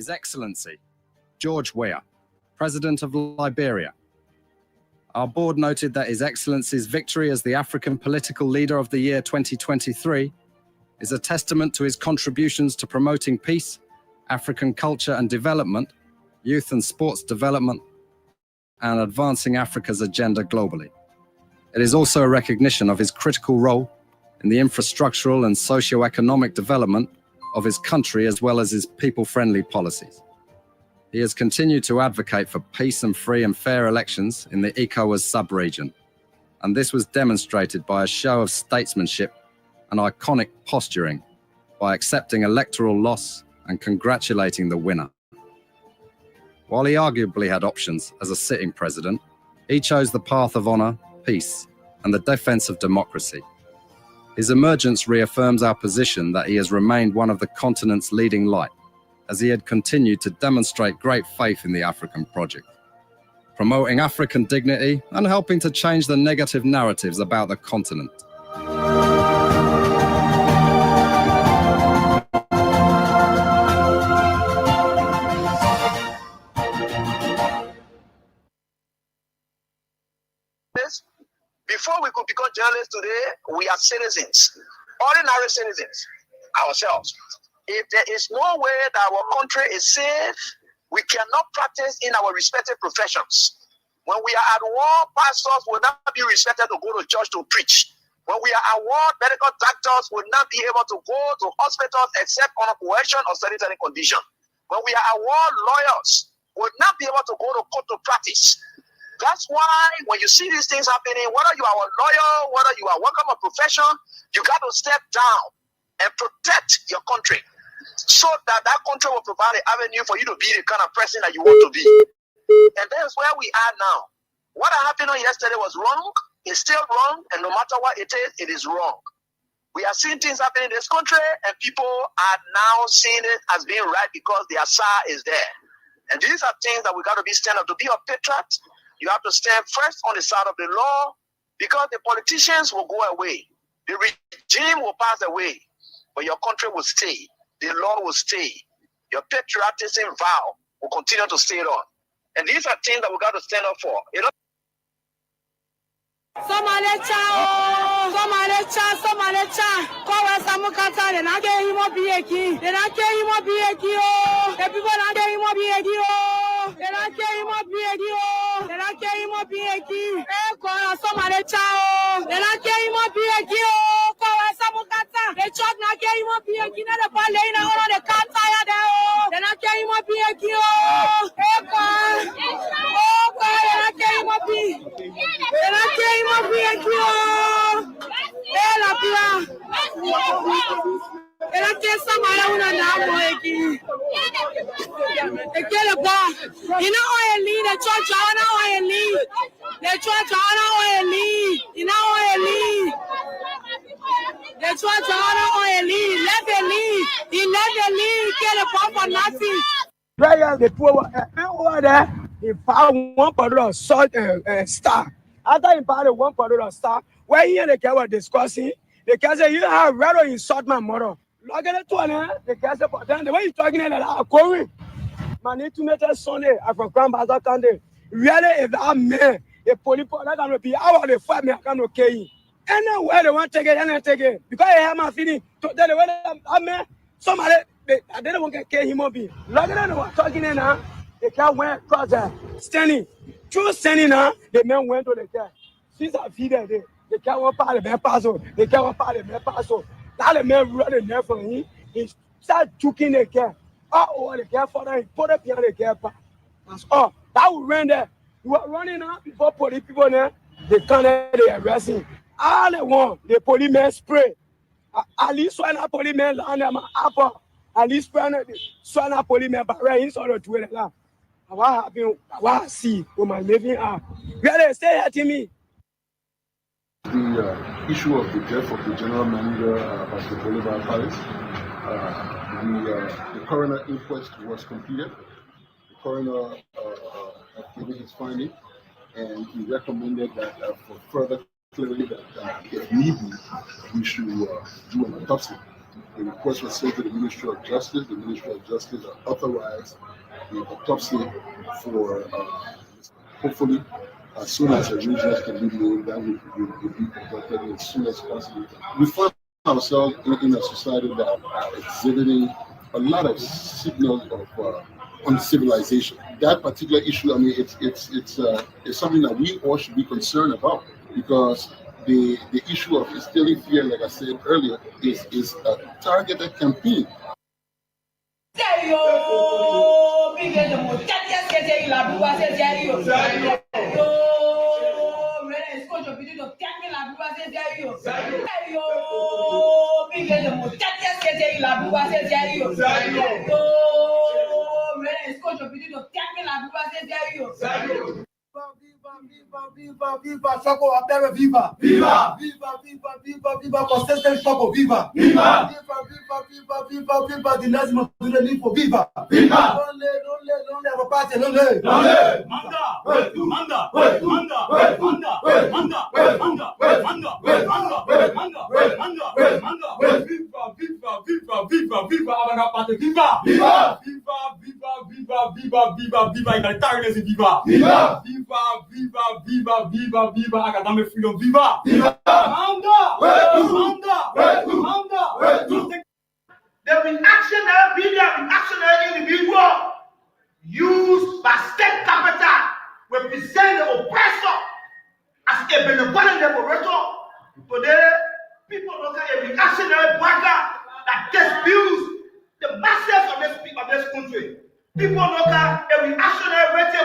His Excellency, George Weah, President of Liberia. Our board noted that His Excellency's victory as the African Political Leader of the Year 2023 is a testament to his contributions to promoting peace, African culture and development, youth and sports development, and advancing Africa's agenda globally. It is also a recognition of his critical role in the infrastructural and socio-economic development of his country as well as his people-friendly policies. He has continued to advocate for peace and free and fair elections in the ECOWAS sub-region, and this was demonstrated by a show of statesmanship and iconic posturing by accepting electoral loss and congratulating the winner. While he arguably had options as a sitting president, he chose the path of honor, peace, and the defense of democracy. His emergence reaffirms our position that he has remained one of the continent's leading light, as he had continued to demonstrate great faith in the African project, promoting African dignity and helping to change the negative narratives about the continent. Before we could become journalists today, we are citizens, ordinary citizens, ourselves. If there is no way that our country is safe, we cannot practice in our respective professions. When we are at war, pastors will not be respected to go to church to preach. When we are at war, medical doctors will not be able to go to hospitals except on a coercion or sanitary condition. When we are at war, lawyers will not be able to go to court to practice. That's why when you see these things happening, whether you are a lawyer, whether you are working a profession, you got to step down and protect your country so that that country will provide an avenue for you to be the kind of person that you want to be. And that's where we are now. What happened on yesterday was wrong. It's still wrong. And no matter what it is wrong. We are seeing things happening in this country and people are now seeing it as being right because the SAR is there. And these are things that we got to be stand up to be a patriot. You have to stand first on the side of the law because the politicians will go away. The regime will pass away, but your country will stay. The law will stay. Your patriotism vow will continue to stay on. And these are things that we got to stand up for. You know? Somalecha. Kowe samukata de na ge himo bieki. De na ge himo bieki o. The people na ge himo bieki o. De na ge himo bieki o. De na ge himo bieki. Kowe somalecha o. De na ge himo bieki o. Kowe samukata. The church na ge himo bieki na the pale na ono de kata ya de o. De na ge himo bieki o. Kowe. Oh, kowe de na ge himo bieki. De na ge himo bieki o. La pia. Era que essa mara una namo aqui. Aquele boy. You know oily, the church on oily. The church on oily. You know oily. The church on oily. Let the lead. He let the lead. Get a pop for nothing. Prayer the poor over there. He found one particular star. After he found one particular star, where he and the guy were discussing, the guy said, "You have rather insult my mother." Look at it, the guy said, "But then the way you're talking about that, going, man, need to make a Sunday. I'm from Grand Bazaar Sunday. Really, if that man, a police, that can be our the fight me, I can't okay. Anywhere they want to take it, and I take it because I have my feeling. To tell the way that man, somebody, I didn't want to kill him or be. Look at it, what talking now. The guy went across there, standing. True standing now, the man went to the car. Since I feed there, the car won't part of the parcel. The car won't part of the parcel. Now the man running there from him. He started choking the car. Oh, the car for that. He put up behind the car. That's all. That would run there. You were running out before police people there. They can't they arrest him. All they want, the policeman spray. At least one policeman land them apple. At least one policeman barrier inside the toilet. What happened? What see? Oh my living up. Really, say that to me. The issue of the death of the general manager of the Bolivar Palace. The coroner inquest was completed. The coroner given his finding, and he recommended that for further clarity that if need be, we should do an autopsy. The request was sent to the Ministry of Justice. The Ministry of Justice authorized the autopsy for hopefully as soon as the regions can be made, that will be conducted as soon as possible. We find ourselves in a society that are exhibiting a lot of signals of uncivilization. That particular issue, I mean, it's something that we all should be concerned about, because the issue of instilling fear, like I said earlier, is a targeted campaign. Viva, Choco, até viva! Viva! Viva, viva, viva, viva, consistente Choco, viva! Viva! Viva, dinasmo do Relifo, viva! Viva! Não leva parte, não lê! Manda! Viva, a parte, viva! Viva, egalitarianism, viva! Viva, academic freedom, viva! The reactionary individual used by state capital represent the oppressor as a benevolent liberator. Today, people look at a reactionary braggart that disputes the masses of this country. People look at a reactionary rete.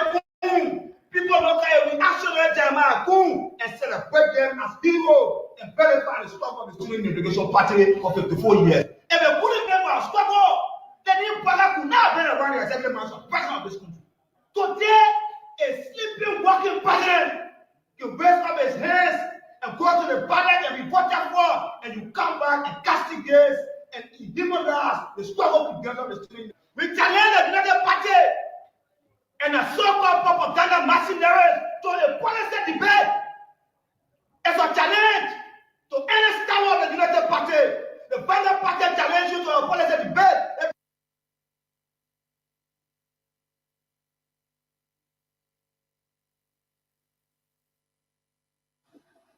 People look at a reactionary Jeremiah Goon and celebrate them as heroes and verify the struggle of the student integration party for 54 years. If they put them on struggle, then the Bala could now be around the executive branch of president of this country. Today, a sleeping, walking president can raise up his hands and go to the ballot and be voted for, and you come back and castigate and demonize the struggle together of the student. We challenge the United Party and a so-called propaganda mercenaries to a policy debate. It's a challenge to any star of the United Party. The Vital Party challenge you to a policy debate.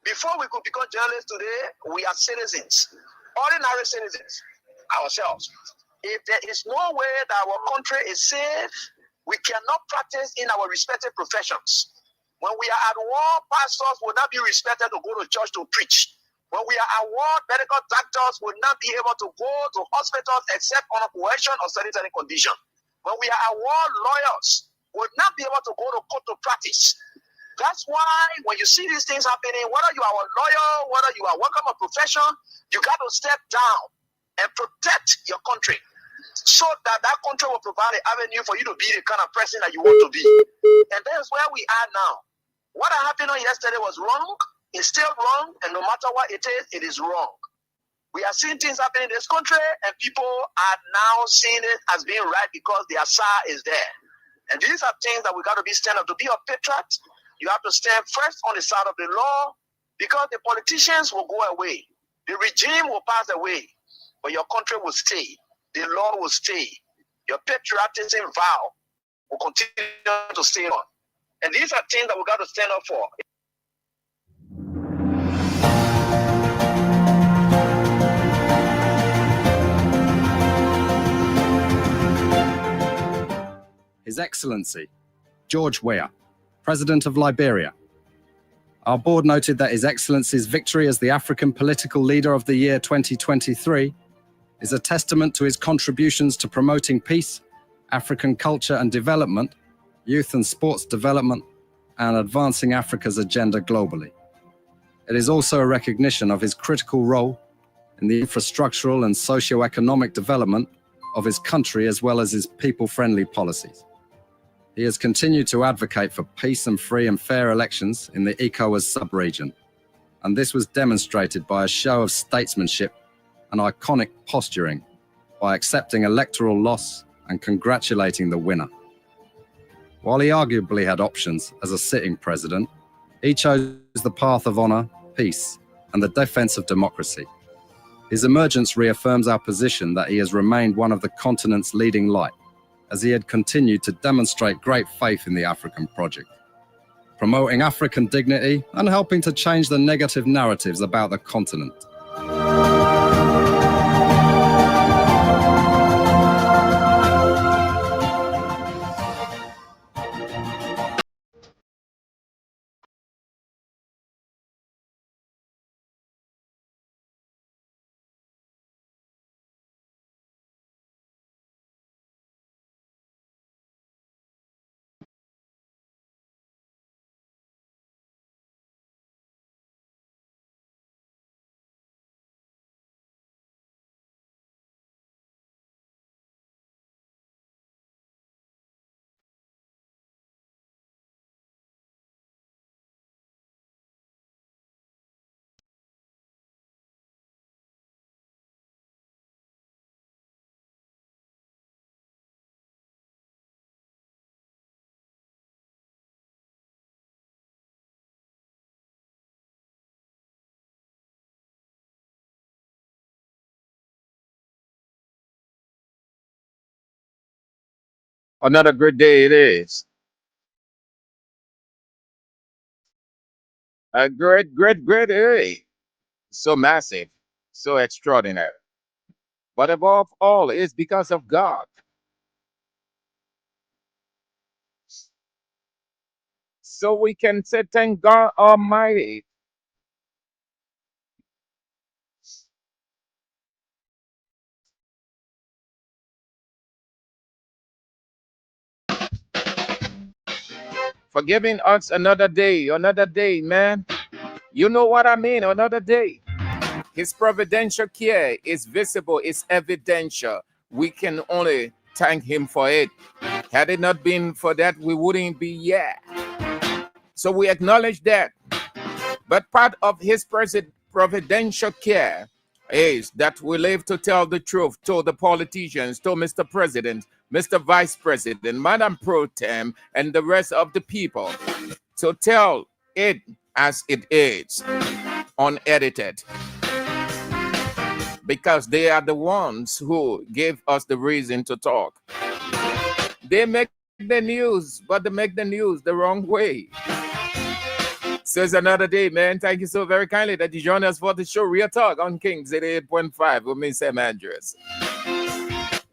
Before we could become journalists today, we are citizens, ordinary citizens ourselves. If there is no way that our country is safe, we cannot practice in our respective professions. When we are at war, pastors will not be respected to go to church to preach. When we are at war, medical doctors will not be able to go to hospitals except on a coercion or certain condition. When we are at war, lawyers will not be able to go to court to practice. That's why when you see these things happening, whether you are a lawyer, whether you are working a profession, you got to step down and protect your country, so that country will provide an avenue for you to be the kind of person that you want to be. And that's where we are now. What happened on yesterday was wrong. It's still wrong. And no matter what it is wrong. We are seeing things happening in this country, and people are now seeing it as being right because the Asa is there. And these are things that we got to be stand up. To be a patriot, you have to stand first on the side of the law, because the politicians will go away. The regime will pass away, but your country will stay. The law will stay. Your patriotism vow will continue to stay on. And these are things that we got to stand up for. His Excellency, George Weah, President of Liberia. Our board noted that His Excellency's victory as the African Political Leader of the Year 2023 is a testament to his contributions to promoting peace, African culture and development, youth and sports development, and advancing Africa's agenda globally. It is also a recognition of his critical role in the infrastructural and socio-economic development of his country, as well as his people-friendly policies. He has continued to advocate for peace and free and fair elections in the ECOWAS sub-region, and this was demonstrated by a show of statesmanship and iconic posturing by accepting electoral loss and congratulating the winner. While he arguably had options as a sitting president, he chose the path of honor, peace, and the defense of democracy. His emergence reaffirms our position that he has remained one of the continent's leading light, as he had continued to demonstrate great faith in the African project, promoting African dignity and helping to change the negative narratives about the continent. Another great day it is. A great, great, great day. So massive, so extraordinary. But above all, it's because of God. So we can say, thank God Almighty. For giving us another day, man. You know what I mean? Another day. His providential care is visible, it's evidential. We can only thank him for it. Had it not been for that, we wouldn't be here. So we acknowledge that. But part of his providential care is that we live to tell the truth to the politicians, to Mr. President, Mr. Vice President, Madam Pro Tem, and the rest of the people. To tell it as it is, unedited. Because they are the ones who gave us the reason to talk. They make the news, but they make the news the wrong way. So it's another day, man. Thank you so very kindly that you joined us for the show Real Talk on Kings 88.5 with me, Sam Andrews.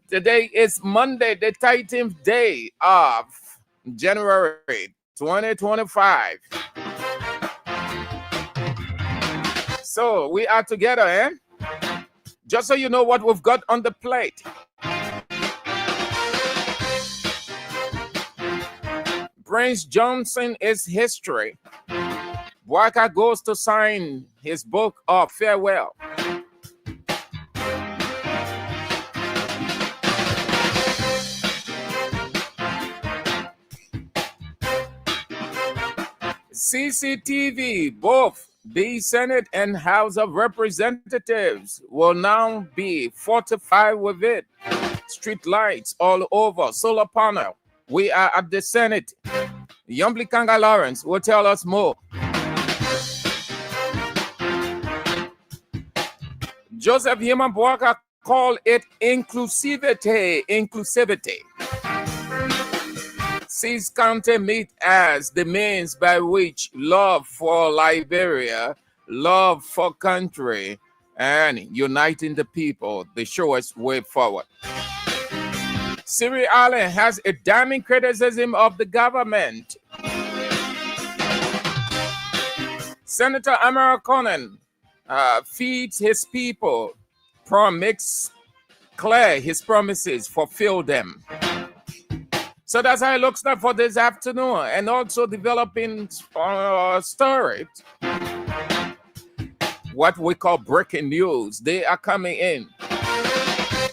Today is Monday, the 13th day of January 2025. So we are together, eh? Just so you know what we've got on the plate. Prince Johnson is history. Waka goes to sign his book of farewell. CCTV, both the Senate and House of Representatives will now be fortified with it. Street lights all over, solar panel. We are at the Senate. Yomblikanga Lawrence will tell us more. Joseph Himabwaka called it inclusivity. Sees county meet as the means by which love for Liberia, love for country, and uniting the people, the surest way forward. Siri Allen has a damning criticism of the government. Senator Amara Conan feeds his people, makes clear his promises, fulfill them. So that's how it looks like for this afternoon, and also developing stories, what we call breaking news. They are coming in.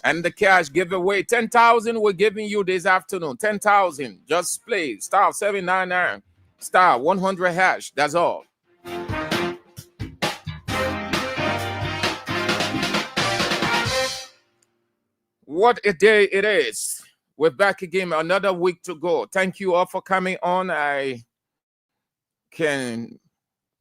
And the cash giveaway, 10,000 we're giving you this afternoon. 10,000. Just play star 799 star 100 hash. That's all. What a day it is. We're back again, another week to go. Thank you all for coming on. I can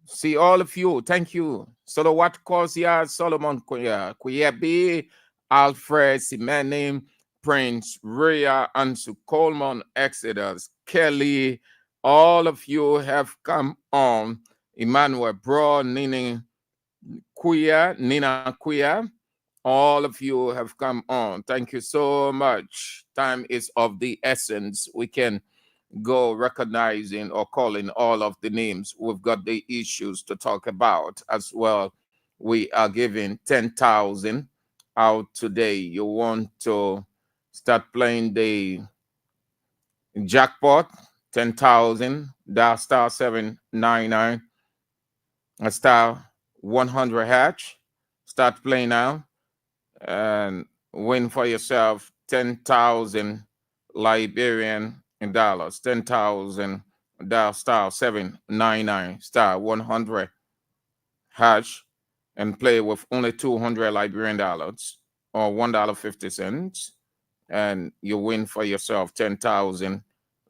See all of you. Thank you. Solowat Kosia, Solomon Kuyebi, Alfred Simenim, Prince Rhea, Ansu Coleman, Exodus, Kelly. All of you have come on. Emmanuel Bro, Nina Kuya. All of you have come on. Thank you so much. Time is of the essence. We can go recognizing or calling all of the names. We've got the issues to talk about as well. We are giving 10,000 out today. You want to start playing the jackpot, 10,000, dial star 799, a star 100 hatch. Start playing now and win for yourself 10,000 Liberian dollars. 10,000, dial star 799 star 100 hash and play with only 200 Liberian dollars or $1.50, and you win for yourself 10,000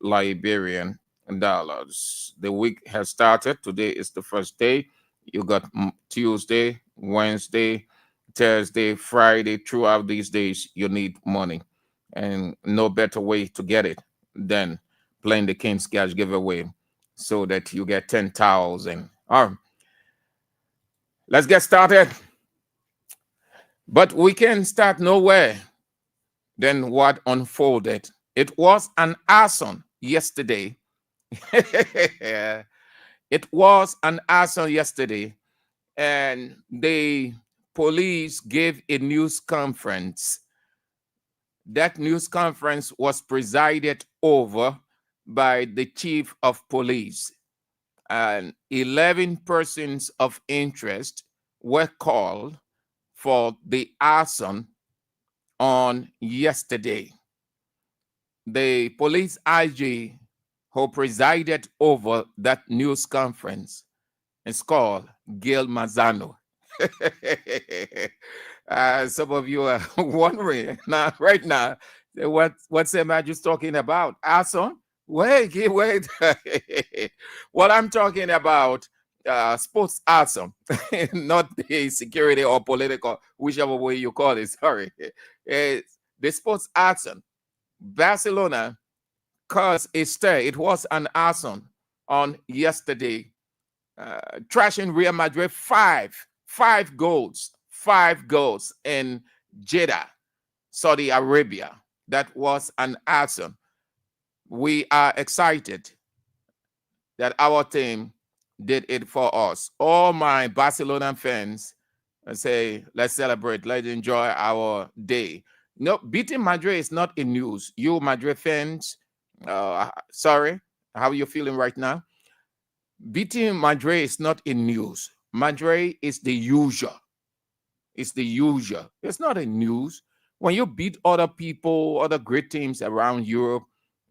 Liberian dollars. The week has started. Today is the first day. You got Tuesday, Wednesday, Thursday, Friday. Throughout these days, you need money, and no better way to get it than playing the King's Cash giveaway so that you get 10,000. All right, let's get started. But we can start nowhere than what unfolded. It was an arson yesterday. It was an arson yesterday, and the police gave a news conference. That news conference was presided over by the chief of police, and 11 persons of interest were called for the arson on yesterday. The police IG who presided over that news conference is called Gil Mazzano. Some of you are wondering now, right now, what's am I just talking about? Arson? Wait. What I'm talking about, sports arson, not the security or political, whichever way you call it. Sorry, the sports arson. Barcelona caused a stir. It was an arson on yesterday, trashing Real Madrid five goals in Jeddah, Saudi Arabia. That was an arson. We are excited that our team did it for us. All my Barcelona fans say, let's celebrate, let's enjoy our day. No, beating Madrid is not in news. You Madrid fans, sorry, how are you feeling right now? Beating Madrid is not in news. Madrid is the usual. It's the usual. It's not in news. When you beat other people, other great teams around Europe,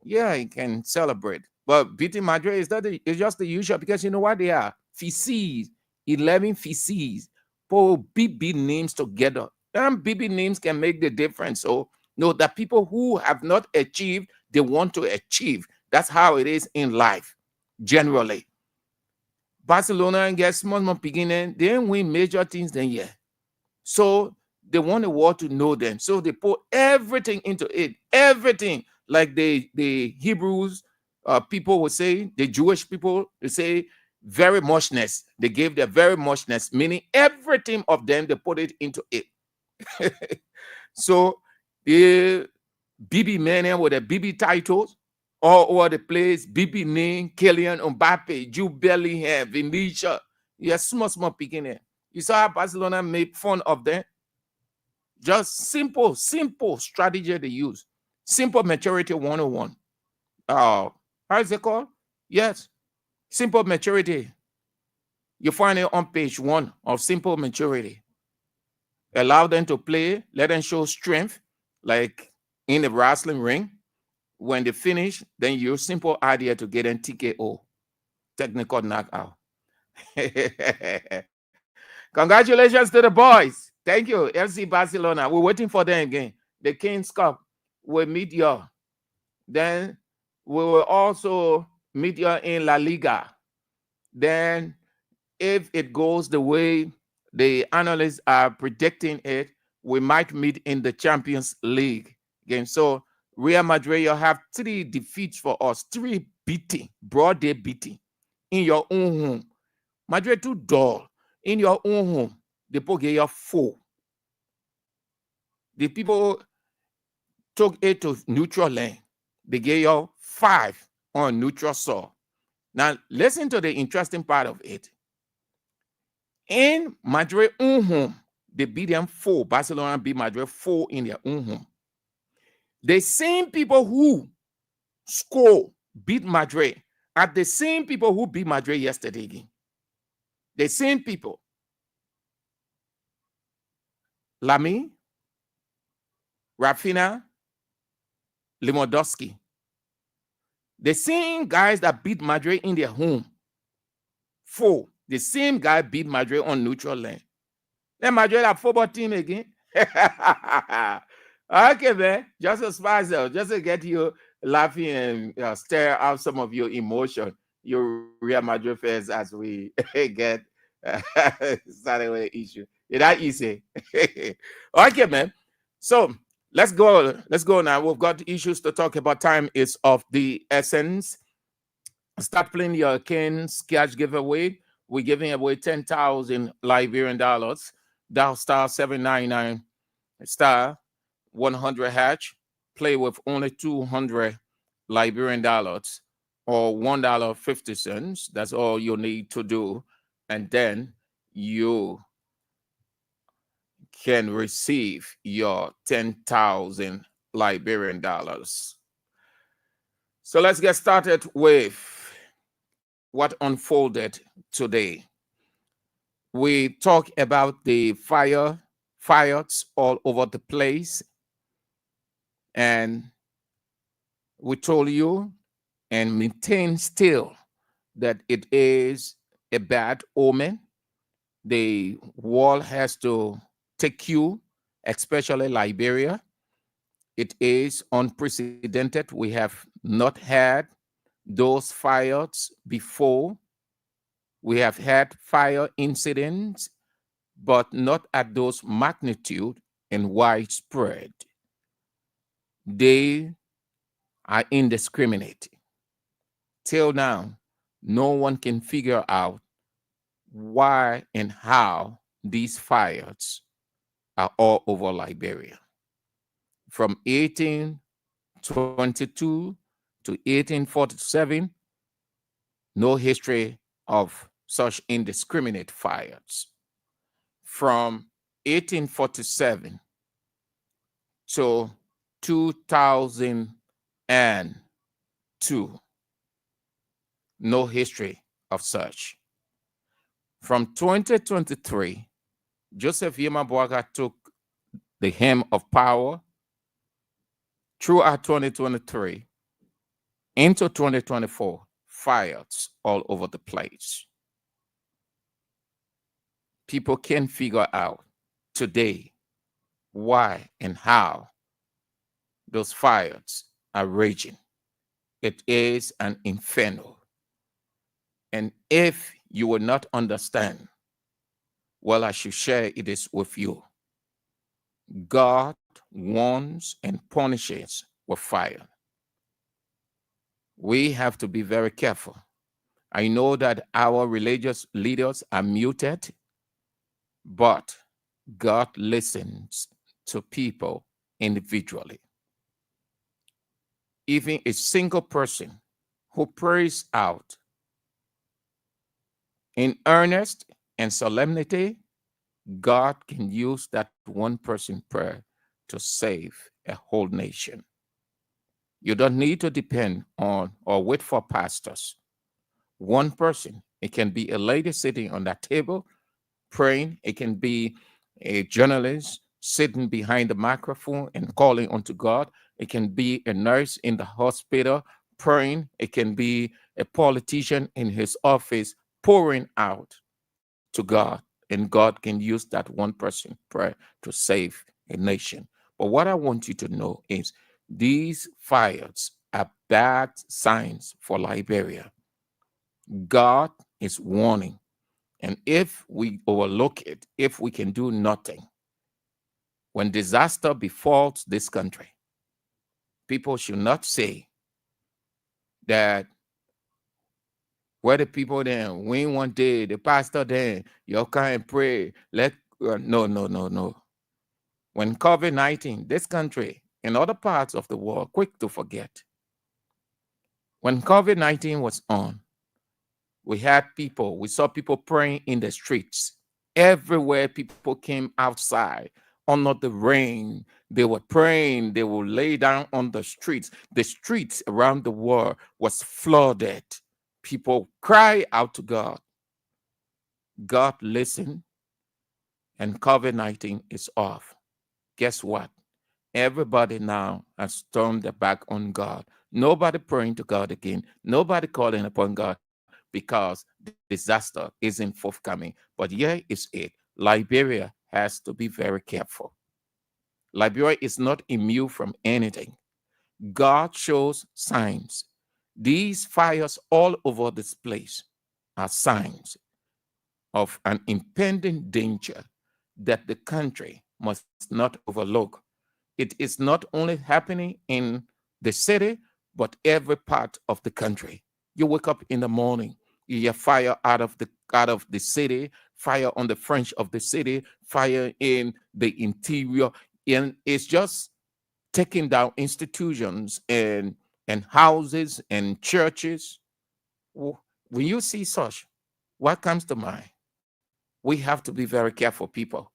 yeah, you can celebrate. But beating Madrid is it's just the usual, because you know what they are? Feces, 11 feces. Put BB names together. And BB names can make the difference. So, no, the people who have not achieved, they want to achieve. That's how it is in life, generally. Barcelona gets small beginning, they didn't win major things then, yeah. So they want the world to know them. So they put everything into it. Everything. Like the Hebrews people would say, the Jewish people, they say very muchness. They gave their very muchness, meaning everything of them, they put it into it. So the BB men with the BB titles all over the place, BB name, Kylian Mbappe, Jude Bellingham, Vinicius. Yes, small beginning. You saw how Barcelona made fun of them. Just simple strategy they use. Simple maturity 101. How is it called? Yes, simple maturity. You find it on page 1 of simple maturity. Allow them to play, let them show strength, like in the wrestling ring. When they finish, then your simple idea to get an TKO, technical knockout. Congratulations to the boys. Thank you, FC Barcelona. We're waiting for them again. The Kings Cup will meet you. Then we will also meet you in La Liga. Then if it goes the way the analysts are predicting it, we might meet in the Champions League game. So Real Madrid, you have 3 defeats for us, 3 beating, broad day beating in your own home. Madrid too dull in your own home. The people gave you 4. The people took it to neutral lane. They gave you 5 on neutral soil. Now listen to the interesting part of it. In Madrid own home, they beat them 4. Barcelona beat Madrid 4 in their own home. The same people who score beat Madrid are the same people who beat Madrid yesterday again. The same people. Lamy, Rafinha, Lewandowski. The same guys that beat Madrid in their home. 4. The same guy beat Madrid on neutral lane. Then Madrid a football team again. Okay, man. Just a spice up, just to get you laughing and stir out some of your emotion, your Real Madrid fans, as we get started with the issue. Is that easy? Okay, man. So let's go. Let's go now. We've got issues to talk about. Time is of the essence. Start playing your King's cash giveaway. We're giving away 10,000 Liberian dollars. Dial star 799 star 100 hatch. Play with only 200 Liberian dollars or $1.50. That's all you need to do, and then you can receive your 10,000 Liberian dollars. So let's get started with what unfolded today. We talk about the fires all over the place, and we told you and maintain still that it is a bad omen. The world has to take you, especially Liberia. It is unprecedented. We have not had those fires before. We have had fire incidents, but not at those magnitude and widespread. They are indiscriminate. Till now, no one can figure out why and how these fires are all over Liberia. From 1822 to 1847, no history of such indiscriminate fires. From 1847 to 2002, no history of such. From 2023, Joseph Yema Boaga took the helm of power. Throughout 2023 into 2024, fires all over the place. People can't figure out today why and how those fires are raging. It is an inferno. And if you will not understand, well, I should share it is with you. God warns and punishes with fire. We have to be very careful. I know that our religious leaders are muted, but God listens to people individually. Even a single person who prays out in earnest and solemnity, God can use that one person prayer to save a whole nation. You don't need to depend on or wait for pastors. One person, it can be a lady sitting on that table praying. It can be a journalist sitting behind the microphone and calling unto God. It can be a nurse in the hospital praying. It can be a politician in his office pouring out to God. And God can use that one person prayer to save a nation. But what I want you to know is these fires are bad signs for Liberia. God is warning And if we overlook it, if we can do nothing, when disaster befalls this country, people should not say that where the people then, we one day, the pastor then, you come and pray. No. When COVID-19, this country and other parts of the world, quick to forget. When COVID-19 was on, we saw people praying in the streets. Everywhere people came outside under the rain, they were praying, they would lay down on the streets. The streets around the world was flooded. People cry out to God. God listened, and COVID-19 is off. Guess what? Everybody now has turned their back on God. Nobody praying to God again. Nobody calling upon God because disaster isn't forthcoming. But here is it. Liberia has to be very careful. Liberia is not immune from anything. God shows signs. These fires all over this place are signs of an impending danger that the country must not overlook. It is not only happening in the city, but every part of the country. You wake up in the morning, you hear fire out of the city, fire on the fringe of the city, fire in the interior, and it's just taking down institutions and houses and churches. When you see such, what comes to mind? We have to be very careful, people.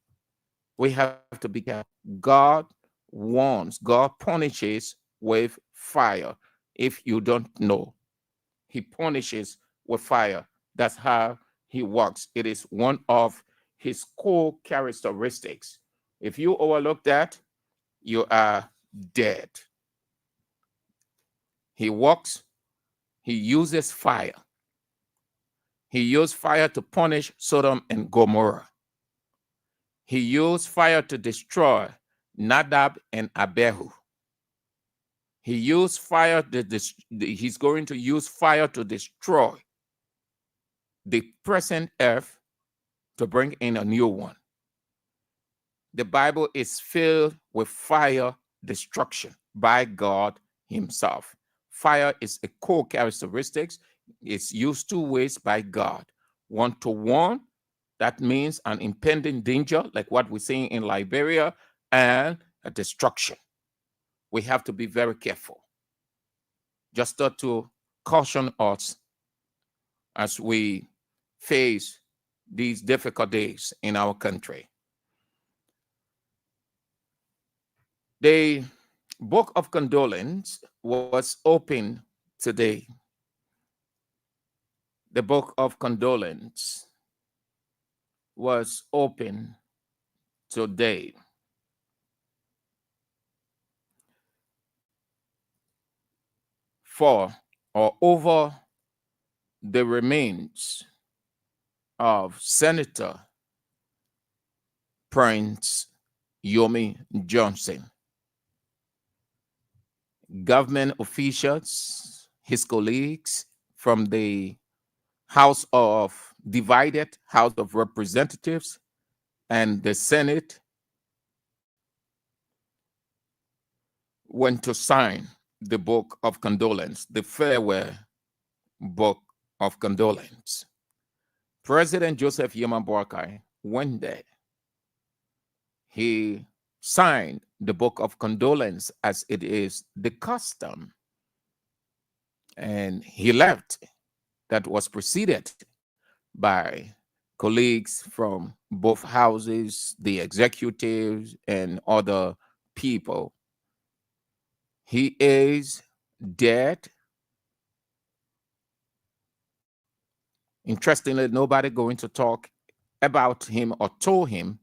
We have to be careful. God warns, God punishes with fire. If you don't know, he punishes with fire. That's how he works. It is one of his core characteristics. If you overlook that, you are dead. He works, he uses fire. He used fire to punish Sodom and Gomorrah. He used fire to destroy Nadab and Abihu. He used fire he's going to use fire to destroy the present earth to bring in a new one. The Bible is filled with fire destruction by God himself. Fire is a core characteristic. It's used two ways by God. One to warn, that means an impending danger, like what we're seeing in Liberia, and a destruction. We have to be very careful. Just to caution us as we face these difficult days in our country. The book of Condolence was opened today. The book of Condolence was open today. For or over the remains of Senator Prince Yomi Johnson. Government officials, his colleagues from the divided House of Representatives and the Senate went to sign the book of condolence, the farewell book of condolence. President Joseph Yema Boakai went there. He signed the book of condolence as it is the custom. And he left. That was preceded by colleagues from both houses, the executives, and other people. He is dead. Interestingly, nobody going to talk about him or told him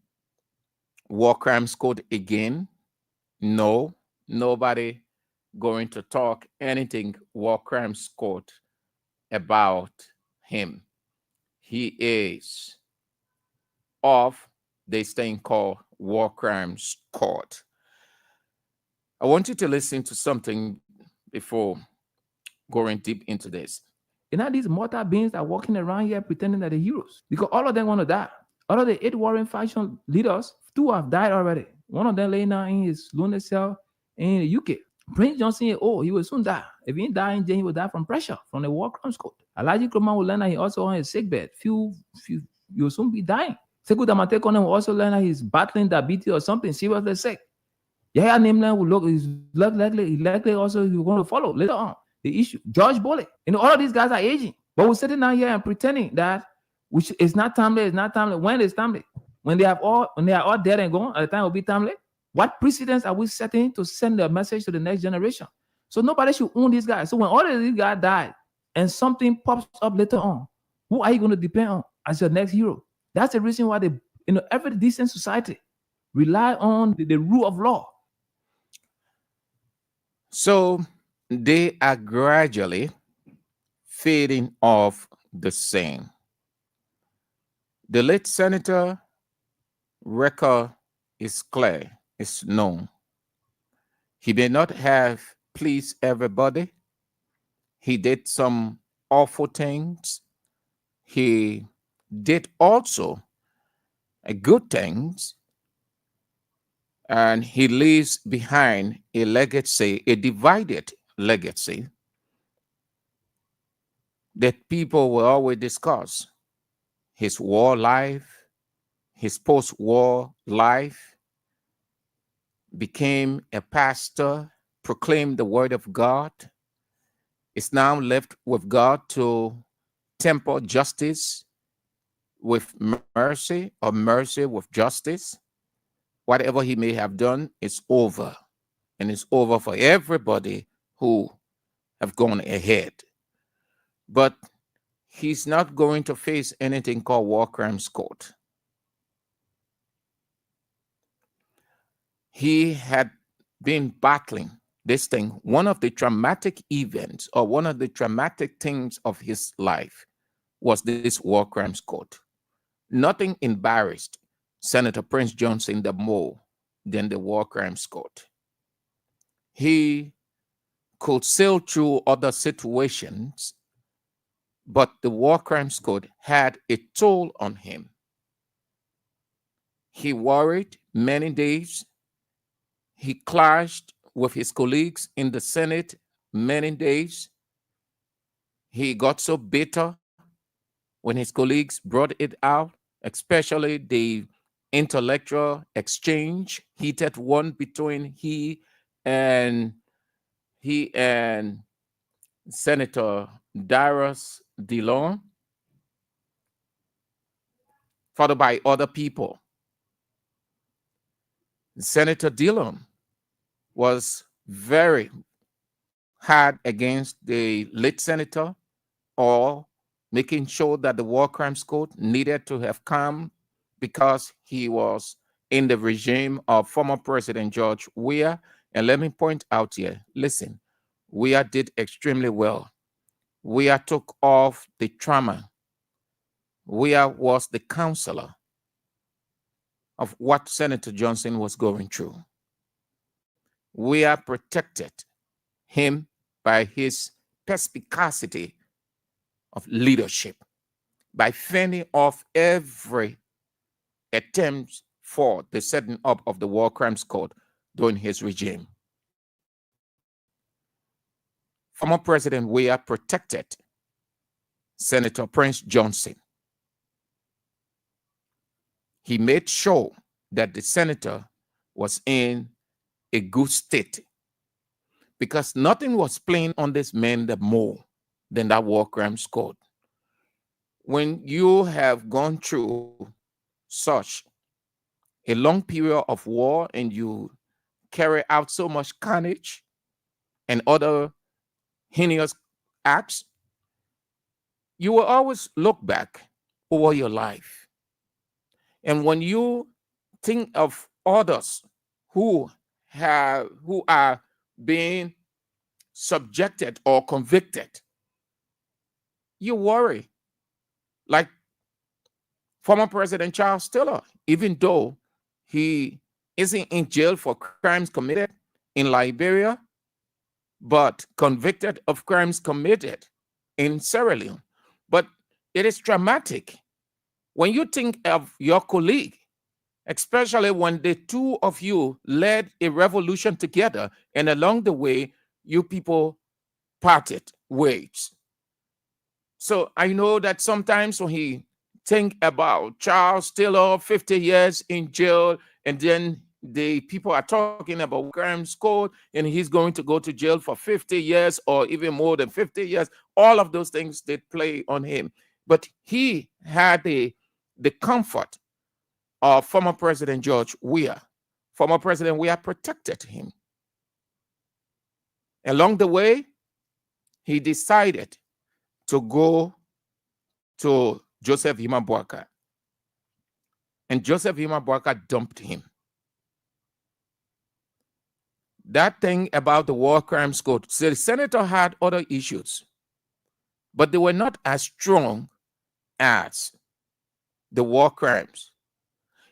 war crimes code again. No, nobody going to talk anything war crimes code about him. He is off this thing called war crimes court. I want you to listen to something before going deep into this. And now these mortal beings are walking around here pretending that they're heroes because all of them want to die. All of the 8 warring faction leaders, 2 have died already. One of them laying now in his lunar cell in the UK. Prince Johnson, oh, he will soon die. If he didn't die in jail, he will die from pressure from the war crimes court. Alaji Kroman will learn that he also on his sickbed. Few, you will soon be dying. Sekou Damate Konen will also learn that he's battling diabetes or something seriously sick. Yahya Nimlan will look, he's likely also he's going to follow later on. The issue, George Bolley. All of these guys are aging. But we're sitting down here and pretending that it's not timely, it's not timely. When is timely? When they are all dead and gone, at the time it will be timely. What precedents are we setting to send a message to the next generation? So nobody should own these guys. So when all of these guys die and something pops up later on, who are you going to depend on as your next hero? That's the reason why every decent society rely on the rule of law. So they are gradually fading off the same. The late senator record is clear, is known. He may not have pleased everybody. He did some awful things. He did also good things. And he leaves behind a legacy, a divided legacy that people will always discuss. His war life, his post-war life, became a pastor, proclaimed the word of God. It's now left with God to temper justice with mercy or mercy with justice. Whatever he may have done is over, and it's over for everybody who have gone ahead. But he's not going to face anything called war crimes court. He had been battling this thing. One of the traumatic events or one of the traumatic things of his life was this war crimes court. Nothing embarrassed Senator Prince Johnson more than the war crimes court. He could sail through other situations, but the war crimes court had a toll on him. He worried many days. He clashed with his colleagues in the Senate many days. He got so bitter when his colleagues brought it out, especially the intellectual exchange, heated one between he and Senator Darius DeLong, followed by other people. Senator DeLong was very hard against the late senator, or making sure that the war crimes court needed to have come because he was in the regime of former President George Weah. And let me point out here, listen, Weah did extremely well. Weah took off the trauma. Weah was the counselor of what Senator Johnson was going through. Weah protected him by his perspicacity of leadership, by fending off every attempt for the setting up of the war crimes court during his regime. Former President Weah protected Senator Prince Johnson. He made sure that the senator was in a good state, because nothing was playing on this man more than that war crimes court. When you have gone through such a long period of war and you carry out so much carnage and other heinous acts, you will always look back over your life. And when you think of others who are being subjected or convicted, you worry. Like former President Charles Taylor, even though he isn't in jail for crimes committed in Liberia, but convicted of crimes committed in Sierra Leone. But it is dramatic when you think of your colleague, especially when the two of you led a revolution together, and along the way, you people parted ways. So I know that sometimes when he think about Charles Taylor, 50 years in jail, and then the people are talking about crimes code, and he's going to go to jail for 50 years or even more than 50 years. All of those things did play on him. But he had the comfort of former President George Weah. Former President Weah protected him. Along the way, he decided to go to Joseph Hima Boakai. And Joseph Hima Boakai dumped him. That thing about the war crimes code, so the senator had other issues, but they were not as strong as the war crimes.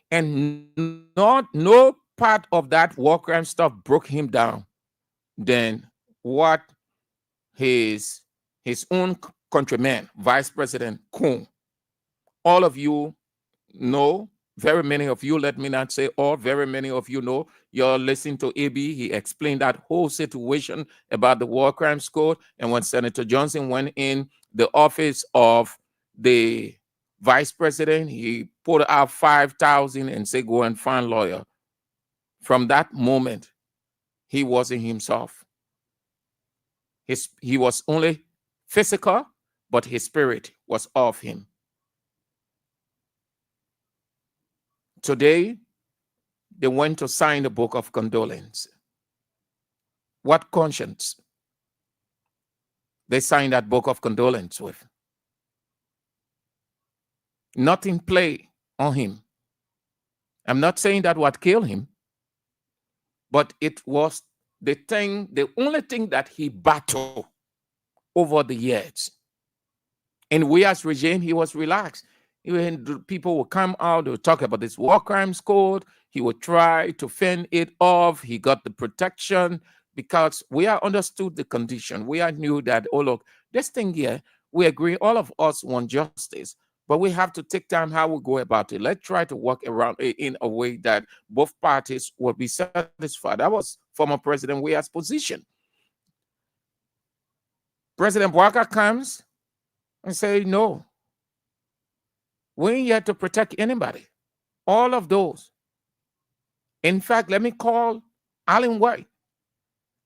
And no part of that war crime stuff broke him down than what his own countryman, Vice President Kuhn. All of you know, very many of you, let me not say all, very many of you know, you're listening to AB, he explained that whole situation about the war crimes code. And when Senator Johnson went in the office of the vice president, he put out 5,000 and said, go and find a lawyer. From that moment, he wasn't himself. He was only physical, but his spirit was off him. Today, they went to sign the book of condolence. What conscience they signed that book of condolence with? Nothing play on him. I'm not saying that what killed him, but it was the only thing that he battled over the years. In Weah's regime, he was relaxed. When people would come out, they would talk about this war crimes code. He would try to fend it off. He got the protection because Weah understood the condition. Weah knew that, oh, look, this thing here, we agree, all of us want justice, but we have to take time how we go about it. Let's try to work around it in a way that both parties will be satisfied. That was former President Weah's position. President Boakai comes and says, no, we ain't here to protect anybody. All of those. In fact, let me call Allen White.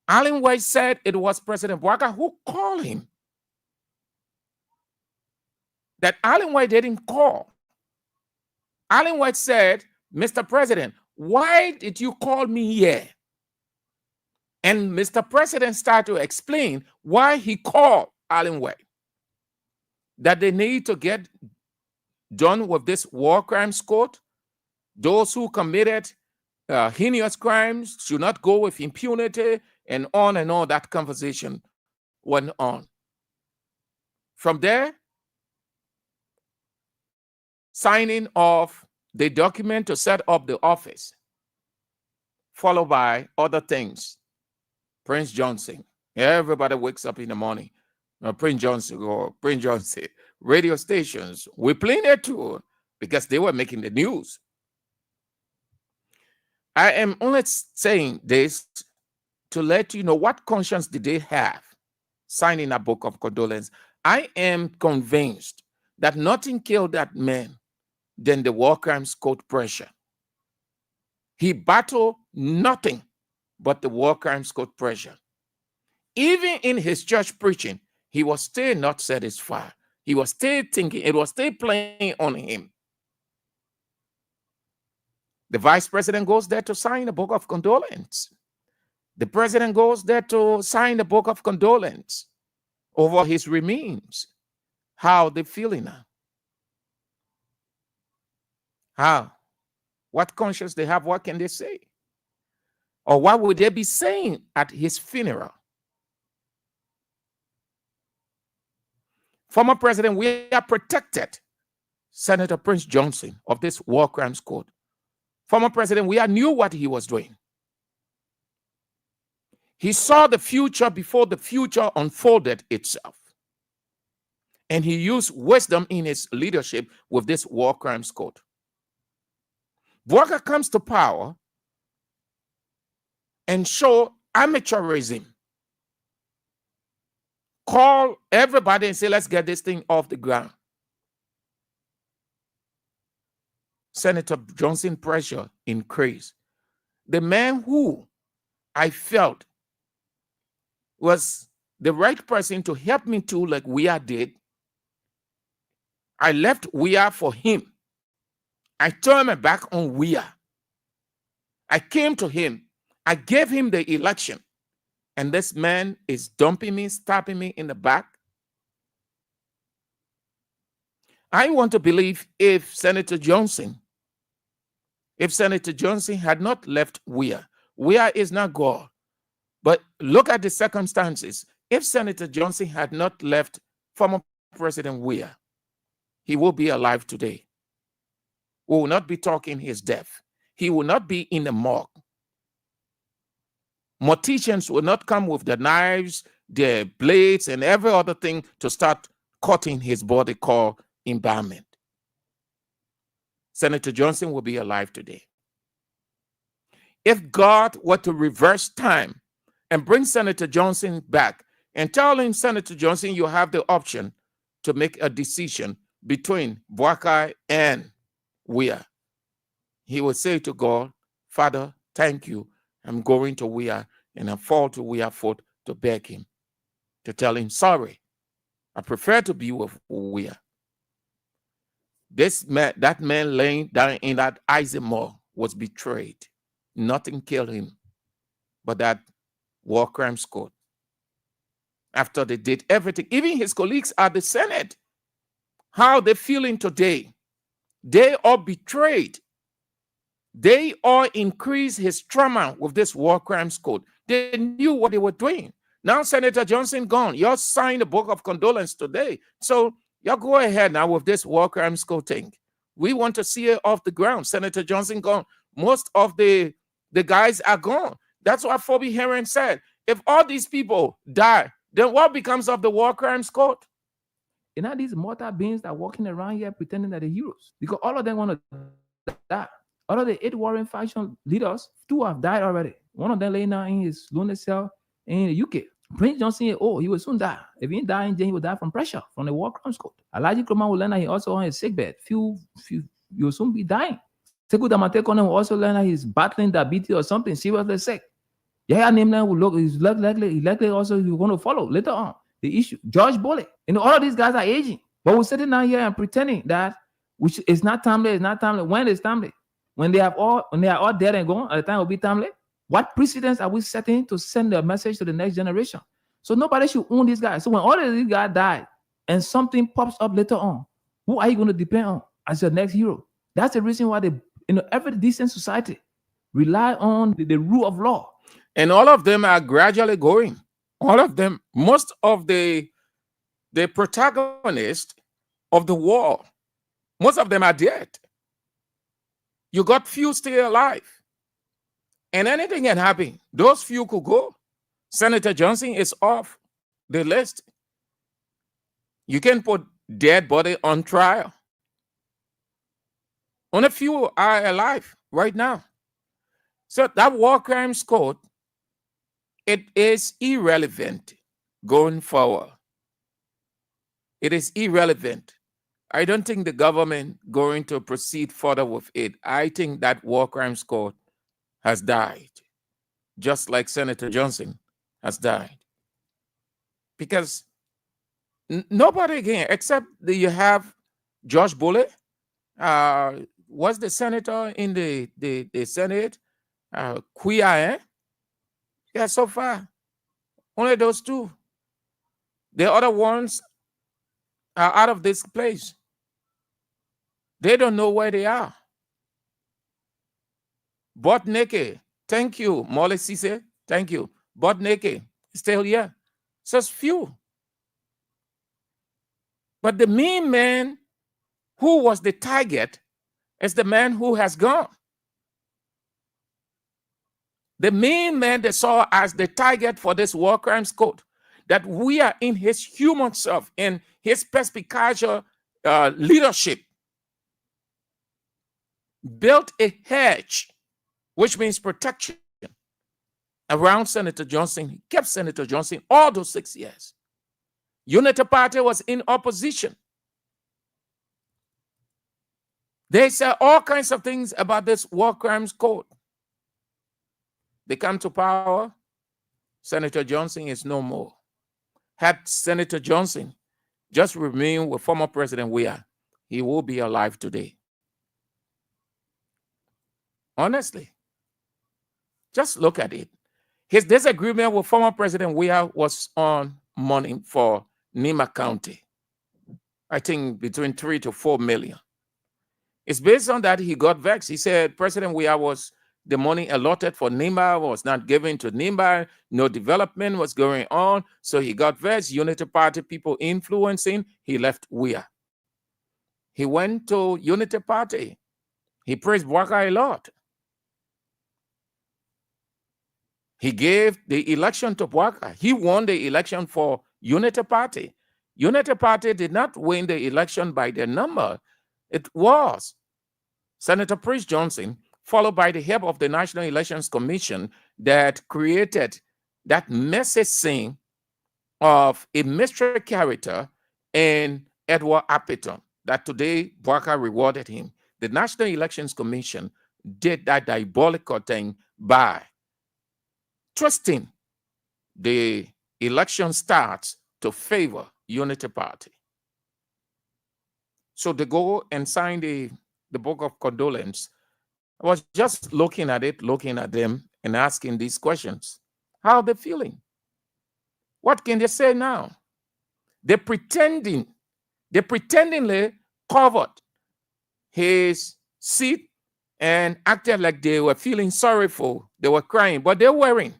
Allen White said it was President Boakai who called him. That Allen White didn't call. Allen White said, Mr. President, why did you call me here? And Mr. President started to explain why he called Allen White. That they need to get done with this war crimes code. Those who committed heinous crimes should not go with impunity, and on that conversation went on. From there, signing of the document to set up the office, followed by other things. Prince Johnson. Everybody wakes up in the morning. Prince Johnson. Radio stations, we playing it too because they were making the news. I am only saying this to let you know what conscience did they have signing a book of condolence. I am convinced that nothing killed that man than the war crimes code pressure. He battled nothing but the war crimes code pressure. Even in his church preaching, he was still not satisfied. He was still thinking, it was still playing on him. The vice president goes there to sign a book of condolence. The president goes there to sign the book of condolence over his remains. How they feeling now? How? What conscience they have? What can they say? Or what would they be saying at his funeral? Former President Weah protected Senator Prince Johnson of this war crimes code. Former President Weah knew what he was doing. He saw the future before the future unfolded itself. And he used wisdom in his leadership with this war crimes code. Bouaka comes to power and show amateurism. Call everybody and say, let's get this thing off the ground. Senator Johnson pressure increased. The man who I felt was the right person to help me too, like Weah did, I left Weah for him. I turned my back on Weah. I came to him. I gave him the election. And this man is dumping me, stabbing me in the back. I want to believe if Senator Johnson had not left Weah is not God. But look at the circumstances. If Senator Johnson had not left former President Weah, he will be alive today. We will not be talking his death. He will not be in the morgue. Morticians will not come with the knives, the blades, and every other thing to start cutting his body called embalmment. Senator Johnson will be alive today. If God were to reverse time and bring Senator Johnson back and tell him, Senator Johnson, you have the option to make a decision between Bouaka and Weah, he would say to God, Father, thank you. I'm going to Weah, and I fall to Weah's foot to beg him, to tell him, sorry, I prefer to be with Weah. That man laying down in that icy mud was betrayed. Nothing killed him but that war crimes code. After they did everything, even his colleagues at the Senate, how are they feeling today? They are betrayed. They all increased his trauma with this war crimes code. They knew what they were doing. Now Senator Johnson gone. Y'all signed the book of condolence today. So y'all go ahead now with this war crimes code thing. We want to see it off the ground. Senator Johnson gone. Most of the guys are gone. That's what Phoebe Heron said. If all these people die, then what becomes of the war crimes code? You know, these mortal beings that are walking around here pretending that they're heroes, because all of them want to die. All of the 8 warring faction leaders, 2 have died already. One of them laying down in his lonely cell in the UK. Prince Johnson, he will soon die. If he didn't die in jail, he will die from pressure from the war crimes code. Alaji Kroman will learn that he also on his sickbed. You will soon be dying. Sekou Damate Konen will also learn that he's battling diabetes or something seriously sick. Yahya Nimlan will look, he's likely also he's going to follow later on the issue. George Bolle. All of these guys are aging. But we're sitting down here and pretending that it's not timely, it's not timely. When is timely? When they are all dead and gone, at the time it will be timely. What precedents are we setting to send a message to the next generation? So nobody should own these guys. So when all of these guys die and something pops up later on, who are you going to depend on as your next hero? That's the reason why every decent society rely on the rule of law. And all of them are gradually going. All of them, most of the protagonists of the war, most of them are dead. You got few still alive. And anything can happen. Those few could go. Senator Johnson is off the list. You can put dead body on trial. Only few are alive right now. So that war crimes code, it is irrelevant going forward. It is irrelevant. I don't think the government going to proceed further with it. I think that war crimes code has died, just like Senator Johnson has died. Because nobody again, except that you have George Bolle, was the senator in the Senate, Quia, yeah, so far, only those 2. The other ones are out of this place. They don't know where they are. Butt naked. Thank you, Molly Cisse. Thank you. Butt naked. Still here. Just few. But the main man who was the target is the man who has gone. The main man they saw as the target for this war crimes code, that we are in his human self, in his perspicacious leadership, built a hedge, which means protection, around Senator Johnson. He kept Senator Johnson all those 6 years. Unity Party was in opposition. They said all kinds of things about this war crimes code. They come to power, Senator Johnson is no more. Had Senator Johnson just remained with former President Weah, he will be alive today. Honestly, just look at it. His disagreement with former President Weah was on money for Nima County. I think between 3 to 4 million. It's based on that he got vexed. He said President Weah was the money allotted for Nima was not given to Nima. No development was going on. So he got vexed. Unity Party people influencing. He left Weah. He went to Unity Party. He praised Bwaka a lot. He gave the election to Bwaka. He won the election for Unity Party. Unity Party did not win the election by their number. It was Senator Prince Johnson, followed by the head of the National Elections Commission, that created that messy scene of a mystery character in Edward Appleton that today Bwaka rewarded him. The National Elections Commission did that diabolical thing by twisting the election stats to favor Unity Party. So they go and sign the book of condolence. I was just looking at it, looking at them and asking these questions. How are they feeling? What can they say now? They pretendingly covered his seat and acted like they were feeling sorrowful. They were crying, but they're worrying.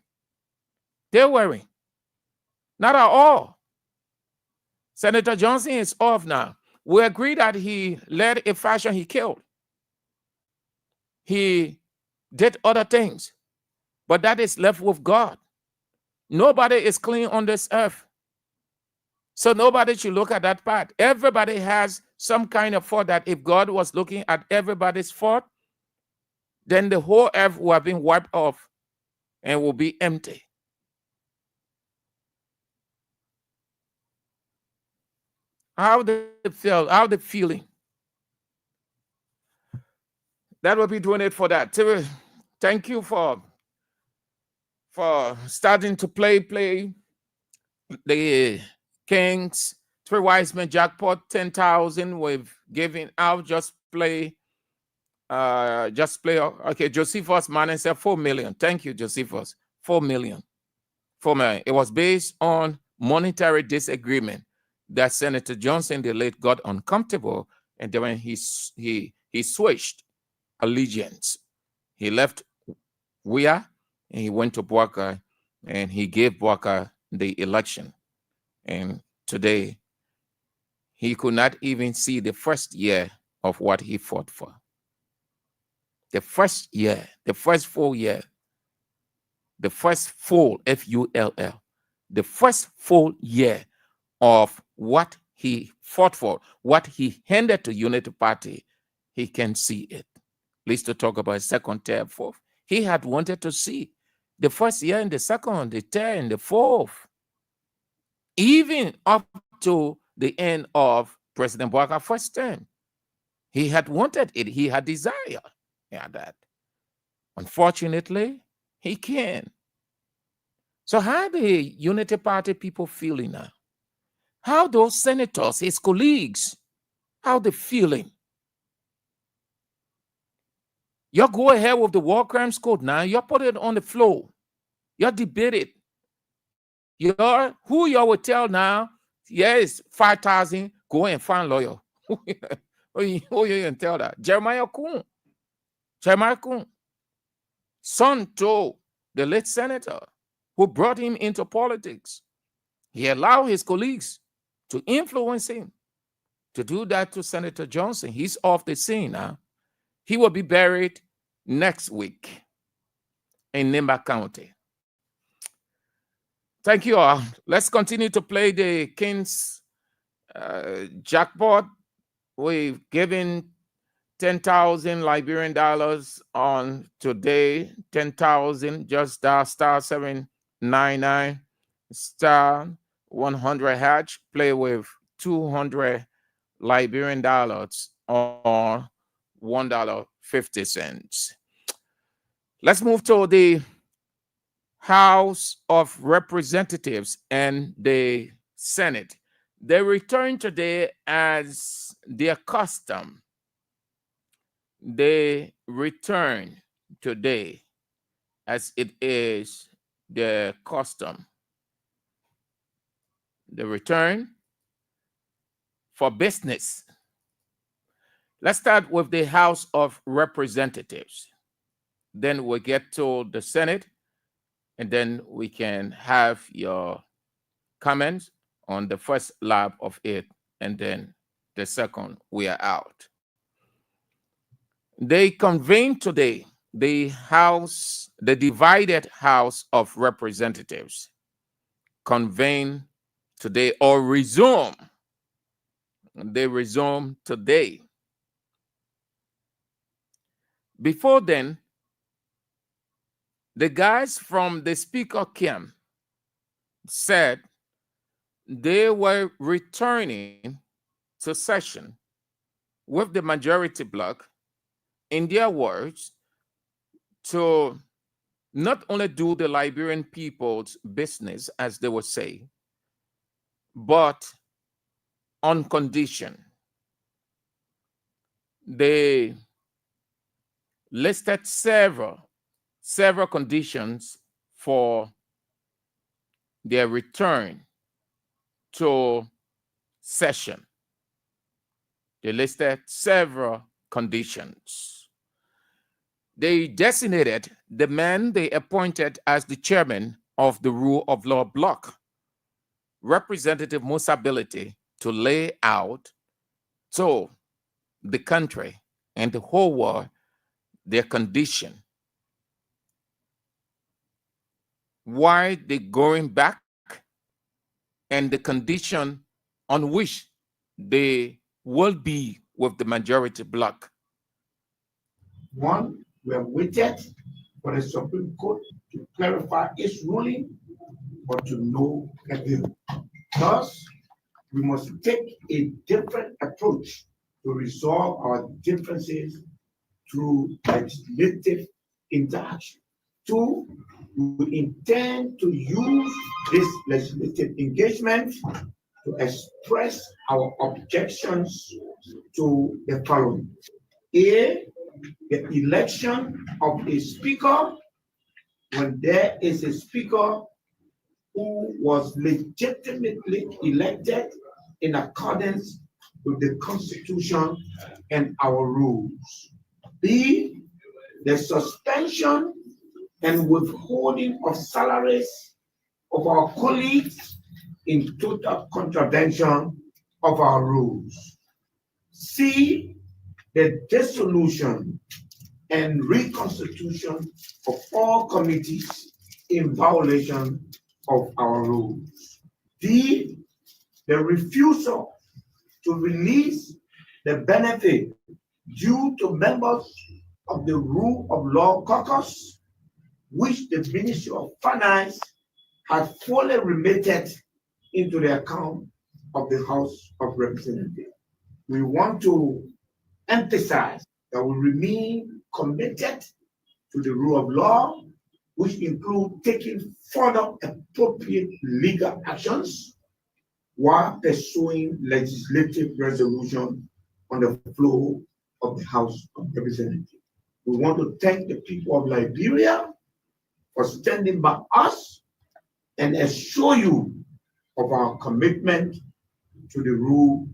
They're worrying. Not at all. Senator Johnson is off now. We agree that he led a faction he killed. He did other things, but that is left with God. Nobody is clean on this earth. So nobody should look at that part. Everybody has some kind of fault that if God was looking at everybody's fault, then the whole earth will have been wiped off and will be empty. How they feel, how they feeling. That will be doing it for that. Thank you for starting to play the Kings 3 Wise Men jackpot 10,000. We've given out. Just play. Okay, Josephus Manning said 4 million. Thank you, Josephus. 4 million. 4 million. It was based on monetary disagreement that Senator Johnson, the late, got uncomfortable, and then when he switched allegiance. He left Weah and he went to Bwaka, and he gave Bwaka the election. And today, he could not even see the first year of what he fought for. The first year, the first full year, the first full, F-U-L-L, the first full year of what he fought for, what he handed to Unity Party, he can see it. At least to talk about second, third, fourth. He had wanted to see the first year and the second, the third, and the fourth, even up to the end of President Bwaka's first term. He had wanted it. He had desire. Yeah, that. Unfortunately, he can't. So how the Unity Party people feeling now? How those senators, his colleagues, how they feeling? You go ahead with the war crimes code now. You put it on the floor. You debate it. Who you will tell now? Yes, 5,000. Go and find lawyer. Who you can tell that? Jeremiah Kuhn. Jeremiah Kuhn. Son to the late senator who brought him into politics. He allowed his colleagues to influence him to do that to Senator Johnson. He's off the scene now. He will be buried next week in Nimba County. Thank you all. Let's continue to play the King's jackpot. We've given 10,000 Liberian dollars on today. 10,000, just dial *799 *100 hatch. Play with 200 Liberian dollars or $1.50. Let's move to the House of Representatives and the Senate. They return today as their custom. They return today as it is their custom. They return for business. Let's start with the House of Representatives. Then we'll get to the Senate, and then we can have your comments on the first lap of it, and then the second, we are out. They convened today, the divided House of Representatives convene today or resume. They resume today. Before then, the guys from the Speaker camp said they were returning to session with the majority bloc, in their words, to not only do the Liberian people's business, as they would say, but on condition. They listed several conditions for their return to session. They listed several conditions. They designated the man they appointed as the chairman of the Rule of Law Bloc, Representative Musability, to lay out to the country and the whole world their condition. Why they're going back and the condition on which they will be with the majority bloc. One, we have waited for the Supreme Court to clarify its ruling or to no avail. Thus, we must take a different approach to resolve our differences through legislative interaction. Two, we intend to use this legislative engagement to express our objections to the following. A, the election of a speaker when there is a speaker who was legitimately elected in accordance with the Constitution and our rules. B, the suspension and withholding of salaries of our colleagues in total contravention of our rules. C, the dissolution and reconstitution of all committees in violation of our rules. D, the refusal to release the benefit due to members of the Rule of Law Caucus, which the Ministry of Finance had fully remitted into the account of the House of Representatives. We want to emphasize that we remain committed to the rule of law, which include taking further appropriate legal actions while pursuing legislative resolution on the floor of the House of Representatives. We want to thank the people of Liberia for standing by us and assure you of our commitment to the rule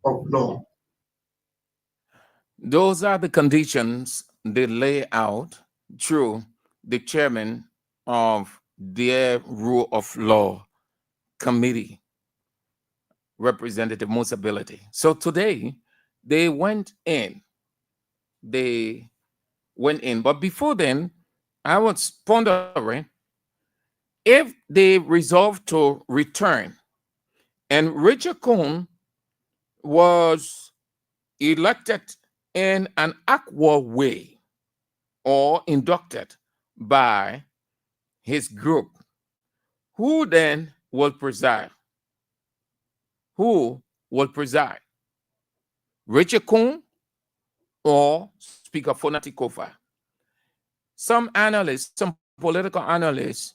of law. Those are the conditions they lay out through the chairman of their Rule of Law Committee, Representative Musability. So today, they went in. But before then, I was pondering, if they resolve to return, and Richard Cohn was elected in an equal way or inducted by his group, who then will preside? Who will preside? Richard Cohn or Speaker Fonati Kofa? Some analysts, some political analysts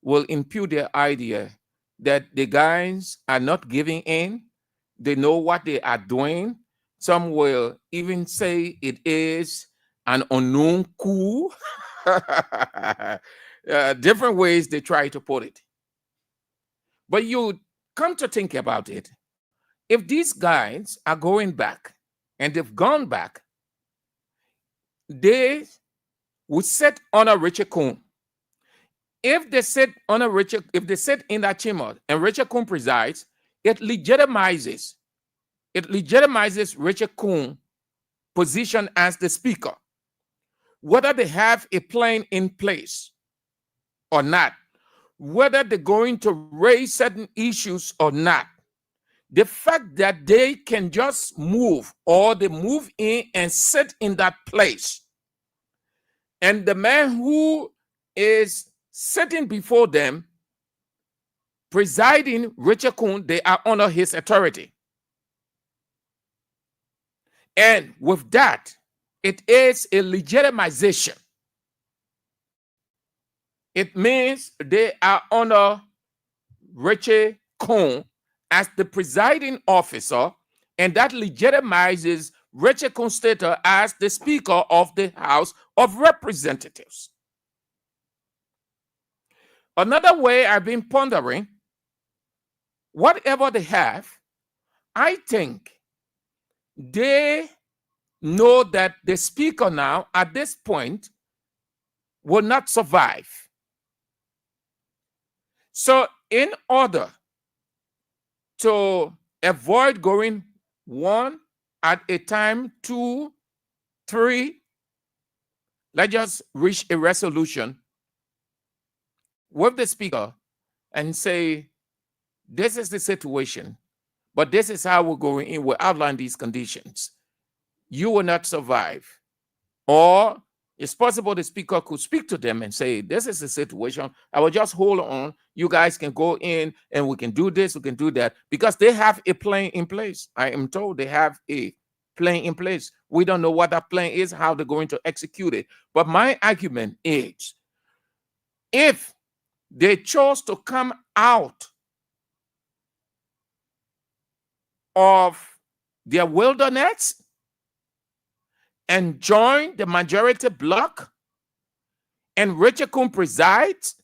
will impute their idea that the guys are not giving in. They know what they are doing. Some will even say it is an unknown coup. Different ways they try to put it. But you come to think about it. If these guys are going back, and they've gone back, they would sit under Richard Cohn. If they sit under Richard, if they sit in that chamber and Richard Cohn presides, it legitimizes Richard Cohn's position as the speaker. Whether they have a plan in place or not, whether they're going to raise certain issues or not, the fact that they can just move, or they move in and sit in that place, and the man who is sitting before them, presiding, Richard Cohn, they are under his authority. And with that, it is a legitimization. It means they are under Richard Cohn as the presiding officer, and that legitimizes Richard Cohn's status as the Speaker of the House of Representatives. Another way I've been pondering, whatever they have, I think they know that the Speaker now, at this point, will not survive. So in order to avoid going one at a time, 2, 3, let's just reach a resolution with the Speaker and say, this is the situation, but this is how we're going in. We'll outline these conditions. You will not survive. Or it's possible the Speaker could speak to them and say, this is the situation. I will just hold on. You guys can go in and we can do this, we can do that, because they have a plan in place. I am told they have a plan in place. We don't know what that plan is, how they're going to execute it. But my argument is, if they chose to come out of their wilderness and join the majority bloc, and Richard Cohn presides,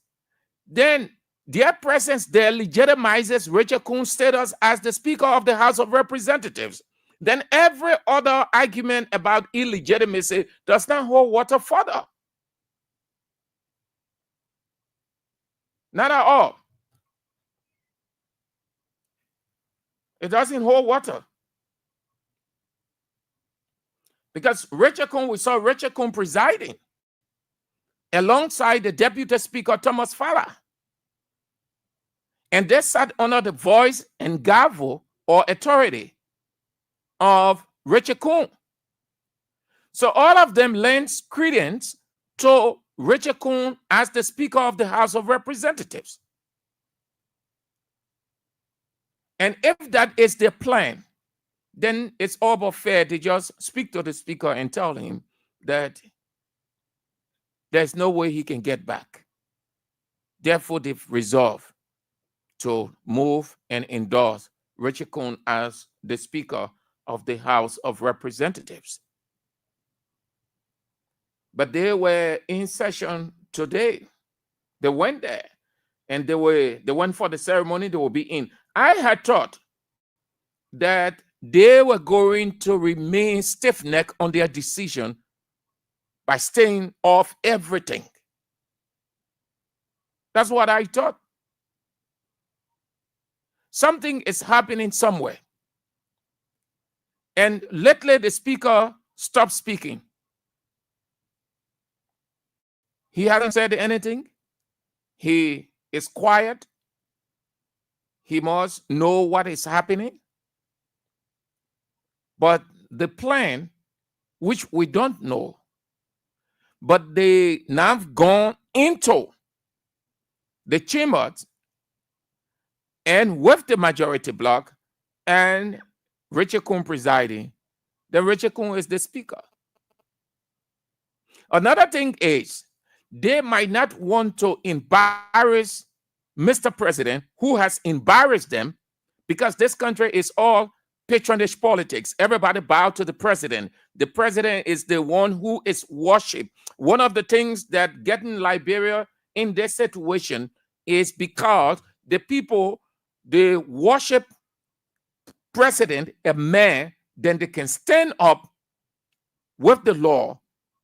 then their presence there legitimizes Richard Cohn's status as the Speaker of the House of Representatives. Then every other argument about illegitimacy does not hold water further. Not at all. It doesn't hold water. Because Richard Cohn, we saw Richard Cohn presiding alongside the Deputy Speaker, Thomas Fowler. And they sat under the voice and gavel or authority of Richard Cohn. So all of them lends credence to Richard Cohn as the Speaker of the House of Representatives. And if that is their plan, then it's all but fair to just speak to the Speaker and tell him that there's no way he can get back. Therefore, they've resolved to move and endorse Richard Cohn as the Speaker of the House of Representatives. But they were in session today. They went there and they went for the ceremony. They will be in. I had thought that they were going to remain stiff-necked on their decision by staying off everything. That's what I thought. Something is happening somewhere. And lately the Speaker stopped speaking. He hasn't said anything. He is quiet. He must know what is happening. But the plan, which we don't know, but they now have gone into the chambers and with the majority bloc and Richard Coon presiding, then Richard Coon is the speaker. Another thing is they might not want to embarrass Mr. President, who has embarrassed them, because this country is all patronage politics. Everybody bow to the president. The president is the one who is worshipped. One of the things that getting Liberia in this situation is because the people, they worship president, a man, then they can stand up with the law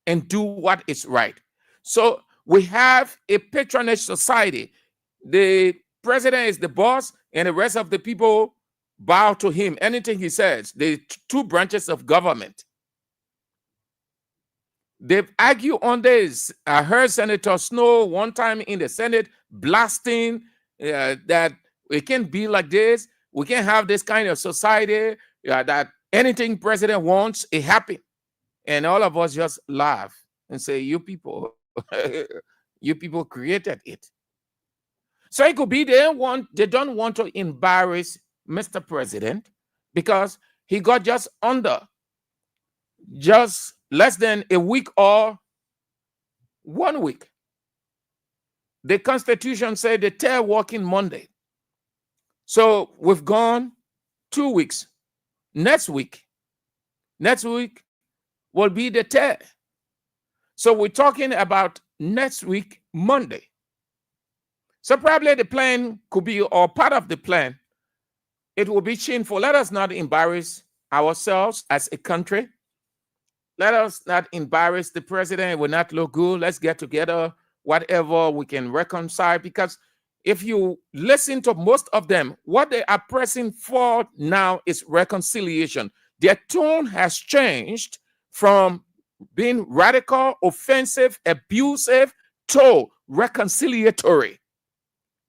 and do what is right. So we have a patronage society. The president is the boss, and the rest of the people bow to him. Anything he says, the two branches of government. They've argued on this. I heard Senator Snow one time in the Senate blasting that it can't be like this. We can't have this kind of society that anything president wants, it happens. And all of us just laugh and say, you people, you people created it. So it could be they don't want to embarrass Mr. President because he got just less than a week or 1 week. The Constitution said the third working Monday. So we've gone 2 weeks. Next week will be the third. So we're talking about next week, Monday. So probably the plan could be, or part of the plan, it will be shameful. Let us not embarrass ourselves as a country. Let us not embarrass the president. It will not look good. Let's get together, whatever we can reconcile. Because if you listen to most of them, what they are pressing for now is reconciliation. Their tone has changed from being radical, offensive, abusive to reconciliatory.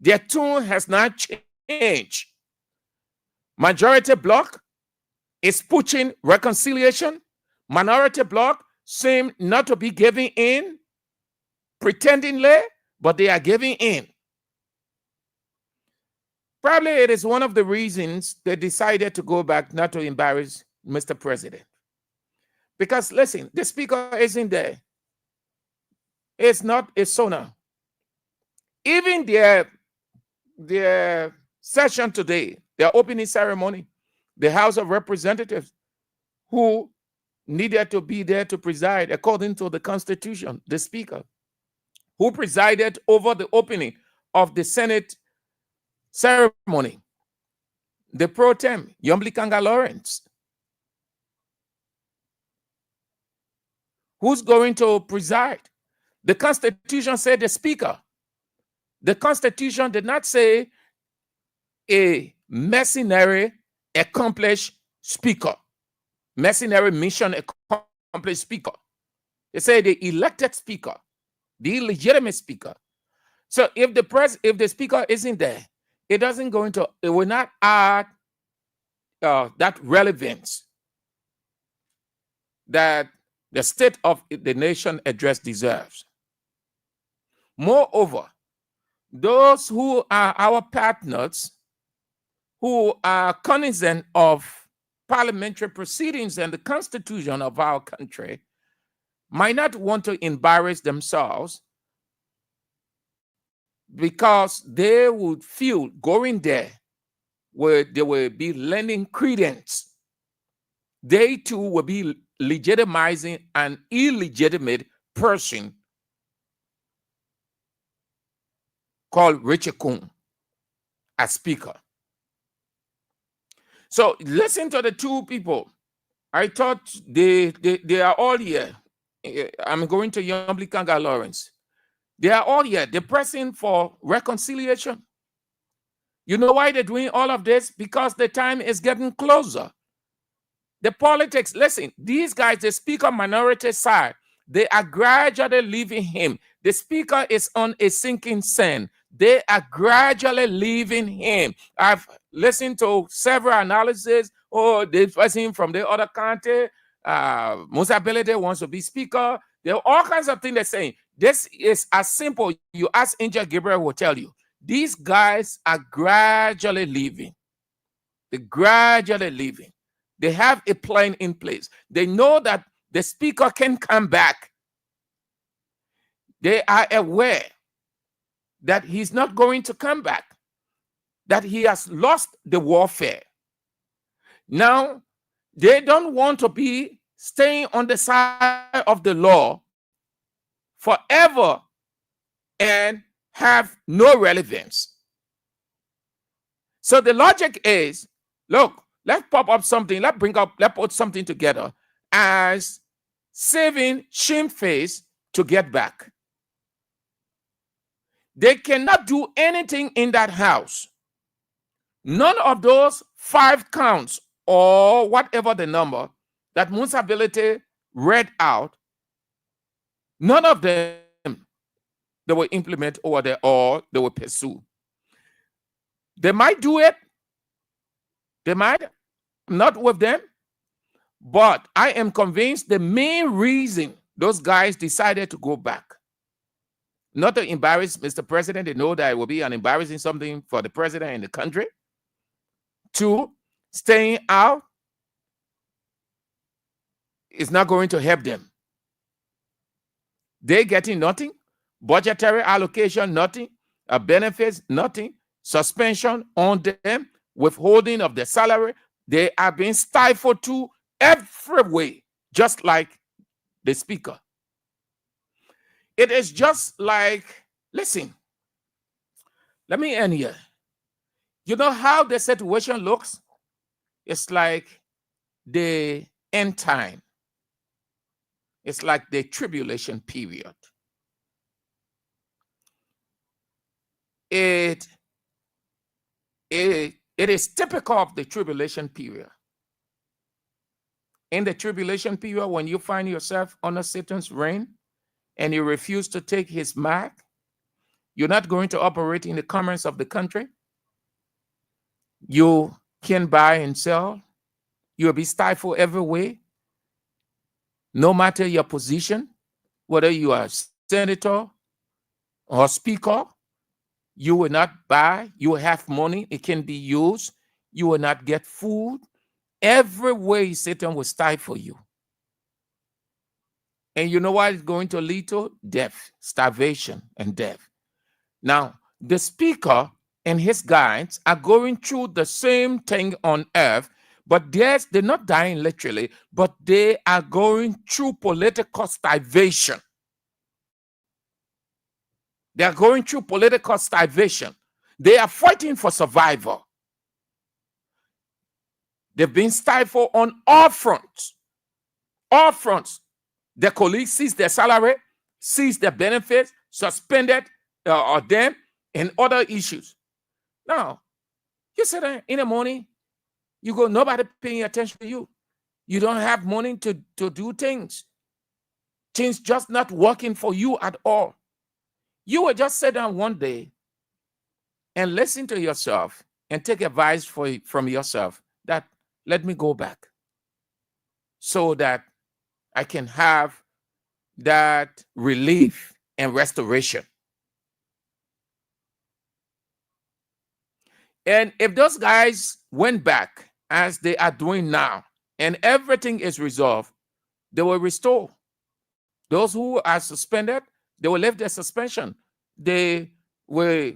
Their tone has not changed. Majority bloc is pushing reconciliation. Minority bloc seem not to be giving in, pretendingly, but they are giving in. Probably it is one of the reasons they decided to go back, not to embarrass Mr. President. Because listen, the speaker isn't there. It's not a sonar. Even their session today, their opening ceremony, the House of Representatives, who needed to be there to preside according to the Constitution, the speaker, who presided over the opening of the Senate ceremony, the pro tem, Yomlikanga Lawrence, who's going to preside. The Constitution said the speaker. The Constitution did not say a mercenary accomplished speaker, mercenary mission accomplished speaker. They say the elected speaker, the illegitimate speaker. So if the speaker isn't there, it will not add that relevance that the state of the nation address deserves. Moreover, those who are our partners, who are cognizant of parliamentary proceedings and the constitution of our country, might not want to embarrass themselves because they would feel going there where they will be lending credence. They too will be legitimizing an illegitimate person called Richard Coon as speaker. So listen to the two people. I thought they are all here. I'm going to Yomlikanga Lawrence. They are all here. They're pressing for reconciliation. You know why they're doing all of this? Because the time is getting closer. The politics, listen, these guys, the speaker minority side, they are gradually leaving him. The speaker is on a sinking sand. They are gradually leaving him. I've listened to several analyses. Oh, this person from the other country, Musability wants to be speaker. There are all kinds of things they're saying. This is as simple. You ask Angel Gabriel will tell you. These guys are gradually leaving. They're gradually leaving. They have a plan in place. They know that the speaker can come back. They are aware that he's not going to come back, that he has lost the warfare. Now, they don't want to be staying on the side of the law forever and have no relevance. So the logic is, look, let's pop up something, let's put something together as saving Shamefaced to get back. They cannot do anything in that house. None of those 5 counts or whatever the number that Musability read out, none of them they will implement or they will pursue. They might do it. They might, not with them. But I am convinced the main reason those guys decided to go back, not to embarrass Mr. President, they know that it will be an embarrassing something for the president and the country. 2, staying out is not going to help them. They're getting nothing. Budgetary allocation, nothing. Benefits, nothing. Suspension on them, withholding of their salary. They are being stifled to every way, just like the speaker. It is just like, listen, let me end here. You know how the situation looks? It's like the end time. It's like the tribulation period. It is typical of the tribulation period. In the tribulation period, when you find yourself under Satan's reign and you refuse to take his mark, you're not going to operate in the commerce of the country. You can buy and sell. You'll be stifled every way. No matter your position, whether you are senator or speaker, you will not buy. You will have money. It can be used. You will not get food. Every way Satan will stifle you. And you know what it's going to lead to? Death, starvation, and death. Now, the speaker and his guides are going through the same thing on earth, but they're not dying literally, but they are going through political starvation. They are going through political starvation. They are fighting for survival. They've been stifled on all fronts. All fronts. Their colleagues seize their salary, seize their benefits, suspended them, and other issues. Now, you sit there in the morning, you go, nobody paying attention to you. You don't have money to do things. Things just not working for you at all. You will just sit down one day and listen to yourself and take advice from yourself that let me go back so that I can have that relief and restoration. And if those guys went back as they are doing now and everything is resolved, they will restore. Those who are suspended, they will lift their suspension. They will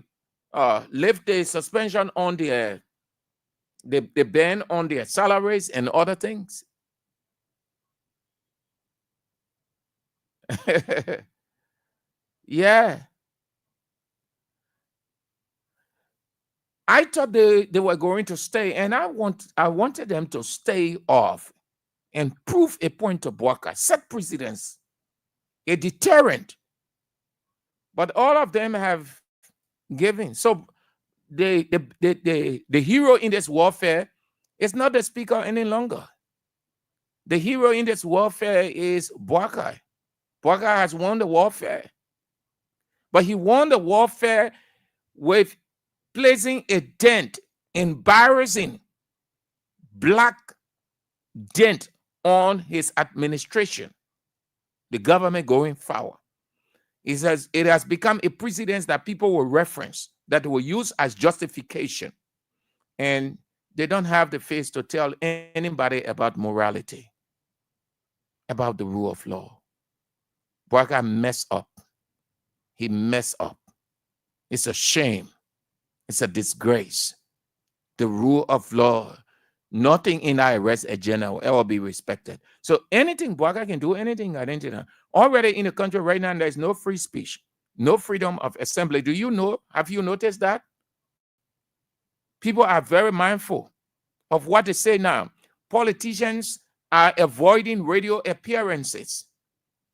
lift the suspension on the ban on their salaries and other things. Yeah. I thought they were going to stay, and I wanted them to stay off and prove a point to Bwaka, set precedence, a deterrent. But all of them have given. So the hero in this warfare is not the speaker any longer. The hero in this warfare is Bwaka. Bwaka has won the warfare. But he won the warfare with placing a dent, embarrassing black dent on his administration, the government going forward. He says it has become a precedent that people will reference, that will use as justification. And they don't have the face to tell anybody about morality, about the rule of law. Bwaga messed up. He messed up. It's a shame. It's a disgrace. The rule of law, nothing in our arrest agenda will ever be respected. So anything Bwaga can do, anything identity. Already in the country right now, there's no free speech, no freedom of assembly. Do you know? Have you noticed that? People are very mindful of what they say now. Politicians are avoiding radio appearances.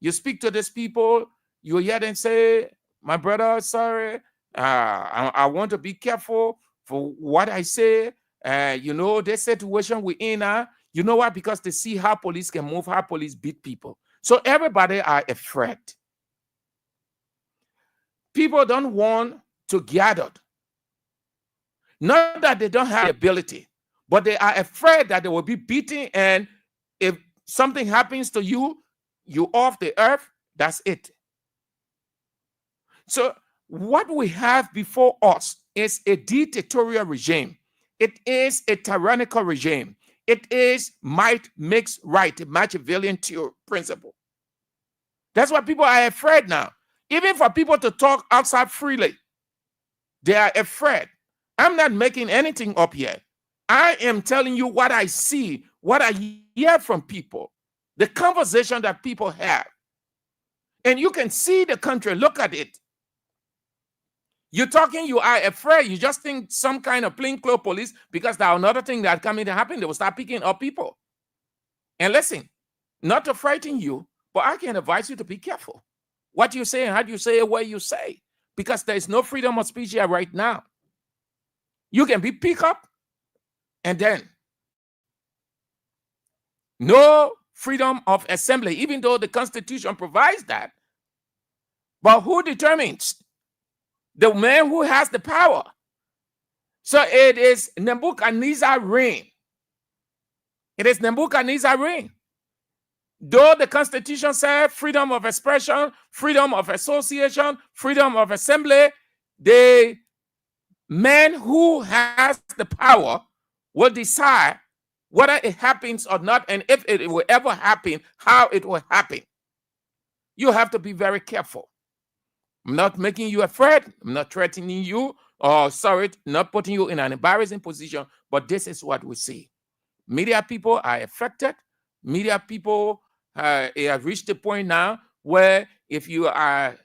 You speak to these people, you hear them say, my brother, sorry, I want to be careful for what I say. This situation we're in now, you know why? Because they see how police can move, how police beat people. So everybody are afraid. People don't want to gather. Not that they don't have the ability, but they are afraid that they will be beaten, and if something happens to you, you off the earth, that's it. So what we have before us is a dictatorial regime. It is a tyrannical regime. It is might makes right, a Machiavellian principle. That's why people are afraid now. Even for people to talk outside freely, they are afraid. I'm not making anything up yet. I am telling you what I see, what I hear from people, the conversation that people have. And you can see the country, look at it. You're talking, you are afraid. You just think some kind of plainclothes police, because there are another thing that coming to happen, they will start picking up people. And listen, not to frighten you, but I can advise you to be careful. What you say and how you say it, where you say, because there is no freedom of speech here right now. You can be picked up, and then no freedom of assembly, even though the Constitution provides that. But who determines? The man who has the power. So it is Nebuchadnezzar's reign. It is Nebuchadnezzar's reign. Though the Constitution says freedom of expression, freedom of association, freedom of assembly, the man who has the power will decide whether it happens or not, and if it will ever happen, how it will happen. You have to be very careful. I'm not making you afraid. I'm not threatening you, or not putting you in an embarrassing position, but this is what we see. Media people are affected. Media people have reached a point now where if you are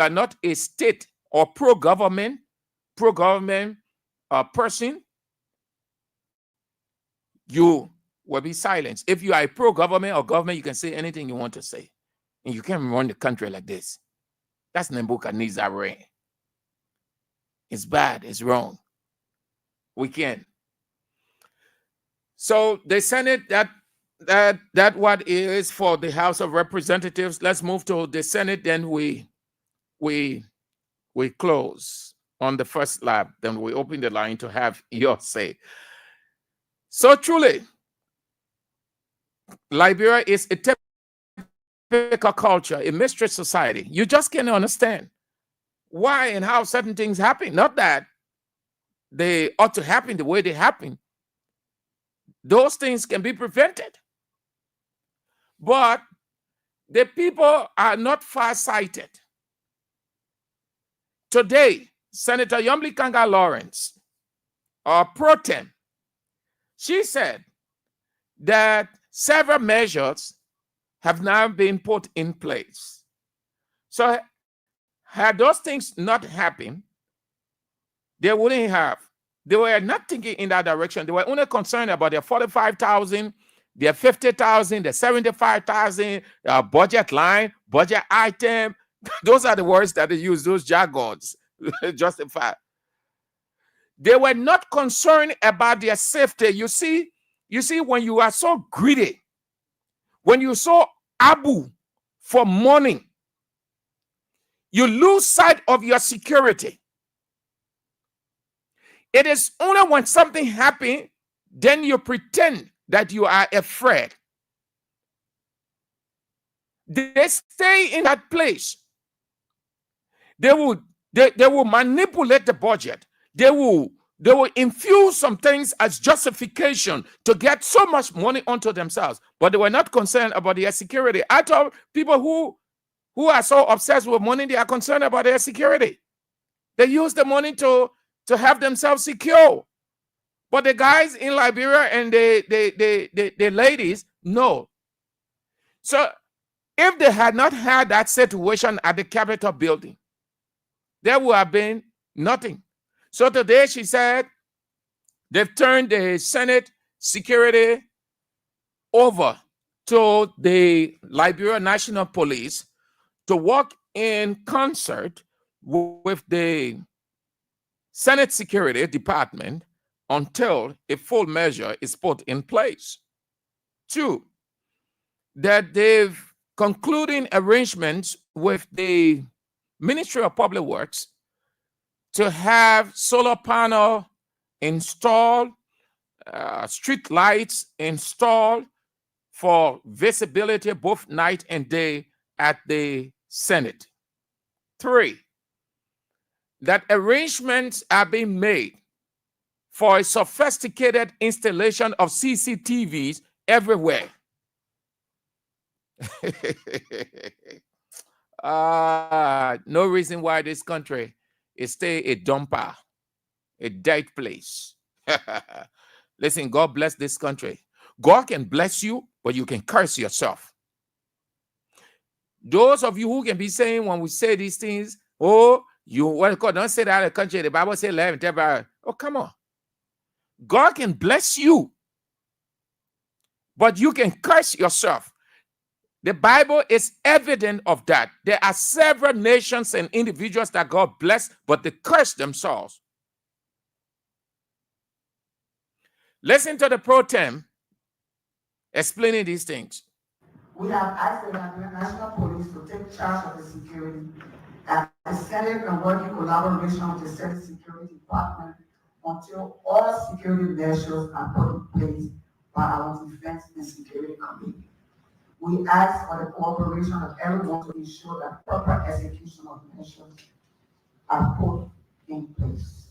not a state or pro-government person, you will be silenced. If you are a pro-government or government, you can say anything you want to say. And you can't run the country like this. That's Nebuchadnezzar's reign. It's bad. It's wrong. We can't. So the Senate, that what is for the House of Representatives. Let's move to the Senate. Then we close on the first lap. Then we open the line to have your say. So truly, Liberia is a typical culture, a mystery society. You just can't understand why and how certain things happen. Not that they ought to happen the way they happen. Those things can be prevented. But the people are not far-sighted. Today, Senator Yumli Kanga Lawrence, pro tem, she said that several measures have now been put in place. So had those things not happened, they wouldn't have. They were not thinking in that direction. They were only concerned about their 45,000, their 50,000, their 75,000 budget line, budget item. Those are the words that they use, those jargons, justify. They were not concerned about their safety. You see, when you are so greedy, when you so abu for money, You lose sight of your security. It is only when something happens, then you pretend that you are afraid. They stay in that place. They will manipulate the budget. They will infuse some things as justification to get so much money onto themselves, but they were not concerned about their security. I thought people who are so obsessed with money, they are concerned about their security. They use the money to have themselves secure. But the guys in Liberia and the ladies, no. So if they had not had that situation at the Capitol building, there would have been nothing. So today she said they've turned the Senate security over to the Liberia National Police to work in concert with the Senate Security Department until a full measure is put in place. 2, that they've concluding arrangements with the Ministry of Public Works to have solar panel installed, street lights installed for visibility both night and day at the Senate. 3, that arrangements are being made for a sophisticated installation of CCTVs everywhere. No reason why this country is stay a dumper, a dead place. Listen, God bless this country. God can bless you, but you can curse yourself. Those of you who can be saying when we say these things, oh, God, don't say that in the country. The Bible says, oh, come on. God can bless you, but you can curse yourself. The Bible is evident of that. There are several nations and individuals that God blessed, but they curse themselves. Listen to the pro tem explaining these things. We have asked the National Police to take charge of the security at the Senate and work in collaboration with the Senate Security Department until all security measures are put in place by our Defense and Security Committee. We ask for the cooperation of everyone to ensure that proper execution of measures are put in place.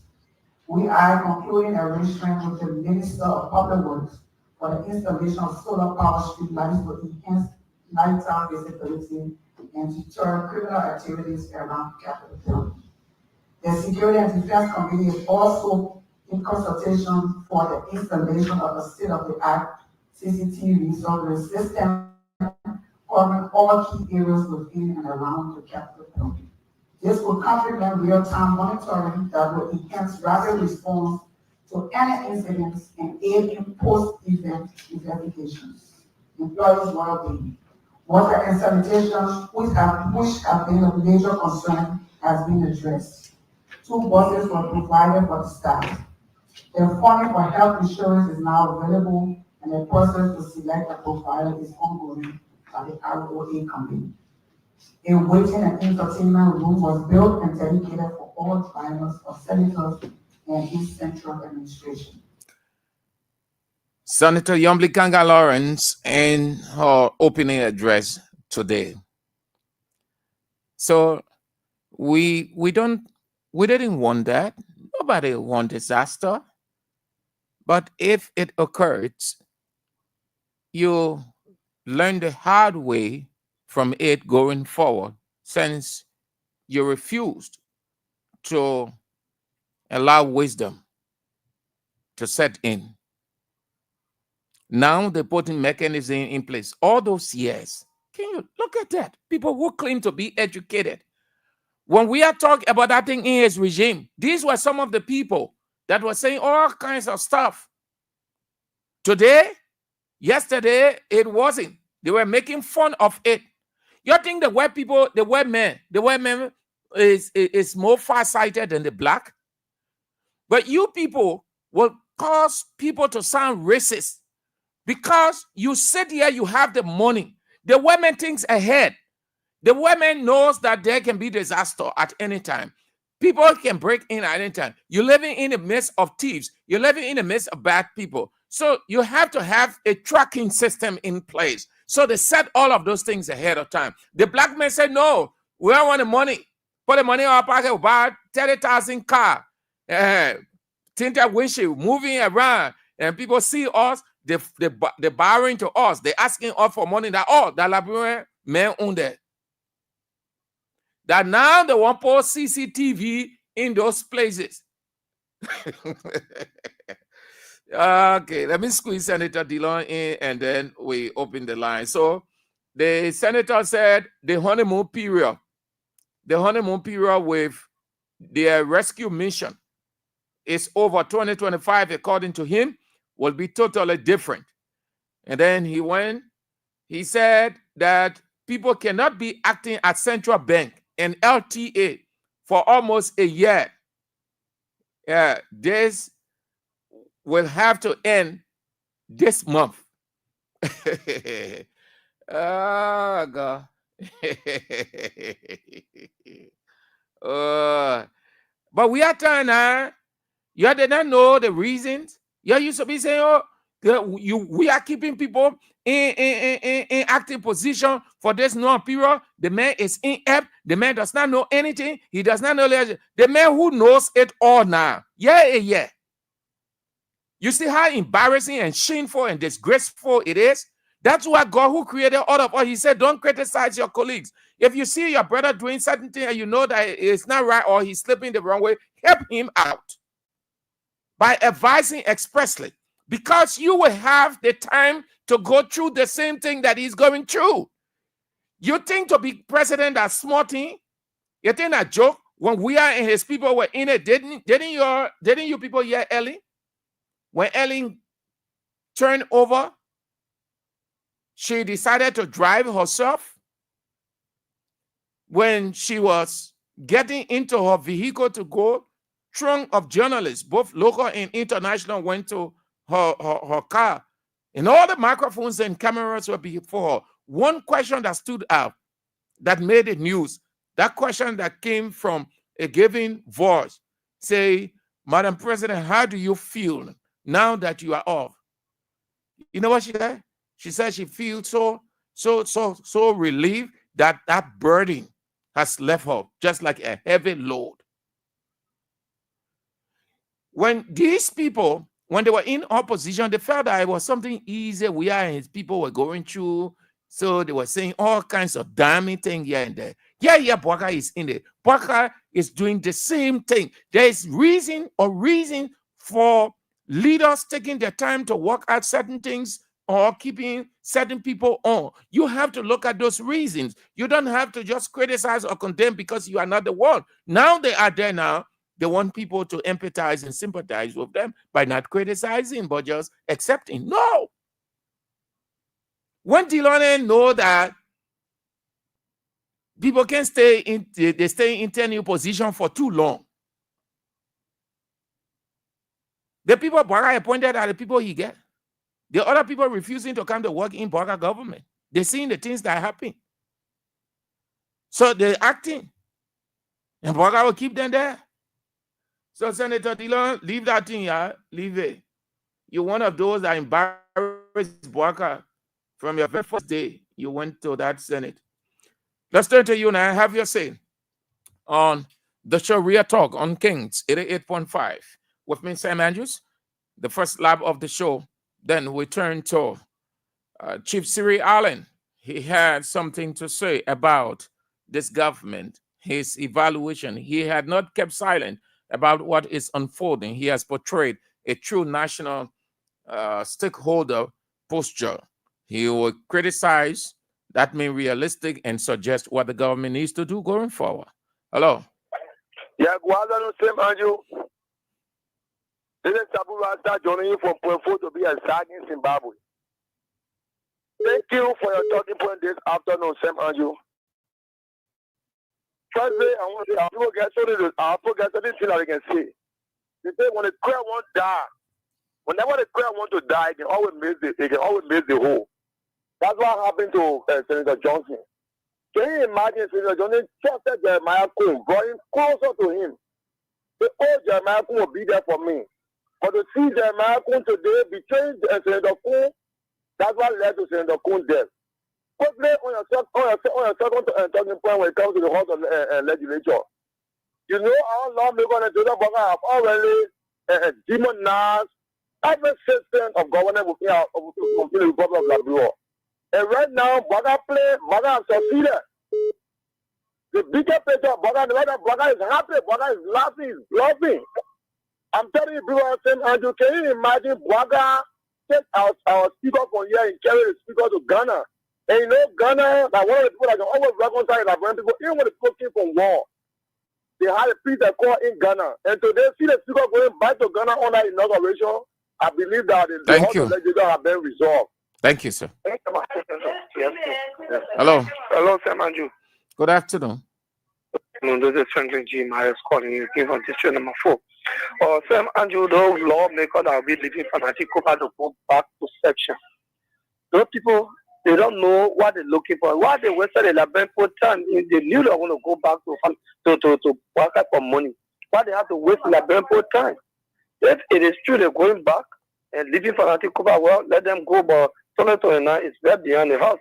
We are concluding arrangement with the Minister of Public Works for the installation of solar power street lights to enhance nighttime visibility and deter criminal activities around Capitol Hill. The Security and Defense Committee is also in consultation for the installation of a state-of-the-art CCTV surveillance system covering all key areas within and around the Capitol building. This will complement real-time monitoring that will enhance rapid response to any incidents and aid in post-event investigations. Employees' well-being. Water and sanitation, which have been a major concern, has been addressed. 2 buses were provided for the staff. The funding for health insurance is now available, and the process to select a provider is ongoing by the ROA Committee. A waiting and entertainment room was built and dedicated for all drivers of senators and East Central administration. Senator Yumble Kanga Lawrence in her opening address today. So we didn't want that. Nobody want disaster. But if it occurs, you learn the hard way from it going forward, since you refused to allow wisdom to set in. Now they're putting mechanisms in place. All those years, can you look at that? People who claim to be educated. When we are talking about that thing in his regime, these were some of the people that were saying all kinds of stuff. Today, yesterday, it wasn't. They were making fun of it. You think the white people, the white men is more far-sighted than the black? But you people will cause people to sound racist because you sit here, you have the money. The women thinks ahead. The woman knows that there can be disaster at any time. People can break in at any time. You're living in the midst of thieves. You're living in the midst of bad people. So you have to have a tracking system in place. So they set all of those things ahead of time. The black man said, no, we don't want the money. Put the money in our pocket, buy 30,000 car, tinted windshield, moving around, and people see us, they're borrowing to us. They're asking us for money that, that Liberian men own that. That now they want to put CCTV in those places. Okay, let me squeeze Senator Dillon in and then we open the line. So the senator said the honeymoon period with their rescue mission is over. 2025, according to him, will be totally different. And then he said that people cannot be acting at central bank and LTA for almost a year. This will have to end this month. Oh, God. But we are trying now. You did not know the reasons. You used to be saying, we are keeping people in active position for this long period. The man is inept. The man does not know anything. He does not know the man who knows it all now. Yeah. You see how embarrassing and shameful and disgraceful it is? That's why God, who created all of us, he said, don't criticize your colleagues. If you see your brother doing certain things and you know that it's not right or he's slipping the wrong way, help him out by advising expressly, because you will have the time to go through the same thing that he's going through. You think to be president a small thing? You think that joke? When we are and his people were in it, didn't you people hear Ellie? When Ellie turned over, she decided to drive herself. When she was getting into her vehicle to go, trunk of journalists, both local and international, went to her car. And all the microphones and cameras were before her. One question that stood out, that made the news, that question that came from a given voice, say, Madam President, how do you feel now that you are off? You know what she said? She said she feels so relieved that that burden has left her, just like a heavy load. When these people, when they were in opposition, they felt that it was something easy we are and his people were going through. So they were saying all kinds of damning things here and there. Yeah, Bwaka is in there. Bwaka is doing the same thing. There is reason for leaders taking their time to work out certain things or keeping certain people on. You have to look at those reasons. You don't have to just criticize or condemn because you are not the one. Now they are there now. They want people to empathize and sympathize with them by not criticizing, but just accepting. No. When Dillon know that people can stay in tenure position for too long, the people Bwaka appointed are the people he get. The other people refusing to come to work in Bwaka government. They're seeing the things that happen. So they're acting. And Bwaka will keep them there. So Senator Dillon, leave that thing, yeah. Leave it. You're one of those that embarrassed Bwaka from your very first day you went to that Senate. Let's turn to you now. Have your say on the show Real Talk on Kings 88.5 with me, Sam Andrews, the first lab of the show. Then we turn to Chief Siri Allen. He had something to say about this government, his evaluation. He had not kept silent about what is unfolding. He has portrayed a true national stakeholder posture. He will criticize, that means realistic, and suggest what the government needs to do going forward. Hello. Yeah, Guadalajara, Sam Andrew. This is Tabu Rasta joining you from Point 4 to be a SAG in Zimbabwe. Thank you for your talking point this afternoon, Sam Andrew. Firstly, I want to say, I forget something that I can say. They say when the crowd won't die, whenever the crowd want to die, they can always miss the hole. That's what happened to Senator Johnson. Can you imagine Senator Johnson trusted Jeremiah Kuhn, going closer to him? The old Jeremiah Kuhn will be there for me. But to see Jeremiah Kuhn today between Senator Kuhn, that's what led to Senator Kuhn's death. Quickly on your second talking point when it comes to the House of Legislature. You know our lawmakers and the have already demonized every system of governance within the Republic of Labrador. And right now, Baga has succeeded. The bigger picture of Baga is happy, Baga is laughing. I'm telling you, people are saying, Andrew, can you imagine Baga take our speaker from here and carry the speaker to Ghana? And you know, Ghana, like one of the people that can always reconcile that when people, even when the people came from war, they had a peace accord in Ghana. And today, see the speaker going back to Ghana on that inauguration, I believe that the House of Legislature have been resolved. Thank you, sir. Yes. Hello. Hello, Sam Andrew. Good afternoon. No, this is Franklin G. Myers calling you from district number 4. Sam Andrew, those lawmakers that will be leaving fanatic to go back to section. Those people, they don't know what they're looking for. Why they wasted 11 time? They knew they want to go back to work for money. Why they have to waste 11 time? If it is true they're going back and leaving fanatic well, let them go, but 2029 is right behind the house.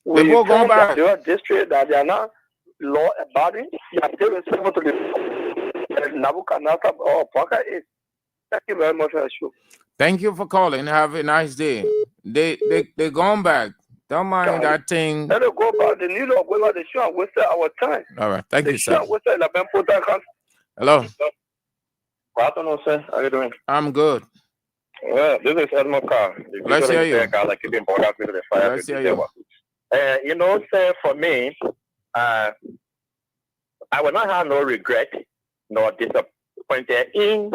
They will go back. They are district that they are not law about it. They are still responsible to the Nabucodonosor or Parker is. Thank you very much for the show. Thank you for calling. Have a nice day. They gone back. Don't mind that thing. Let them go back. The new law going on. They should have wasted our time. All right. Thank you, sir. They should have wasted 11 time. Hello. Good afternoon, sir. How are you doing? I'm good. Well, this is Edmond Carr. Let's hear you. Let's hear you. You know, sir, for me, I will not have no regret nor disappointed in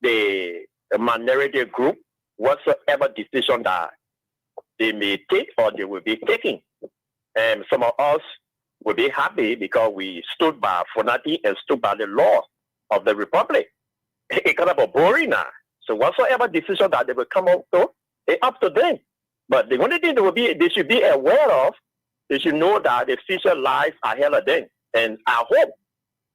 the minority group whatsoever decision that they may take or they will be taking. And some of us will be happy because we stood by Fonati and stood by the law of the Republic. It's kind of boring now. So whatsoever decision that they will come up to, it's up to them. But the only thing they should be aware of, they should know that the future lies ahead of them. And I hope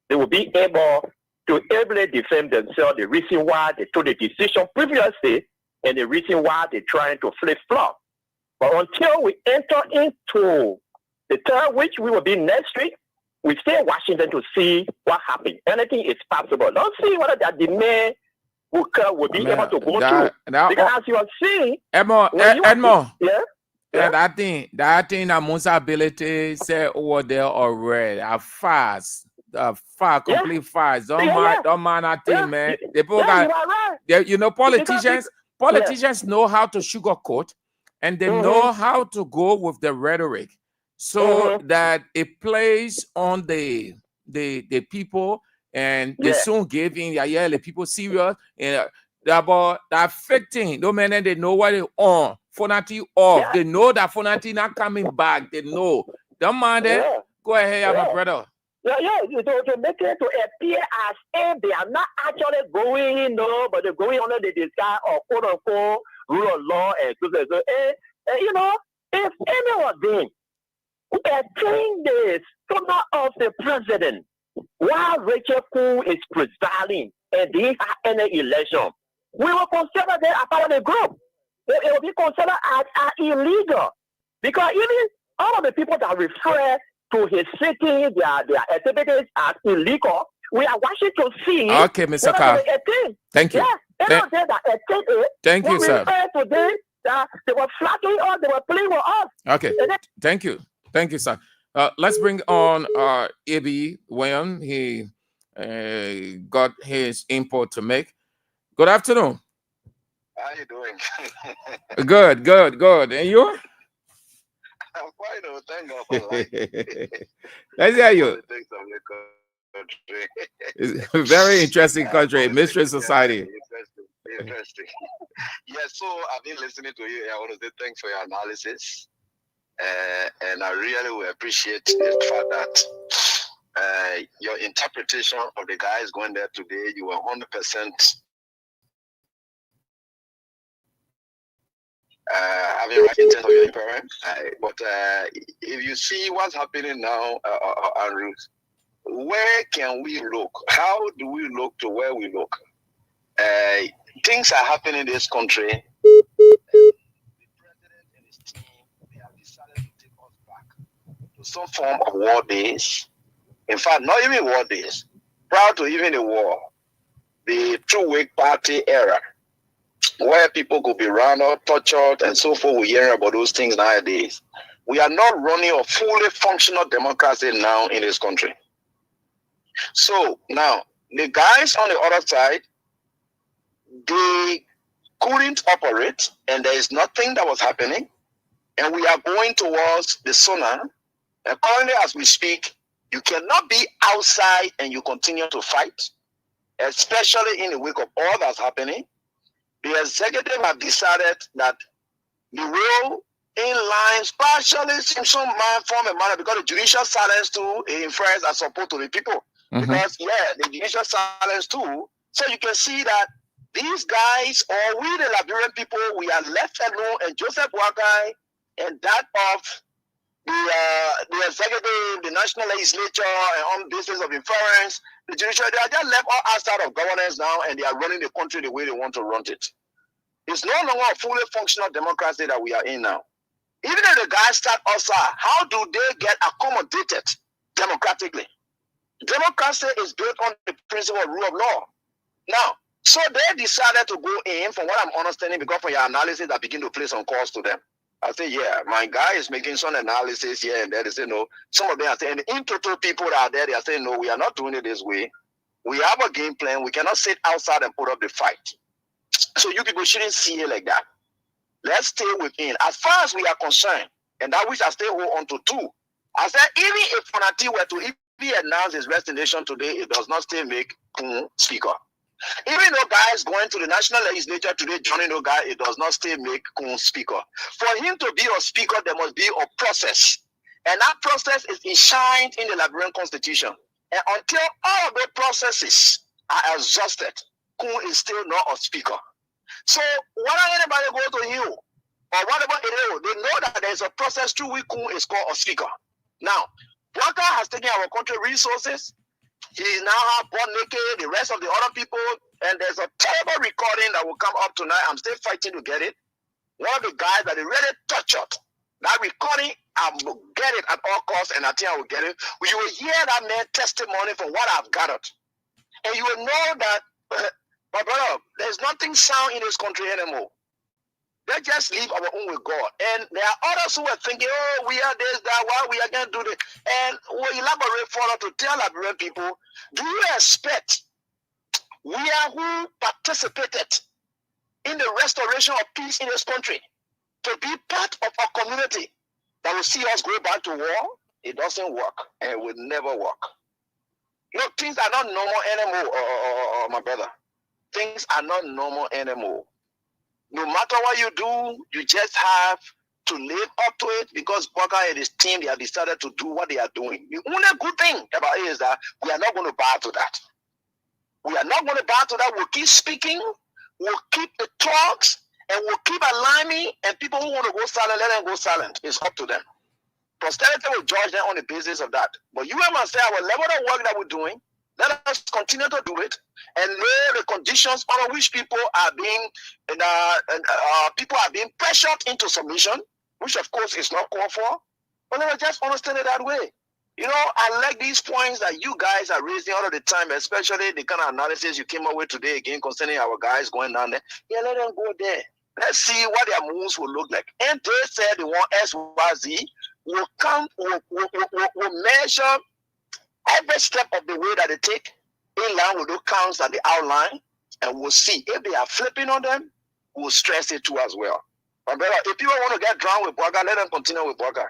they will be able to ably defend themselves, the reason why they took the decision previously and the reason why they're trying to flip-flop. But until we enter into the term which we will be next week, we stay in Washington to see what happens. Anything is possible. Don't see whether that demand will be able to go through. Because as you are seeing, Edmo, yeah, that thing that most ability say over there already. A fast, complete fast. Don't mind that thing, man. The people you know, politicians know how to sugarcoat, and they know how to go with the rhetoric, so that it plays on the people. And they soon gave in, the people serious, and about that fake thing. No man, they know what they on. Fonati off. They know that Fonati not coming back. They know. Don't mind it. Go ahead, my brother. To make it to appear as if they are not actually going, but they're going under the disguise of quote unquote rule of law and so. You know, if any of them who attend the summer of the president, while Rachel Kuhn is presiding and these are any election, we will consider them as part of the group. It will be considered as illegal. Because even all of the people that refer to his city, their activities as illegal, we are watching to see. Okay, Mr. Carr. Thank you. Thank you, sir. To them, they were flattering us, they were playing with us. Okay, thank you. Thank you, sir. Let's bring on A.B. Wayne. He got his input to make. Good afternoon. How you doing? Good. And you? I'm fine. Thank God for life. Let's hear you. It's a very interesting country, mystery society. Interesting. Yes, so I've been listening to you. I want to say thanks for your analysis. And I really will appreciate the fact that your interpretation of the guys going there today, you were 100% having right in terms of your parents. But if you see what's happening now, Andrew, where can we look? How do we look to where we look? Things are happening in this country. The president and his team, they have decided to take us back to some form of war days. In fact, not even war days. Prior to even a war, the two-week party era, where people could be rounded up, tortured, and so forth. We're hearing about those things nowadays. We are not running a fully functional democracy now in this country. So now, the guys on the other side, they couldn't operate, and there is nothing that was happening. And we are going towards the sooner. And currently, as we speak, you cannot be outside and you continue to fight, especially in the wake of all that's happening. The executive have decided that the role in lines partially in some form and manner because the judicial silence too infers as support to the people. Because the judicial silence too. So you can see that these guys, or we the Liberian people, we are left alone, and Joseph Boakai and that of the executive, the national legislature, and on basis of inference, the judicial, they are just left all outside of governance now, and they are running the country the way they want to run it. It's no longer a fully functional democracy that we are in now. Even if the guys start outside, how do they get accommodated democratically? Democracy is built on the principle of rule of law. Now, so they decided to go in, from what I'm understanding, because from your analysis, I begin to place some calls to them. I say, yeah, my guy is making some analysis here and there. They say, no. Some of them are saying, in total, people that are there, they are saying, no, we are not doing it this way. We have a game plan. We cannot sit outside and put up the fight. So you people shouldn't see it like that. Let's stay within. As far as we are concerned, and that which I still hold on to too, I said, even if Fonati were to be announced his resignation today, it does not still make Kun speaker. Even though guys going to the national legislature today, joining no guy, it does not still make Kun speaker. For him to be a speaker, there must be a process. And that process is enshrined in the Liberian constitution. And until all of the processes are exhausted, Kun is still not a speaker. So whether anybody go to you or whatever it is, they know that there is a process through which Kun is called a speaker. Now, Waka has taken our country resources. He now have born naked, the rest of the other people, and there's a terrible recording that will come up tonight. I'm still fighting to get it. One of the guys that they really tortured, that recording, I will get it at all costs, and I think I will get it. You will hear that man's testimony from what I've gathered. And you will know that, my brother, there's nothing sound in this country anymore. Let's just leave our own with God. And there are others who are thinking, oh, we are this, that, why we are going to do this. And we'll elaborate further to tell Liberian people, do you expect we are who participated in the restoration of peace in this country to be part of a community that will see us go back to war? It doesn't work, and it will never work. Look, things are not normal anymore, my brother. Things are not normal anymore. No matter what you do, you just have to live up to it because Baka and his team, they have decided to do what they are doing. The only good thing about it is that we are not going to bow to that. We are not going to bow to that. We'll keep speaking. We'll keep the talks, and we'll keep aligning. And people who want to go silent, let them go silent. It's up to them. Posterity will judge them on the basis of that. But you and myself, our level of work that we're doing, let us continue to do it and know the conditions under which people are being pressured into submission, which of course is not called for. But let us just understand it that way. You know, I like these points that you guys are raising all of the time, especially the kind of analysis you came up with today again concerning our guys going down there. Yeah, let them go there. Let's see what their moves will look like. And they said they want SYZ will come, will measure every step of the way that they take in line with those counts and the outline, and we'll see if they are flipping on them. We'll stress it too as well. But brother, if people want to get drowned with Baka, let them continue with Baka.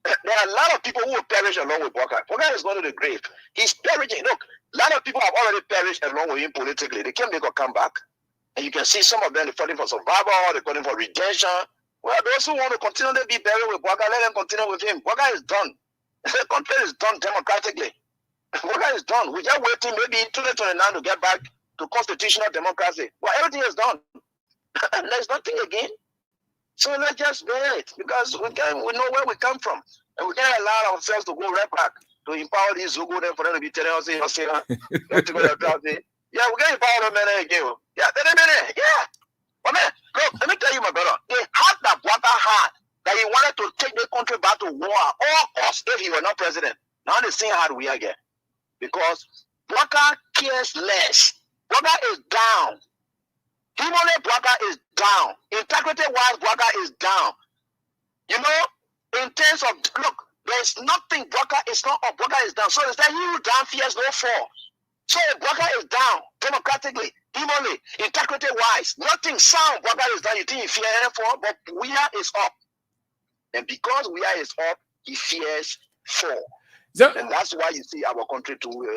There are a lot of people who will perish along with Baka. Baka is going to the grave. He's perishing. Look, a lot of people have already perished along with him politically. They can't make a comeback. And you can see some of them, they're fighting for survival, they're fighting for redemption. Well, those who want to continue to be buried with Baka, let them continue with him. Baka is done. The country is done democratically. Baka is done. We're just waiting maybe in 2029 to get back to constitutional democracy. Well, everything is done. There's nothing again. So let's just bear it because we know where we come from. And we can't allow ourselves to go right back to empower these who go there for them to be telling us, yeah, we can empower them again. Yeah, yeah. But man, look, let me tell you, my brother, the heart that Bwaka had, that he wanted to take the country back to war at all costs if he were not president. Now the same heart we are again. Because Bwaka cares less. Bwaka is down. Humanly, Bwaka is down. Integrity-wise, Bwaka is down. You know, in terms of, look, there's nothing, Bwaka is not up, Bwaka is down. So it's that you down fears no fall. So Bwaka is down, democratically, humanly, integrity-wise. Nothing sound, Bwaka is down. You think he fears any fall, but Weah is up. And because Weah is up, he fears fall. So, and that's why you see our country to where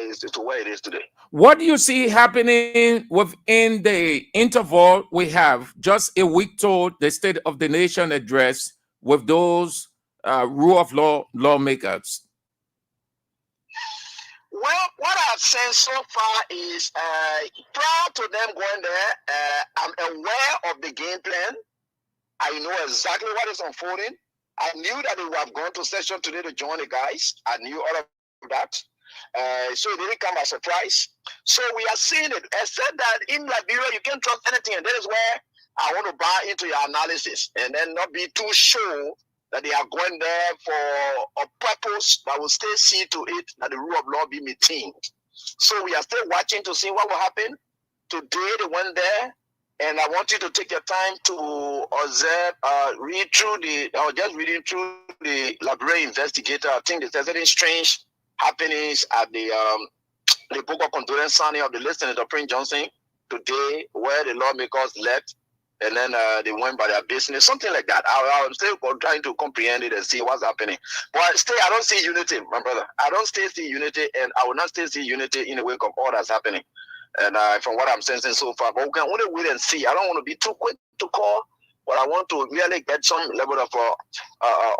it is today. What do you see happening within the interval we have just a week to the State of the Nation address with those rule of law lawmakers? Well, what I've seen so far is prior to them going there, I'm aware of the game plan. I know exactly what is unfolding. I knew that they would have gone to session today to join the guys. I knew all of that. So it didn't come as a surprise. So we are seeing it. Except that in Liberia, you can't trust anything. And that is where I want to buy into your analysis and then not be too sure that they are going there for a purpose that will still see to it that the rule of law be maintained. So we are still watching to see what will happen. Today they went there. And I want you to take your time to observe, read through I was just reading through the Liberian Investigator. I think there's certain strange happenings at the book of Condolence signing of the list of Prince Johnson today, where the lawmakers left, and then they went by their business, something like that. I'm still trying to comprehend it and see what's happening. But still, I don't see unity, my brother. I don't still see unity, and I will not still see unity in the wake of all that's happening. And from what I'm sensing so far, but we can only wait and see. I don't want to be too quick to call, but I want to really get some level of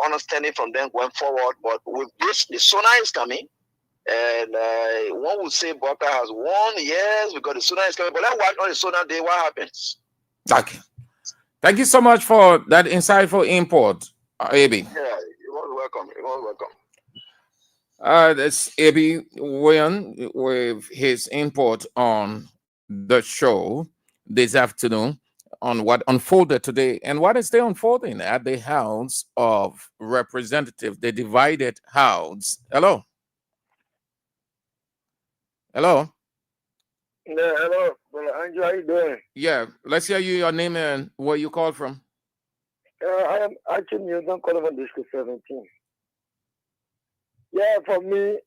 understanding from them going forward. But with this, the Sona is coming, and one would say Bwaka has won, yes, because the Sona is coming. But let's watch on the Sona day what happens. Okay. Thank you so much for that insightful input, Abi. Yeah, you're most welcome. You're most welcome. That's Abi Wayan with his input on the show this afternoon on what unfolded today and what is still unfolding at the House of Representatives, the divided House. Hello. Hello. Yeah, hello, brother Andrew. How you doing? Yeah, let's hear you, your name and where you call from. I am actually calling from District 17. Yeah, for me,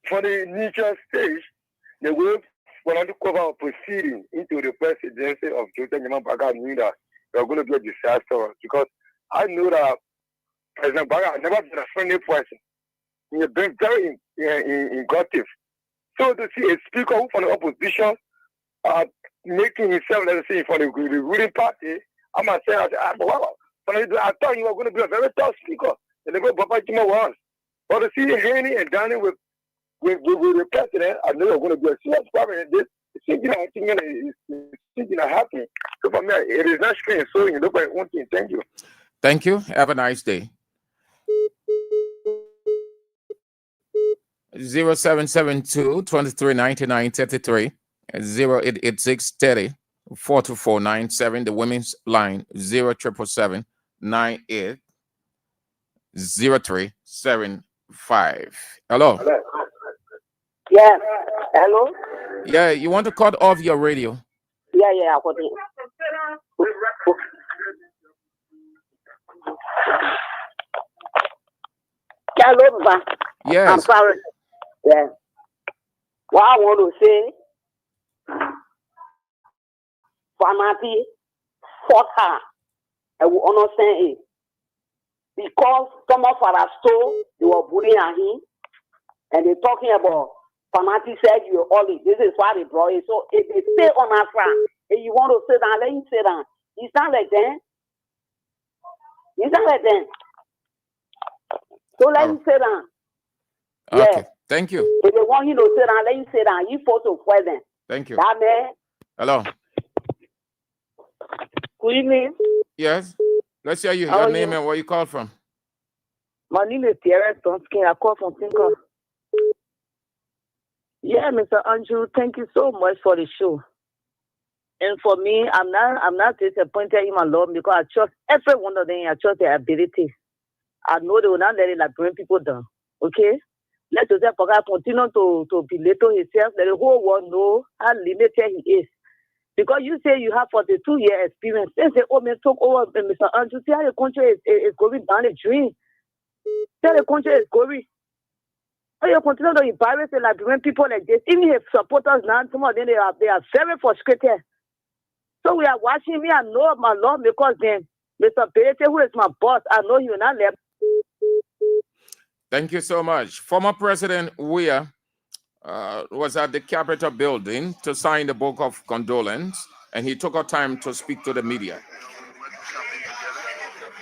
for the initial stage, the way for us to cover proceeding into the presidency of President Bwaka knew that they were going to be a disaster because I knew that President Bwaka had never been a friendly person. He had been very innovative. So to see a speaker from the opposition making himself, let's say, for the ruling party, I must say, I thought you were going to be a very tough speaker. And they go Papa Jima was. But to see Haney and dining with the president, I know it's going to be a serious problem. And this thinking happen. So for me, it is not strange. So you look at one thing. Thank you. Thank you. Have a nice day. 0772 2399 0886 30 42497. The women's line 0777 98 0375. Hello. Yeah. Hello. Yeah, you want to cut off your radio? Yeah. I got it. Hello, Papa. Yes. I'm sorry. Yeah. What I want to say, Famati fought her. I will understand it. Because some of our store, they were bullying him, and they're talking about Famati said you're all it. This is why they brought it. So if they stay on our front, if you want to sit down, let him sit down. It's not like that. It's not like that. So let him sit down. Okay. Yeah. Thank you. If they want him to sit down, let him sit down. You supposed to present. Thank you. That man. Hello. Good evening. Yes. Let's hear you. How Your are name you? and where you call from. My name is Tierra Tonskin. I call from Tinker. Yeah, Mr. Andrew, thank you so much for the show. And for me, I'm not disappointed in my Lord because I trust every one of them. I trust their ability. I know they will not let it like bring people down. Okay? Let Joseph Boga continue to belittle himself. Let the whole world know how limited he is. Because you say you have 42-year experience. They say, oh, man, took over, Mr. Andrew. See how the country is going down the drain. See how the country is going. How you continue to embarrass the Liberian people like this. Even his supporters now, some of them, they are very frustrated. So we are watching me. I know my Lord because then Mr. Berete, who is my boss, I know he will not let. Thank you so much. Former President Weah was at the Capitol building to sign the book of condolence, and he took our time to speak to the media. We went shopping together.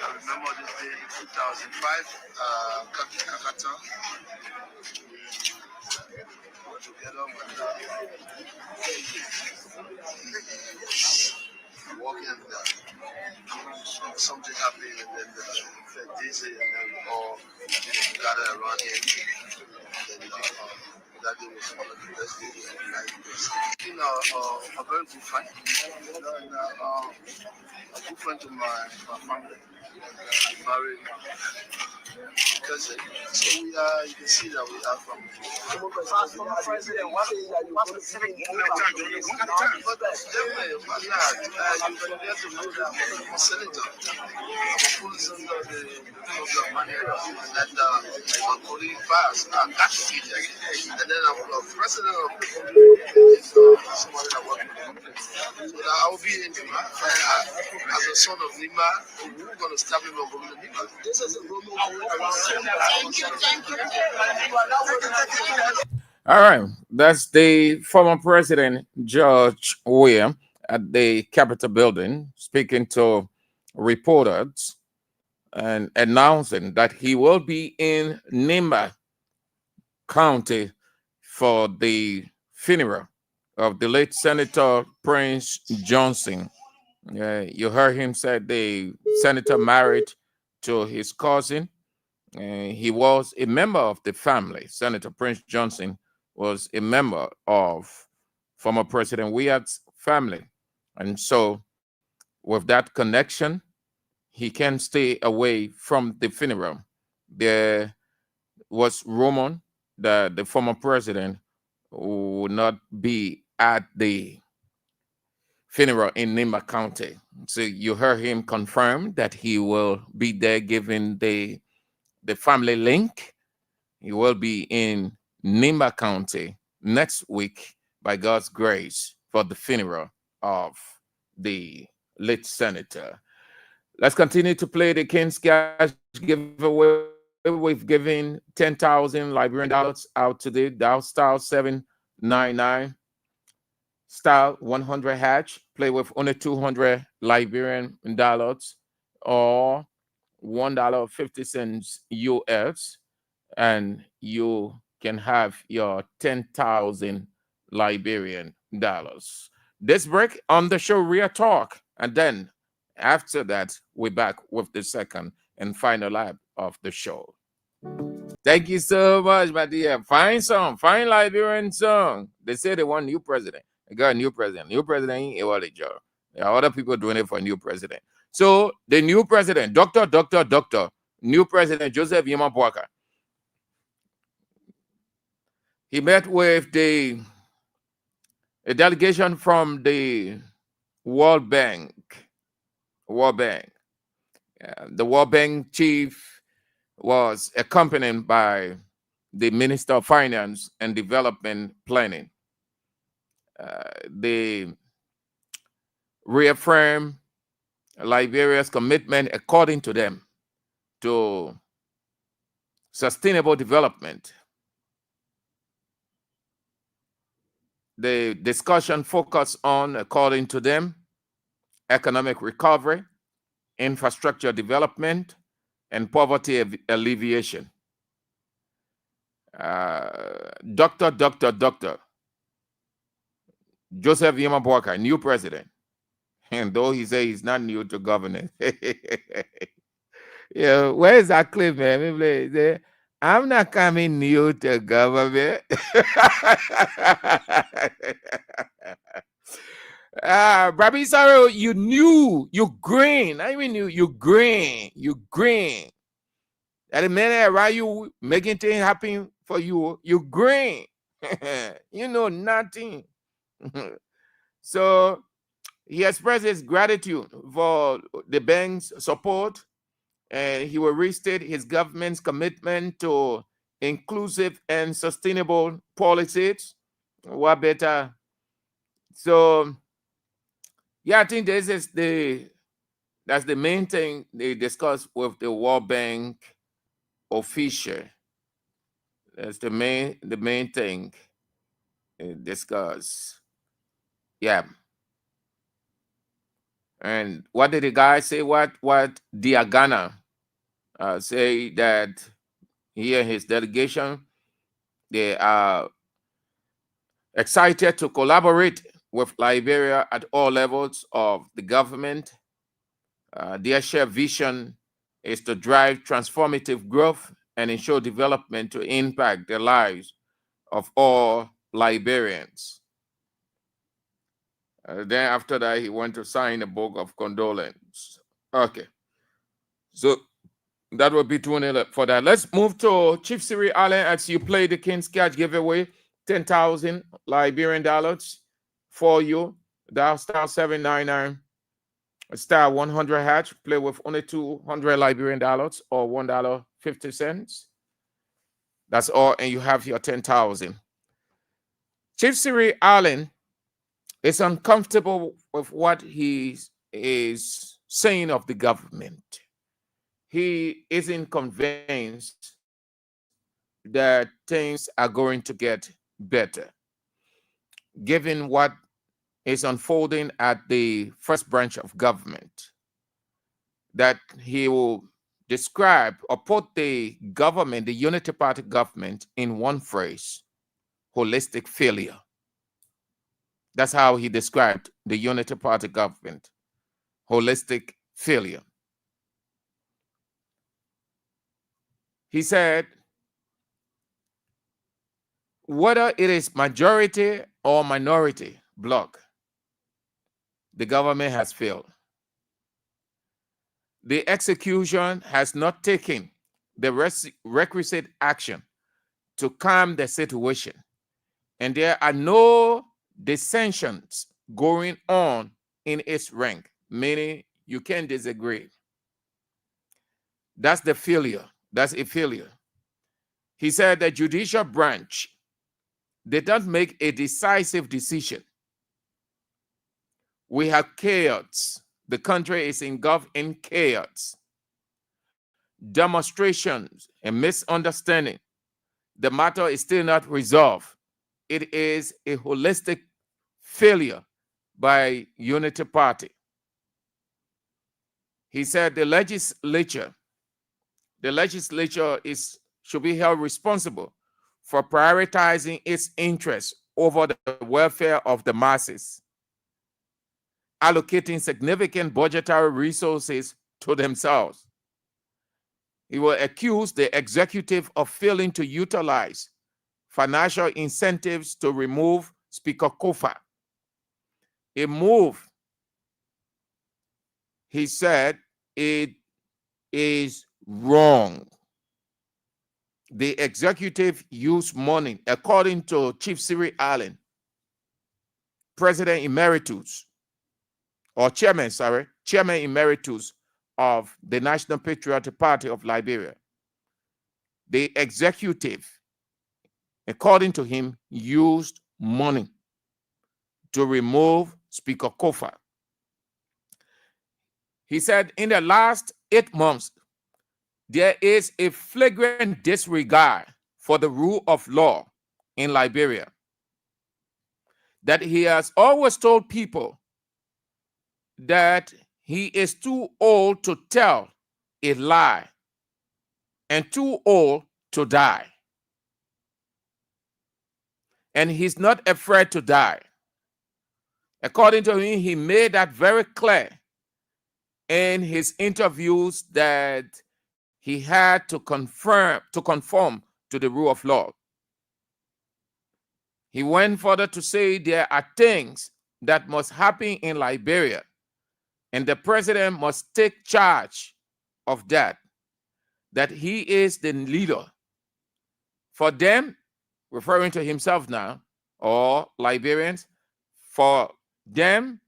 I remember this day in 2005, Kakata. We were together when walking, something happened, and then felt dizzy, and then we all gathered around him. And then that day was one of the best days of my life. It's been a very good friend, and a good friend to my family. I married cousin. So we are, you can see that we are from. President, what specific definitely, why not? You forget to know that I'm a senator. I'm a full senator of the Manila, and I'm holding fast. I got to be there. And then I'm the president of the country. Somebody that works with the company. So that I will be in Nima. As the son of Nima, we're going to start him on going to Nima. This is a Roman. Thank you. All right. That's the former President George Weah at the Capitol building speaking to reporters and announcing that he will be in Nimba County for the funeral of the late Senator Prince Johnson. You heard him say the senator married to his cousin. He was a member of the family. Senator Prince Johnson was a member of former President Weah's family. And so with that connection, he can stay away from the funeral. There was rumor that the former president would not be at the funeral in Nimba County. So you heard him confirm that he will be there giving the family link. He will be in Nimba County next week by God's grace for the funeral of the late senator. Let's continue to play the King's Cash giveaway. We've given 10,000 Liberian dollars out today. Dial star 799 star 100 hatch. Play with only 200 Liberian dollars or $1.50 US, and you can have your 10,000 Liberian dollars. This break on the show, Real Talk, and then after that, we're back with the second and final lap of the show. Thank you so much, my dear. Fine song, fine Liberian song. They say they want new president. They got a new president. New president ain't a wallet job. There are other people doing it for a new president. So the new president, doctor, new president Joseph Yema Boaka, he met with a delegation from the World Bank. The World Bank chief was accompanied by the Minister of Finance and Development Planning. They reaffirmed Liberia's commitment, according to them, to sustainable development. The discussion focused on, according to them, economic recovery, infrastructure development, and poverty alleviation. Dr. Joseph Yema Boaka, new president, And though he say he's not new to governance. Yeah, where is that clip, man? Me play, say, I'm not coming new to government. Brabi Saro, you knew, you green. I even knew you green. You green. At the minute around you making things happen for you, you green. You know nothing. So he expressed his gratitude for the bank's support, and he will restate his government's commitment to inclusive and sustainable policies. What better? So yeah, I think that's the main thing they discussed with the World Bank official. That's the main thing they discuss. Yeah. And what did the guy say? What Diagana say that he and his delegation, they are excited to collaborate with Liberia at all levels of the government. Their shared vision is to drive transformative growth and ensure development to impact the lives of all Liberians. Then after that, he went to sign a book of condolence. Okay. So that will be 20 for that. Let's move to Chief Siri Allen as you play the King's Catch giveaway. 10,000 Liberian dollars for you. Dial star 799 star 100 hatch. Play with only 200 Liberian dollars or $1.50. That's all, and you have your 10,000. Chief Siri Allen is uncomfortable with what he is saying of the government. He isn't convinced that things are going to get better, given what is unfolding at the first branch of government, that he will describe or put the government, the Unity Party government, in one phrase: holistic failure. That's how he described the Unity Party government: holistic failure. He said, whether it is majority or minority bloc, the government has failed. The execution has not taken the requisite action to calm the situation, and there are no dissensions going on in its rank, meaning you can disagree. That's the failure. That's a failure. He said the judicial branch did not make a decisive decision. We have chaos. The country is engulfed in chaos. Demonstrations and misunderstanding. The matter is still not resolved. It is a holistic failure by Unity Party. He said the legislature should be held responsible for prioritizing its interests over the welfare of the masses, allocating significant budgetary resources to themselves. He will accuse the executive of failing to utilize financial incentives to remove Speaker Kofa. A move, he said, it is wrong. The executive used money, according to Chief Siri Allen, President Emeritus, or Chairman Emeritus of the National Patriotic Party of Liberia. The executive, according to him, used money to remove Speaker Kofa. He said in the last 8 months, there is a flagrant disregard for the rule of law in Liberia, that he has always told people that he is too old to tell a lie and too old to die. And he's not afraid to die. According to him, he made that very clear in his interviews that he had to conform to the rule of law. He went further to say there are things that must happen in Liberia, and the president must take charge of that he is the leader. For them, referring to himself now, or Liberians, for them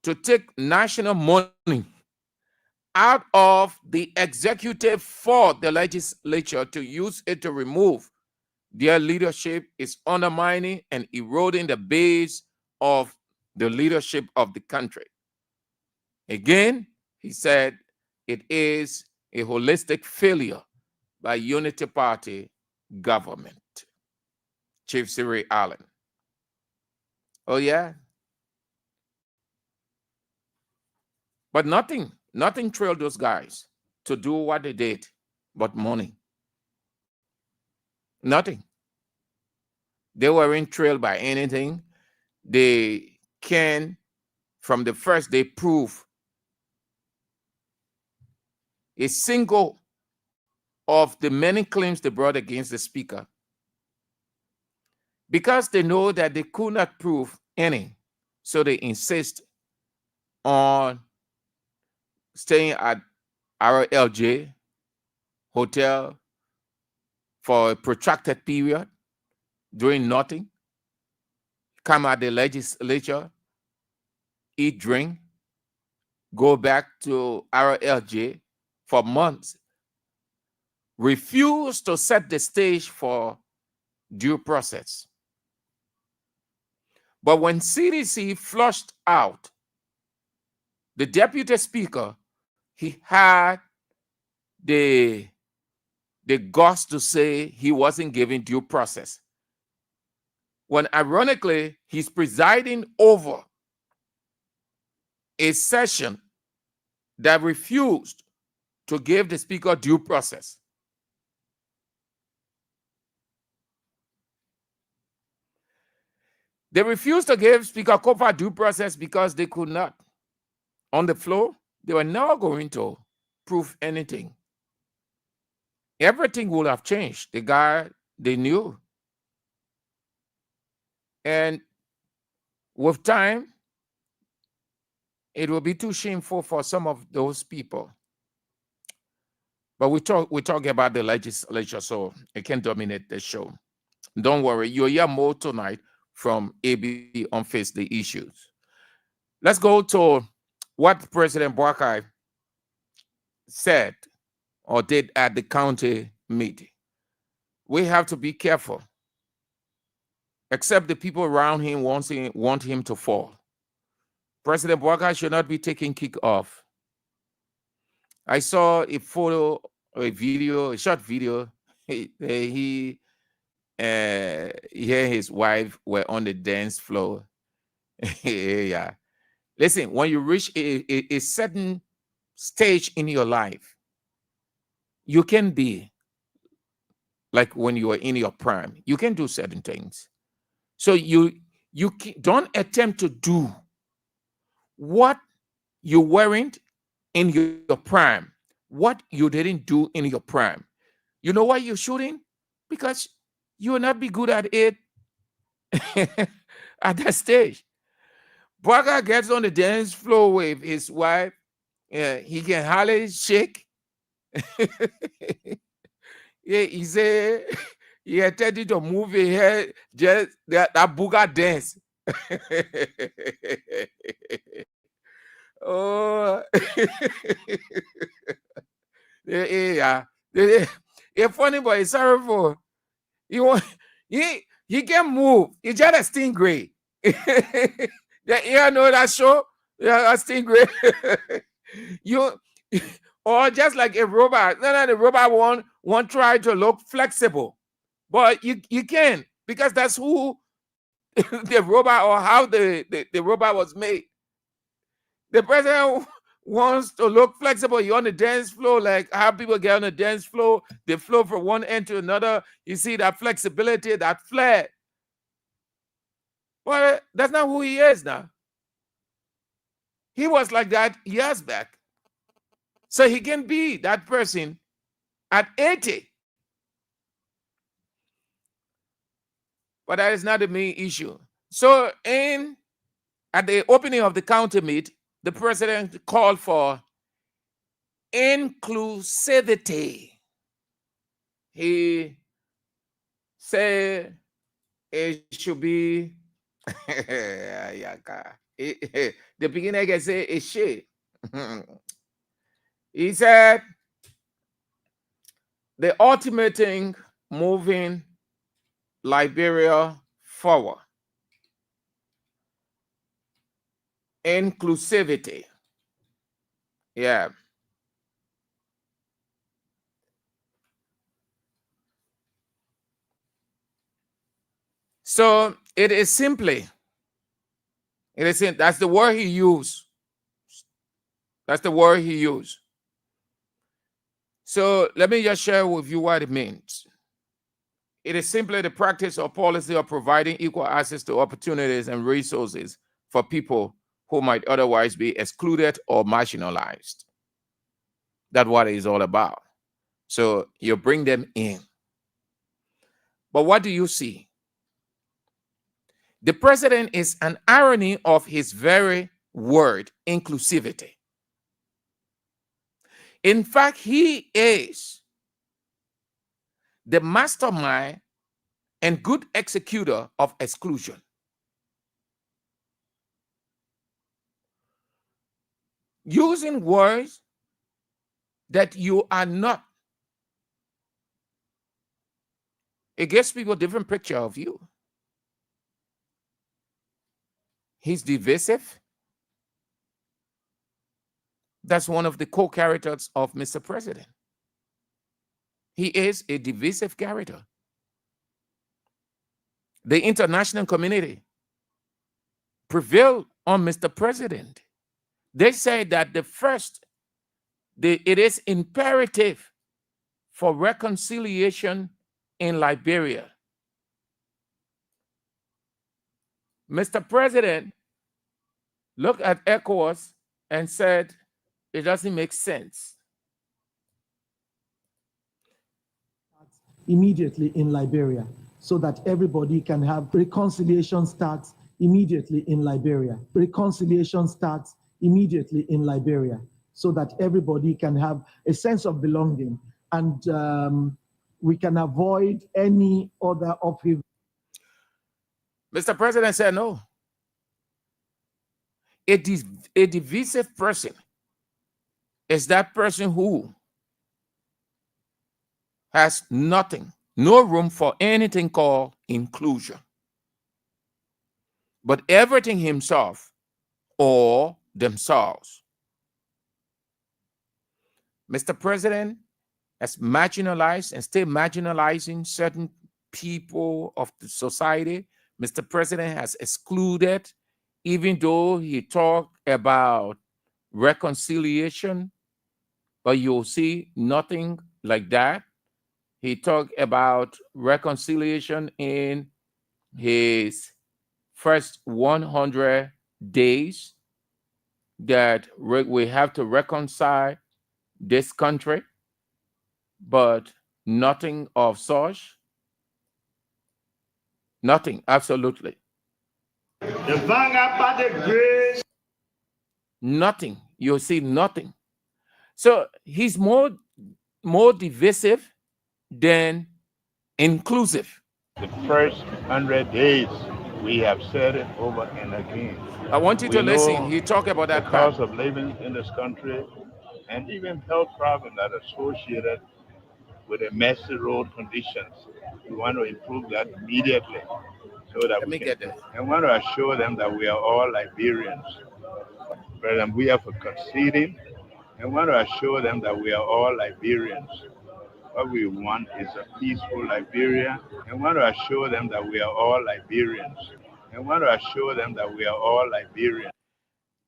to take national money out of the executive for the legislature to use it to remove their leadership is undermining and eroding the base of the leadership of the country. Again, he said it is a holistic failure by Unity Party government. Chief Siri Allen. Oh, yeah? But nothing trailed those guys to do what they did but money. Nothing. They weren't trailed by anything. They can, from the first day, prove a single of the many claims they brought against the speaker. Because they know that they could not prove any, so they insist on staying at RLJ hotel for a protracted period, doing nothing, come at the legislature, eat, drink, go back to RLJ for months, refuse to set the stage for due process. But when CDC flushed out the deputy speaker, he had the guts to say he wasn't giving due process. When ironically, he's presiding over a session that refused to give the speaker due process. They refused to give Speaker Kopa due process because they could not. On the floor, they were not going to prove anything. Everything would have changed. The guy, they knew. And with time, it will be too shameful for some of those people. But we're talking about the legislature, so it can dominate the show. Don't worry, you'll hear more tonight from AB on Face the Issues. Let's go to what President Boakai said or did at the county meeting. We have to be careful, except the people around him want him to fall. President Boakai should not be taking kick off. I saw a photo, a short video. He and his wife were on the dance floor. Yeah. Listen, when you reach a certain stage in your life, you can be like when you are in your prime. You can do certain things. So you don't attempt to do what you weren't in your prime, what you didn't do in your prime. You know why you're shooting? Because you will not be good at it at that stage. Braga gets on the dance floor with his wife. He can hardly shake. Yeah, he said he attempted to move his head, just that booga dance. Oh, yeah. It's funny, but it's sorrowful. He can move. He's just a stingray. You know that show? Yeah, a stingray. Or just like a robot. No, the robot won't try to look flexible. But you can, because that's who the robot or how the robot was made. The president wants to look flexible. You're on the dance floor, like how people get on the dance floor. They flow from one end to another. You see that flexibility, that flair. Well, that's not who he is now. He was like that years back. So he can be that person at 80. But that is not the main issue. So at the opening of the county meet, the president called for inclusivity. He said it should be the beginner can say it's shit. He said the ultimate thing moving Liberia forward. Inclusivity. Yeah. So it is simply, that's the word he used. That's the word he used. So let me just share with you what it means. It is simply the practice or policy of providing equal access to opportunities and resources for people who might otherwise be excluded or marginalized. That's what it is all about. So you bring them in. But what do you see? The president is an irony of his very word, inclusivity. In fact, he is the mastermind and good executor of exclusion. Using words that you are not, it gives people a different picture of you. He's divisive. That's one of the co-characters of Mr. President. He is a divisive character. The international community prevailed on Mr. President. They say that it is imperative for reconciliation in Liberia. Mr. President looked at ECOWAS and said, it doesn't make sense. Immediately in Liberia, so that everybody can have reconciliation starts immediately in Liberia. Reconciliation starts immediately in Liberia, so that everybody can have a sense of belonging, and we can avoid any other upheaval. Mr. President said no. A divisive person is that person who has nothing, no room for anything called inclusion, but everything himself or themselves. Mr. President has marginalized and still marginalizing certain people of the society. Mr. President has excluded, even though he talked about reconciliation, but you'll see nothing like that. He talked about reconciliation in his first 100 days, that we have to reconcile this country, but nothing of such. Nothing, absolutely. The vanguard party grace. Nothing. You'll see nothing. So he's more divisive than inclusive. The first 100 days, we have said it over and again. I want you to listen. He talked about that the part. cost of living in this country and even health problems that are associated with the messy road conditions. We want to improve that immediately so that we can get there. And want to assure them that we are all Liberians. President, we are for conceding and want to assure them that we are all Liberians. What we want is a peaceful Liberia, and want to assure them that we are all Liberians. And want to assure them that we are all Liberians.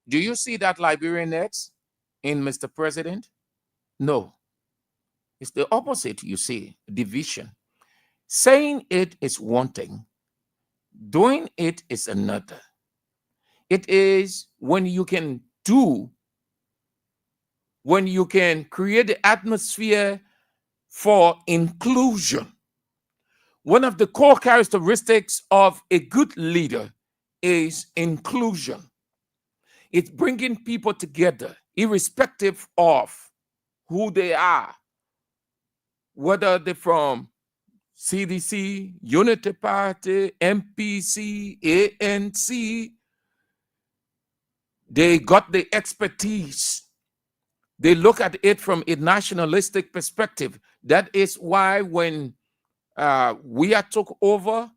Do you see that Liberianness in Mr. President? No. It's the opposite, you see, division. Saying it is one thing, Doing it is another. It is when you can do, when you can create the atmosphere for inclusion. One of the core characteristics of a good leader is inclusion. It's bringing people together, irrespective of who they are, whether they're from CDC, Unity Party, MPC, ANC. They got the expertise. They look at it from a nationalistic perspective. That is why when we took over,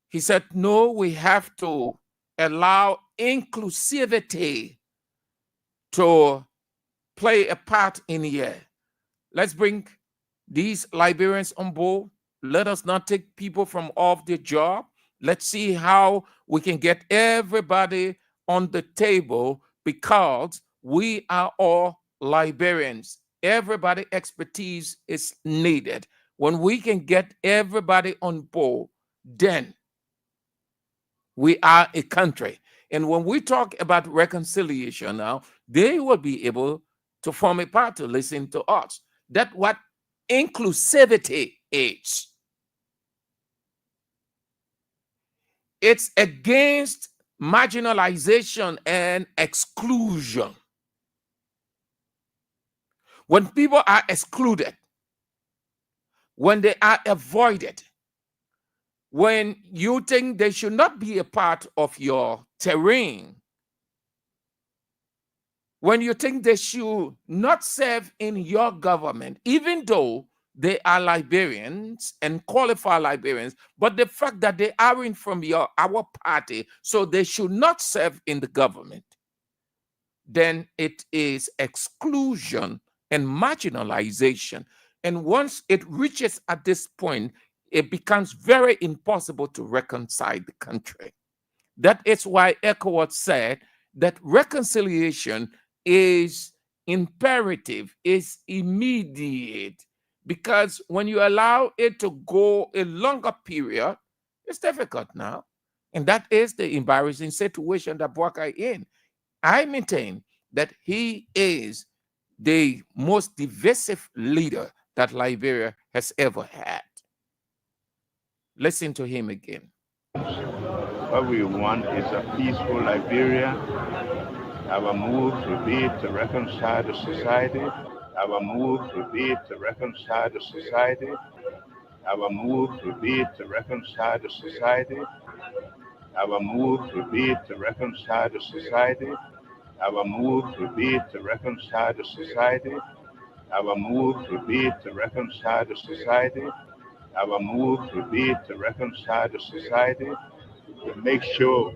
he said, no, we have to allow inclusivity to play a part in here. Let's bring these Liberians on board. Let us not take people from off the job. Let's see how we can get everybody on the table, because we are all Liberians. Everybody expertise is needed. When we can get everybody on board, then we are a country. And when we talk about reconciliation now, they will be able to form a part to listen to us. That's what inclusivity is. It's against marginalization and exclusion. When people are excluded, when they are avoided, when you think they should not be a part of your terrain, when you think they should not serve in your government, even though they are Liberians and qualified Liberians, but the fact that they aren't from our party, so they should not serve in the government, then it is exclusion and marginalization. And once it reaches at this point, it becomes very impossible to reconcile the country. That is why ECOWAS said that reconciliation is imperative, is immediate, because when you allow it to go a longer period, it's difficult now. And that is the embarrassing situation that Bwaka is in. I maintain that he is the most divisive leader that Liberia has ever had. Listen to him again. What we want is a peaceful Liberia. Our move will be to reconcile the society. Our move will be to reconcile the society. Our move will be to reconcile the society. Our move will be to reconcile the society. Our move will be to reconcile the society. Our move will be to reconcile the society. Our move will be to reconcile the society, to make sure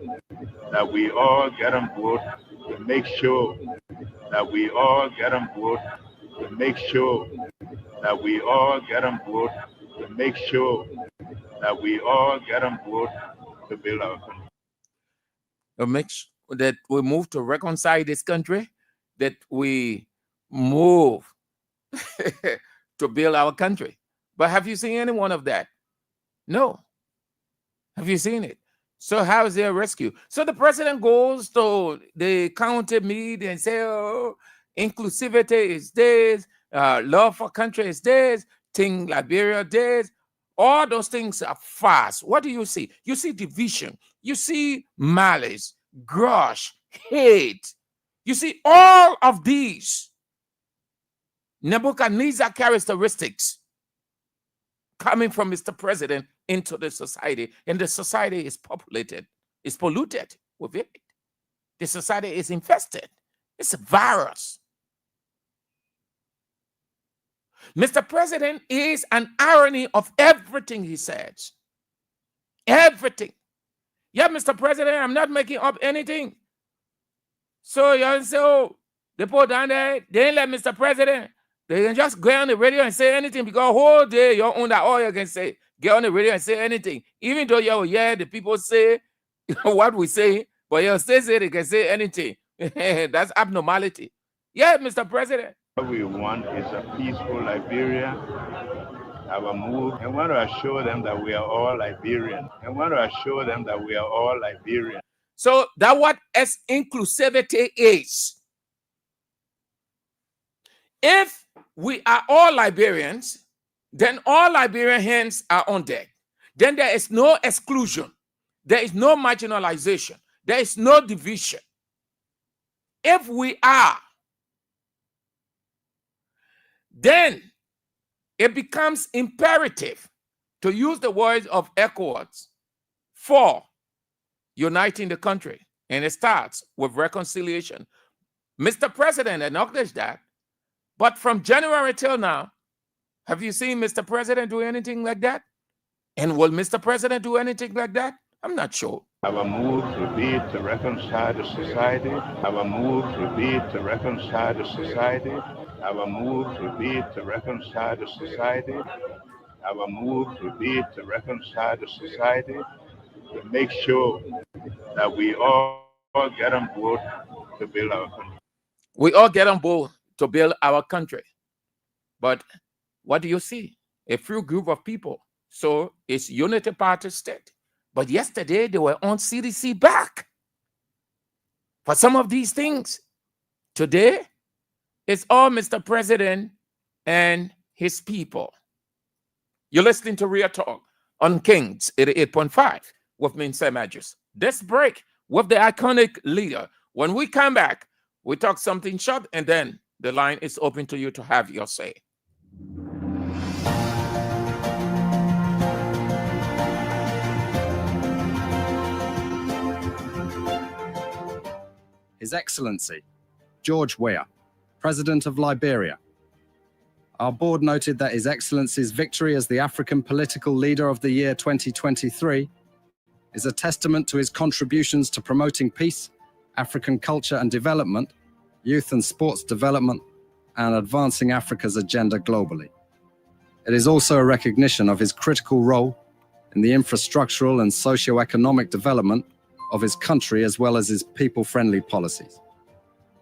that we all get on board, to make sure that we all get on board, to make sure that we all get on board, to make sure that we all get on board to build our country. To make sure that we move to reconcile this country, that we move to build our country. But have you seen any one of that? No. Have you seen it? So how is there a rescue? So the president goes to the county meeting and say, oh, inclusivity is this, love for country is this, thing Liberia this. All those things are fast. What do you see? You see division. You see malice, grudge, hate. You see all of these Nebuchadnezzar characteristics coming from Mr. President into the society, and the society is populated, is polluted with it. The society is infested. It's a virus. Mr. President is an irony of everything he says. Everything. Yeah, Mr. President, I'm not making up anything. So you say, oh, they put down there, they ain't let Mr. President. They can just go on the radio and say anything, because whole day you're on that, all you can say, get on the radio and say anything. Even though you're the people say what we say, but you still say they can say anything. That's abnormality. Yeah, Mr. President. What we want is a peaceful Liberia. our move. I want to assure them that we are all Liberians. I want to assure them that we are all Liberians. So that's what inclusivity is. If we are all Liberians, then all Liberian hands are on deck. Then there is no exclusion. There is no marginalization. There is no division. If we are, then it becomes imperative to use the words of ECOWAS for uniting the country. And it starts with reconciliation. Mr. President acknowledged that. But from January till now, have you seen Mr. President do anything like that? And will Mr. President do anything like that? I'm not sure. Our move will be to reconcile the society. Our move will be to reconcile the society. Our move will be to reconcile the society. Our move will be to reconcile the society, to make sure that we all get on board to build our country. We all get on board to build our country. But what do you see? A few group of people. So it's unity party state. But yesterday they were on CDC back for some of these things. Today, it's all Mr. President and his people. You're listening to Real Talk on Kings 88.5 with me, Sam Majors. This break with the iconic leader. When we come back, we talk something short, and then the line is open to you to have your say. His Excellency, George Weah, President of Liberia. Our board noted that His Excellency's victory as the African Political Leader of the Year 2023 is a testament to his contributions to promoting peace, African culture and development, youth and sports development, and advancing Africa's agenda globally. It is also a recognition of his critical role in the infrastructural and socio-economic development of his country as well as his people-friendly policies.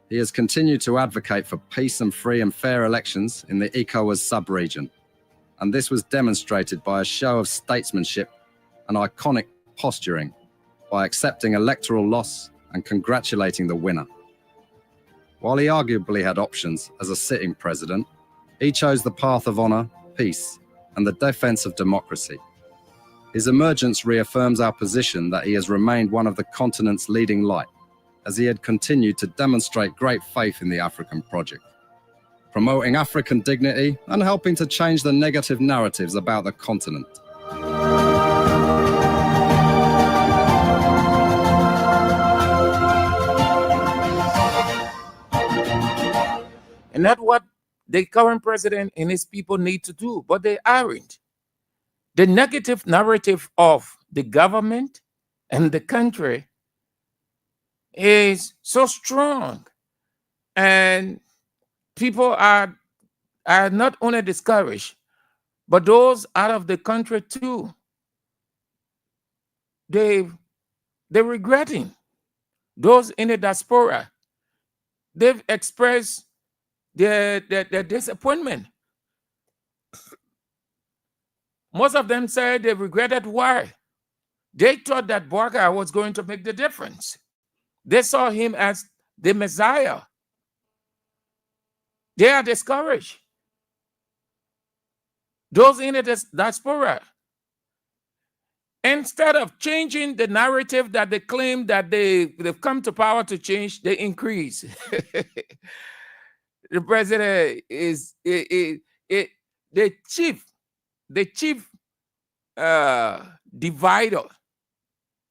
He has continued to advocate for peace and free and fair elections in the ECOWAS sub-region, and this was demonstrated by a show of statesmanship and iconic posturing by accepting electoral loss and congratulating the winner. While he arguably had options as a sitting president, he chose the path of honor, peace, and the defense of democracy. His emergence reaffirms our position that he has remained one of the continent's leading light, as he had continued to demonstrate great faith in the African project, promoting African dignity and helping to change the negative narratives about the continent. And that's what the current president and his people need to do, but they aren't. The negative narrative of the government and the country is so strong, and people are not only discouraged, but those out of the country too. They're regretting. Those in the diaspora, they've expressed their disappointment. Most of them said they regretted why. They thought that Bouakai was going to make the difference. They saw him as the Messiah. They are discouraged. Those in the diaspora, instead of changing the narrative that they claim that they've come to power to change, they increase. The president is the chief divider,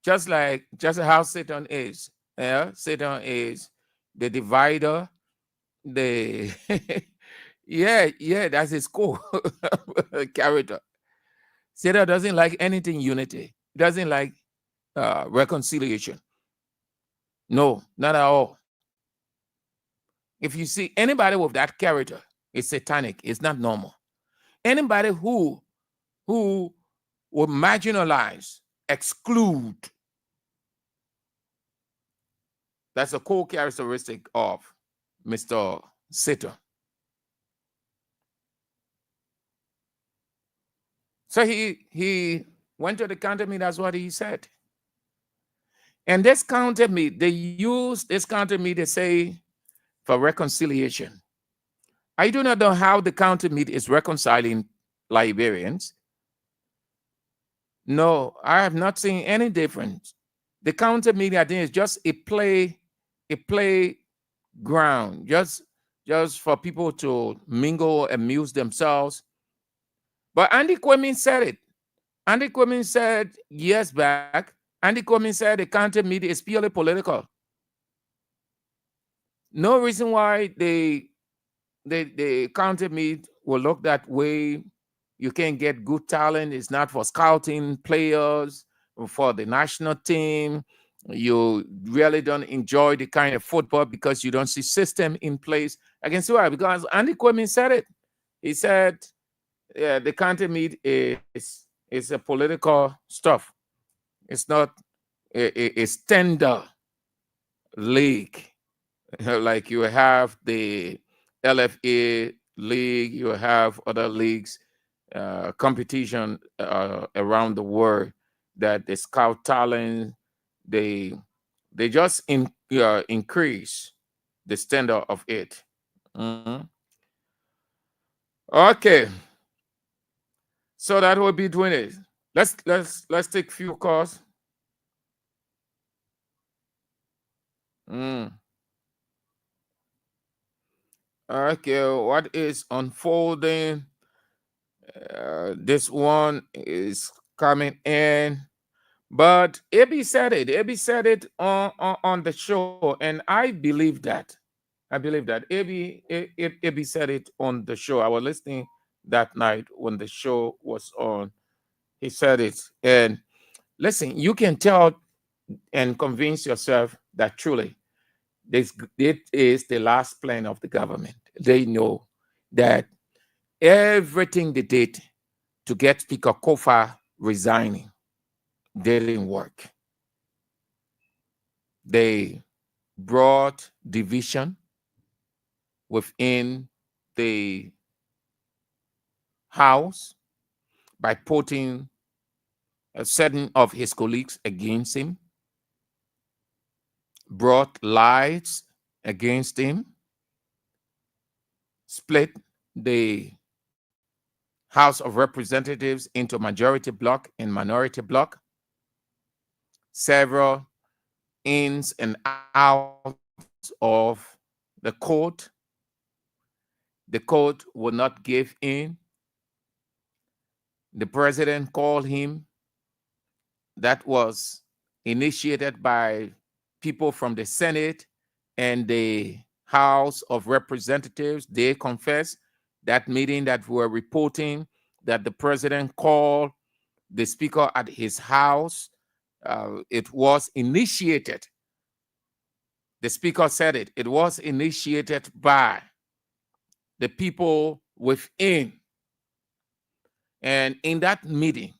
just how Satan is. Yeah, Satan is the divider. Yeah, that's his core character. Satan doesn't like anything unity. He doesn't like reconciliation. No, not at all. If you see anybody with that character, it's satanic. It's not normal. Anybody who will marginalize, exclude, that's a core characteristic of Mr. Satan. So he went to the counter meet. That's what he said. And this counter meet, they use this counter meet to say for reconciliation. I do not know how the counter meet is reconciling Liberians. No, I have not seen any difference. The counter meet, I think, is just a play ground, just for people to mingle, amuse themselves. But Andy Kwame said it. Andy Kwame said years back, Andy Kwame said the counter meet is purely political. No reason why the counter meet will look that way. You can't get good talent. It's not for scouting players for the national team. You really don't enjoy the kind of football because you don't see system in place. I can see why, because Andy Kwame said it. He said, yeah, the county meet is a political stuff. It's not a tender league like you have the LFA league, you have other leagues, competition around the world that the scout talent, they just increase the standard of it. Mhm. Okay, so that will be doing it. Let's take few calls. Okay, what is unfolding? This one is coming in, but Abby said it. Abby said it on the show, and I believe that. I believe that Abby said it on the show. I was listening that night when the show was on. He said it, and listen, you can tell and convince yourself that truly it is the last plan of the government. They know that everything they did to get Speaker Kofa resigning didn't work. They brought division within the House by putting a certain of his colleagues against him, brought lies against him, split the House of Representatives into majority block and minority block, several ins and outs of the court. The court would not give in. The president called him. That was initiated by people from the Senate and the House of Representatives. They confessed that meeting that we were reporting that the president called the speaker at his house. It was initiated. The speaker said it. It was initiated by the people within. And in that meeting,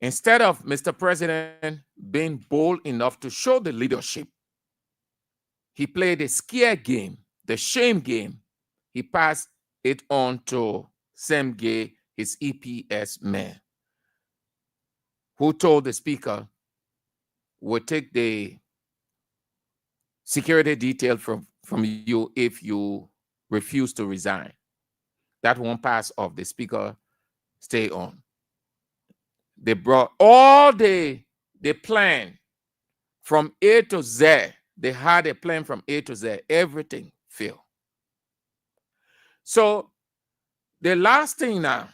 instead of Mr. President being bold enough to show the leadership, he played a scare game, the shame game. He passed it on to Semge, his EPS man, who told the speaker, we'll take the security detail from you if you refuse to resign. That won't pass off. The speaker stay on. They brought all the plan from A to Z. They had a plan from A to Z. Everything failed. So the last thing now,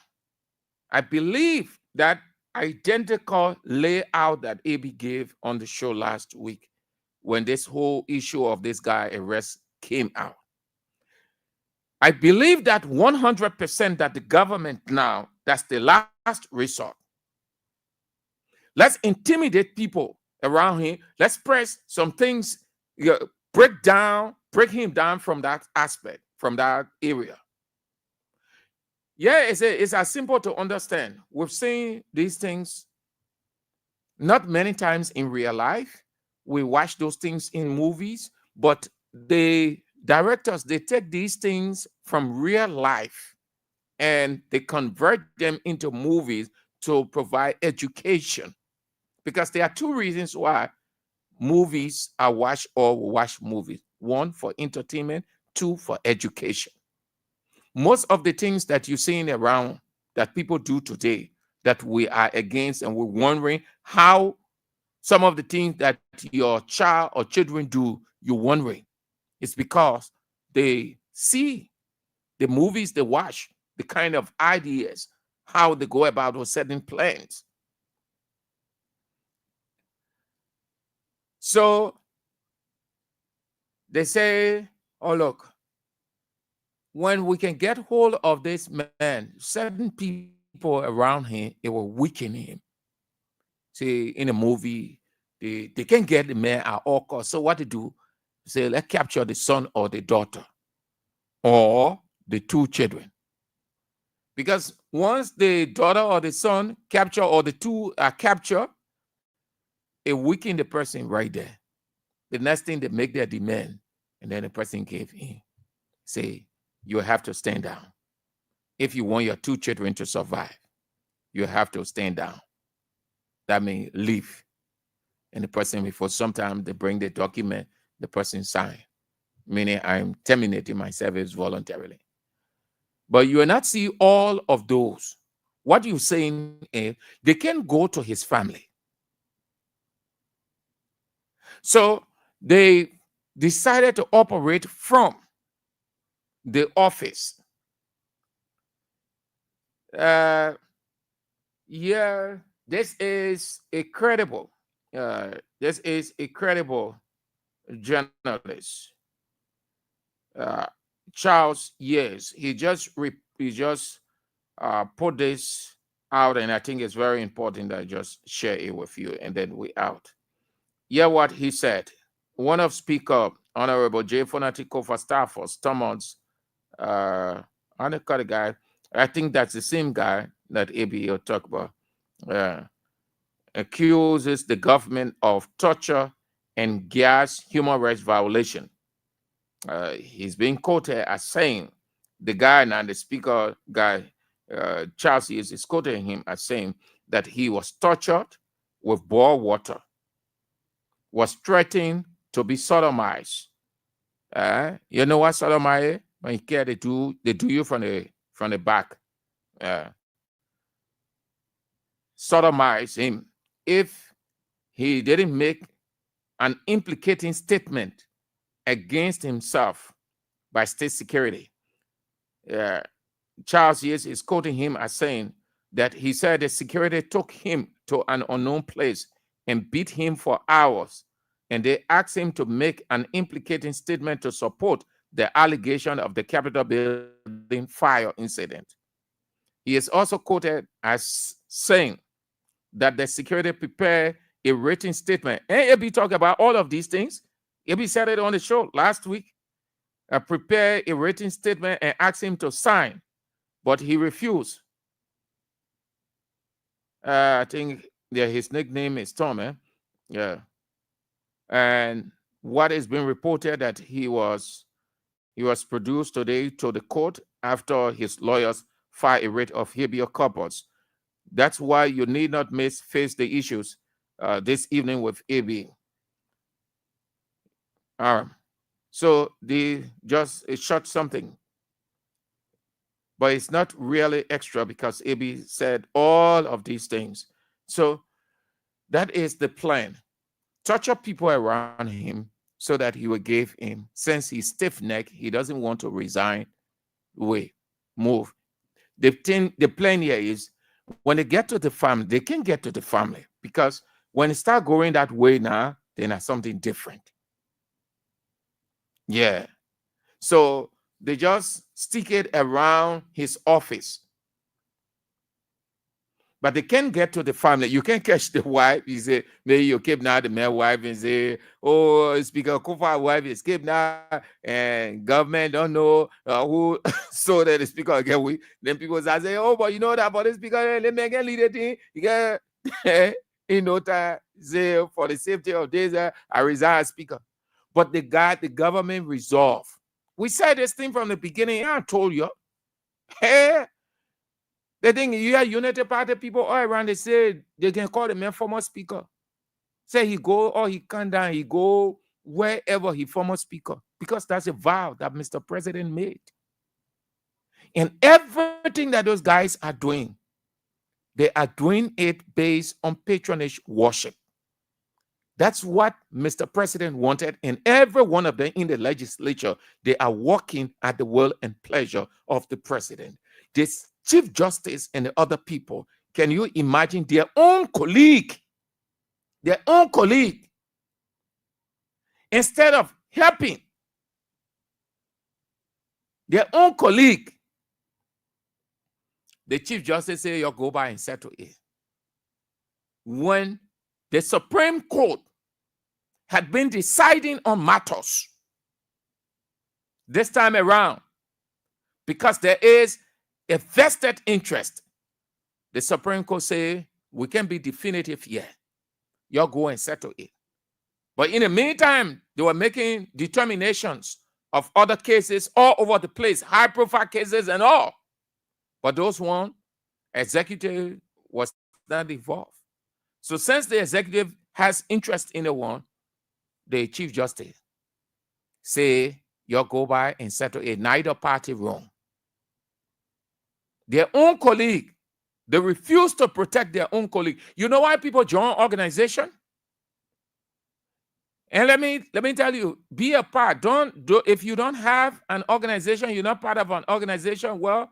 I believe that identical layout that AB gave on the show last week when this whole issue of this guy arrest came out. I believe that 100% that the government now, that's the last resort. Let's intimidate people around him. Let's press some things, break him down from that aspect, from that area. Yeah, it's as simple to understand. We've seen these things not many times in real life. We watch those things in movies, but the directors, they take these things from real life and they convert them into movies to provide education. Because there are two reasons why movies are watched or watch movies. One, for entertainment. Two, for education. Most of the things that you're seeing around that people do today that we are against, and we're wondering how some of the things that your child or children do, you're wondering. It's because they see the movies they watch, the kind of ideas, how they go about those certain plans. So they say, oh, look, when we can get hold of this man, certain people around him, it will weaken him. See, in a movie, they can get the man at all costs. So what they do, say, let's capture the son or the daughter or the two children. Because once the daughter or the son capture or the two are captured, it weakens the person right there. The next thing, they make their demand, and then the person gave in. Say, you have to stand down. If you want your two children to survive, you have to stand down. That means leave. And the person, before sometime they bring the document, the person sign, meaning I'm terminating my service voluntarily. But you will not see all of those. What you're saying is they can go to his family. So they decided to operate from the office. Yeah, this is a credible journalist. Charles, yes, he just put this out, and I think it's very important that I just share it with you, and then we out. Yeah, what he said. One of Speaker Honorable J. Fonatico for Stafford, Thomas, I don't call the guy. I think that's the same guy that AB will talk about. Accuses the government of torture and gas human rights violation. He's being quoted as saying, the guy now, the speaker guy, Charles is quoting him as saying that he was tortured with boiled water, was threatened to be sodomized. You know what sodomize? When you care, they do you from the back. Sodomize him if he didn't make an implicating statement against himself by state security. Charles is quoting him as saying that he said the security took him to an unknown place and beat him for hours, and they asked him to make an implicating statement to support the allegation of the Capitol building fire incident. He is also quoted as saying that the security prepared a written statement. And AB talked about all of these things. AB said it on the show last week. Prepared a written statement and asked him to sign, but he refused. I think his nickname is Tom. Yeah. And what has been reported that he was produced today to the court after his lawyers filed a writ of habeas corpus. That's why you need not face the issues this evening with AB. So they just shot something, but it's not really extra because AB said all of these things. So that is the plan. Torture people around him so that he will give him, since he's stiff-necked, he doesn't want to resign, move. The plan here is when they get to the family, they can get to the family, because when they start going that way now, then that's something different. Yeah. So they just stick it around his office. But they can't get to the family. You can't catch the wife. You say, maybe you keep now the man's wife and say, oh, Speaker Kufuor's wife escaped now, and government don't know who so that the speaker get weak. Then people say, oh, but you know that for the speaker, let me get lead thing. You get in no time, say for the safety of this, I resign as speaker. But the government resolve. We said this thing from the beginning. I told you. Hey, They think you have United Party people all around, they say they can call the man former speaker. Say he go or he come down, he go wherever he former speaker. Because that's a vow that Mr. President made. And everything that those guys are doing, they are doing it based on patronage worship. That's what Mr. President wanted, and every one of them in the legislature, they are working at the will and pleasure of the president. This Chief Justice and the other people, can you imagine their own colleague, instead of helping their own colleague, the Chief Justice say, you go by and settle it. When the Supreme Court had been deciding on matters this time around, because there is a vested interest, the Supreme Court say, we can be definitive yet. You go and settle it. But in the meantime, they were making determinations of other cases all over the place, high-profile cases and all. But those one, executive was not involved. So since the executive has interest in the one, the Chief Justice say, you go by and settle it. Neither party wrong. Their own colleague, they refuse to protect their own colleague. You know why people join organization? And let me tell you, be a part. If you don't have an organization, you're not part of an organization, well,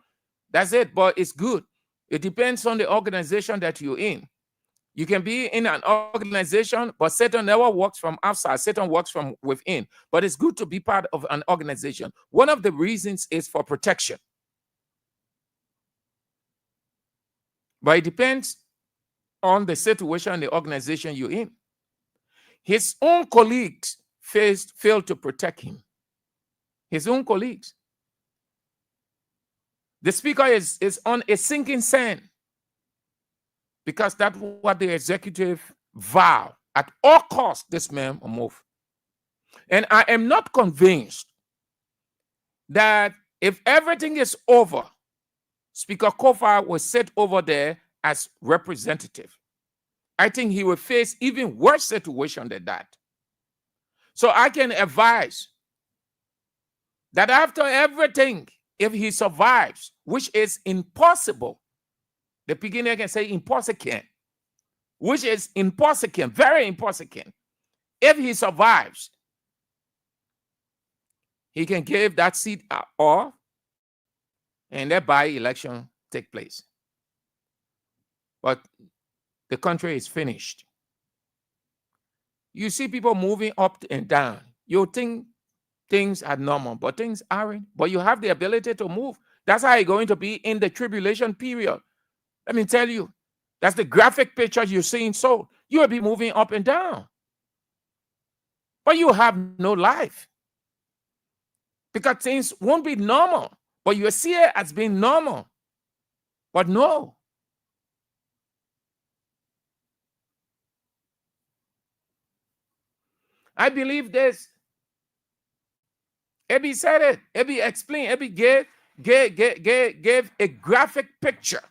that's it, but it's good. It depends on the organization that you're in. You can be in an organization, but Satan never works from outside. Satan works from within. But it's good to be part of an organization. One of the reasons is for protection. But it depends on the situation, the organization you're in. His own colleagues failed to protect him. His own colleagues. The speaker is on a sinking sand, because that's what the executive vow. At all costs, this man will move. And I am not convinced that if everything is over, Speaker Kofa will sit over there as representative. I think he will face even worse situation than that. So I can advise that after everything, if he survives, which is impossible, the beginner can say impossible, which is impossible, very impossible. If he survives, he can give that seat off, and that by-election take place. But the country is finished. You see people moving up and down. You think things are normal, but things aren't. But you have the ability to move. That's how it's going to be in the tribulation period. Let me tell you, that's the graphic picture you're seeing. So you will be moving up and down. But you have no life. Because things won't be normal. But you see it as being normal. But no. I believe this. Ebi said it. Ebi explained. Ebi gave a graphic picture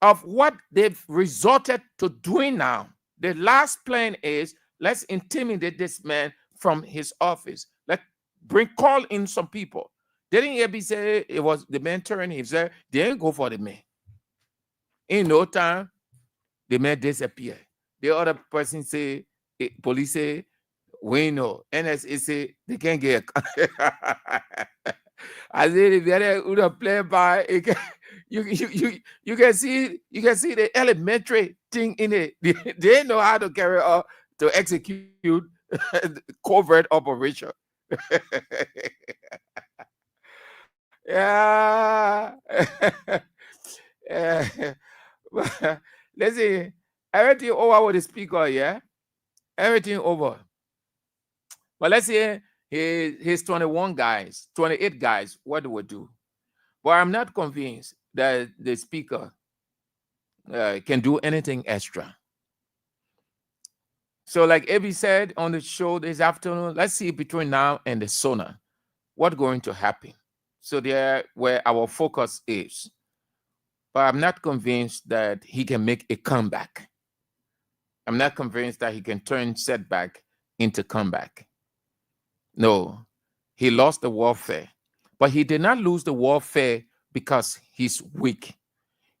of what they've resorted to doing now. The last plan is, let's intimidate this man from his office. Let's call in some people. Didn't Ebi say it was the man turning? He said, they didn't go for the man. In no time, the man disappeared. The other person say, police say, we know. NSA say, they can't get I said, if you're play by, you can see the elementary thing in it. They know how to carry out to execute covert operation. Yeah. Let's see. Everything over with the speaker, yeah? Everything over. But let's say his 21 guys, 28 guys, what do we do? But I'm not convinced that the speaker can do anything extra. So like Ebi said on the show this afternoon, let's see between now and the SONA, what's going to happen. So there where our focus is. But I'm not convinced that he can make a comeback. I'm not convinced that he can turn setback into comeback. No, he lost the warfare. But he did not lose the warfare because he's weak.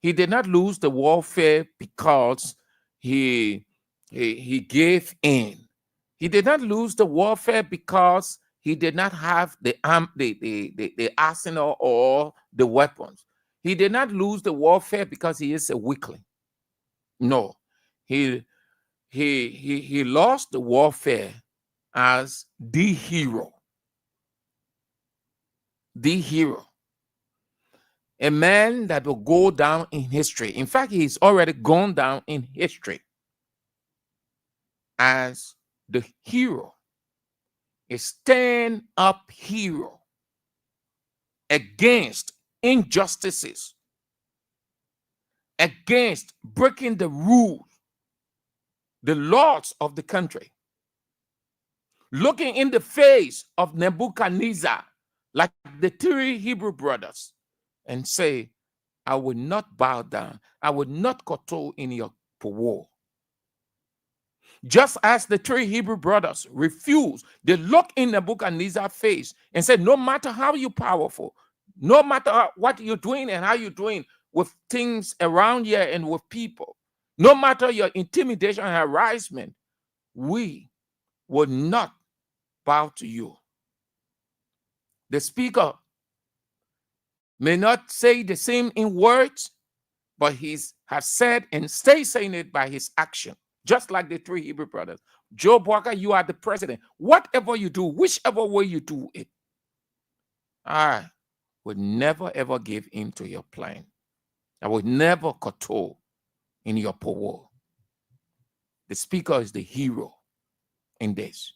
He did not lose the warfare because he gave in. He did not lose the warfare because he did not have the arsenal or the weapons. He did not lose the warfare because he is a weakling. No, he lost the warfare as the hero. The hero. A man that will go down in history. In fact, he's already gone down in history as the hero, a stand-up hero against injustices, against breaking the rules, the laws of the country, looking in the face of Nebuchadnezzar like the three Hebrew brothers and say, I will not bow down. I will not kowtow in your war. Just as the three Hebrew brothers refused, they look in Nebuchadnezzar's face and said, no matter how you're powerful, no matter what you're doing and how you're doing with things around here and with people, no matter your intimidation and harassment, we will not bow to you. The speaker may not say the same in words, but he has said and stays saying it by his action, just like the three Hebrew brothers. Joe Walker, you are the president. Whatever you do, whichever way you do it, I would never, ever give in to your plan. I would never kowtow in your power. The speaker is the hero in this.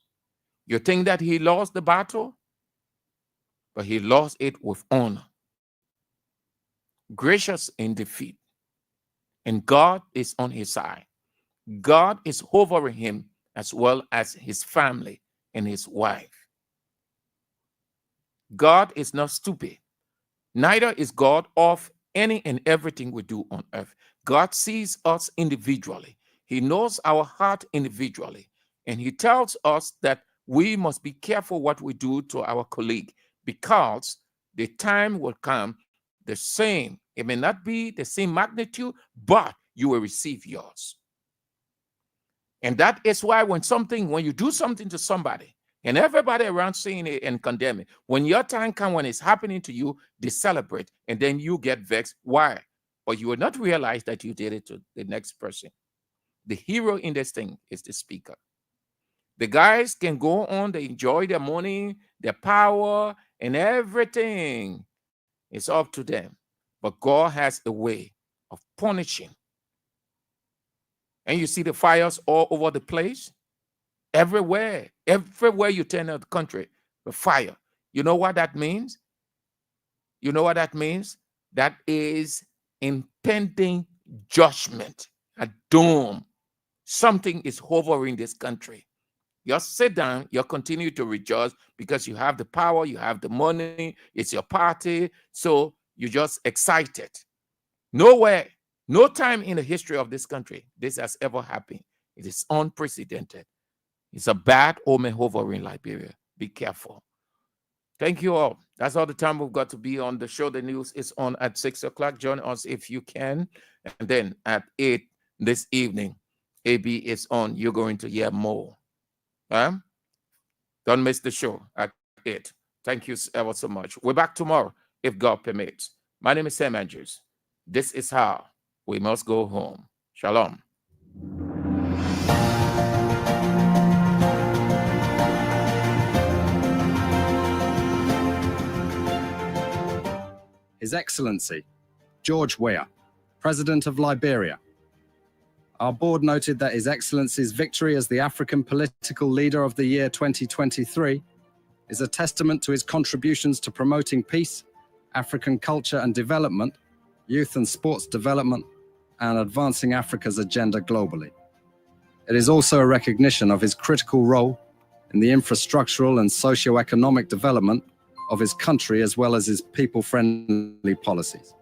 You think that he lost the battle, but he lost it with honor. Gracious in defeat. And God is on his side. God is hovering him as well as his family and his wife. God is not stupid. Neither is God of any and everything we do on earth. God sees us individually. He knows our heart individually. And he tells us that we must be careful what we do to our colleague, because the time will come the same. It may not be the same magnitude, but you will receive yours. And that is why when you do something to somebody and everybody around seeing it and condemn it, when your time comes, when it's happening to you, they celebrate and then you get vexed. Why? But you will not realize that you did it to the next person. The hero in this thing is the speaker. The guys can go on, they enjoy their money, their power, and everything. It's up to them. But God has a way of punishing. And you see the fires all over the place. Everywhere you turn in the country, the fire. You know what that means? You know what that means? That is impending judgment, a doom. Something is hovering this country. You sit down, you continue to rejoice because you have the power, you have the money, it's your party, so you're just excited. Nowhere, no time in the history of this country this has ever happened. It is unprecedented. It's a bad omen hovering in Liberia. Be careful. Thank you all. That's all the time we've got to be on the show. The news is on at 6 o'clock. Join us if you can. And then at 8 this evening, AB is on. You're going to hear more. Don't miss the show at 8. Thank you ever so much. We're back tomorrow, if God permits. My name is Sam Andrews. This is how we must go home. Shalom. His Excellency, George Weah, President of Liberia. Our board noted that His Excellency's victory as the African Political Leader of the Year 2023 is a testament to his contributions to promoting peace, African culture and development, youth and sports development, and advancing Africa's agenda globally. It is also a recognition of his critical role in the infrastructural and socio-economic development of his country as well as his people-friendly policies.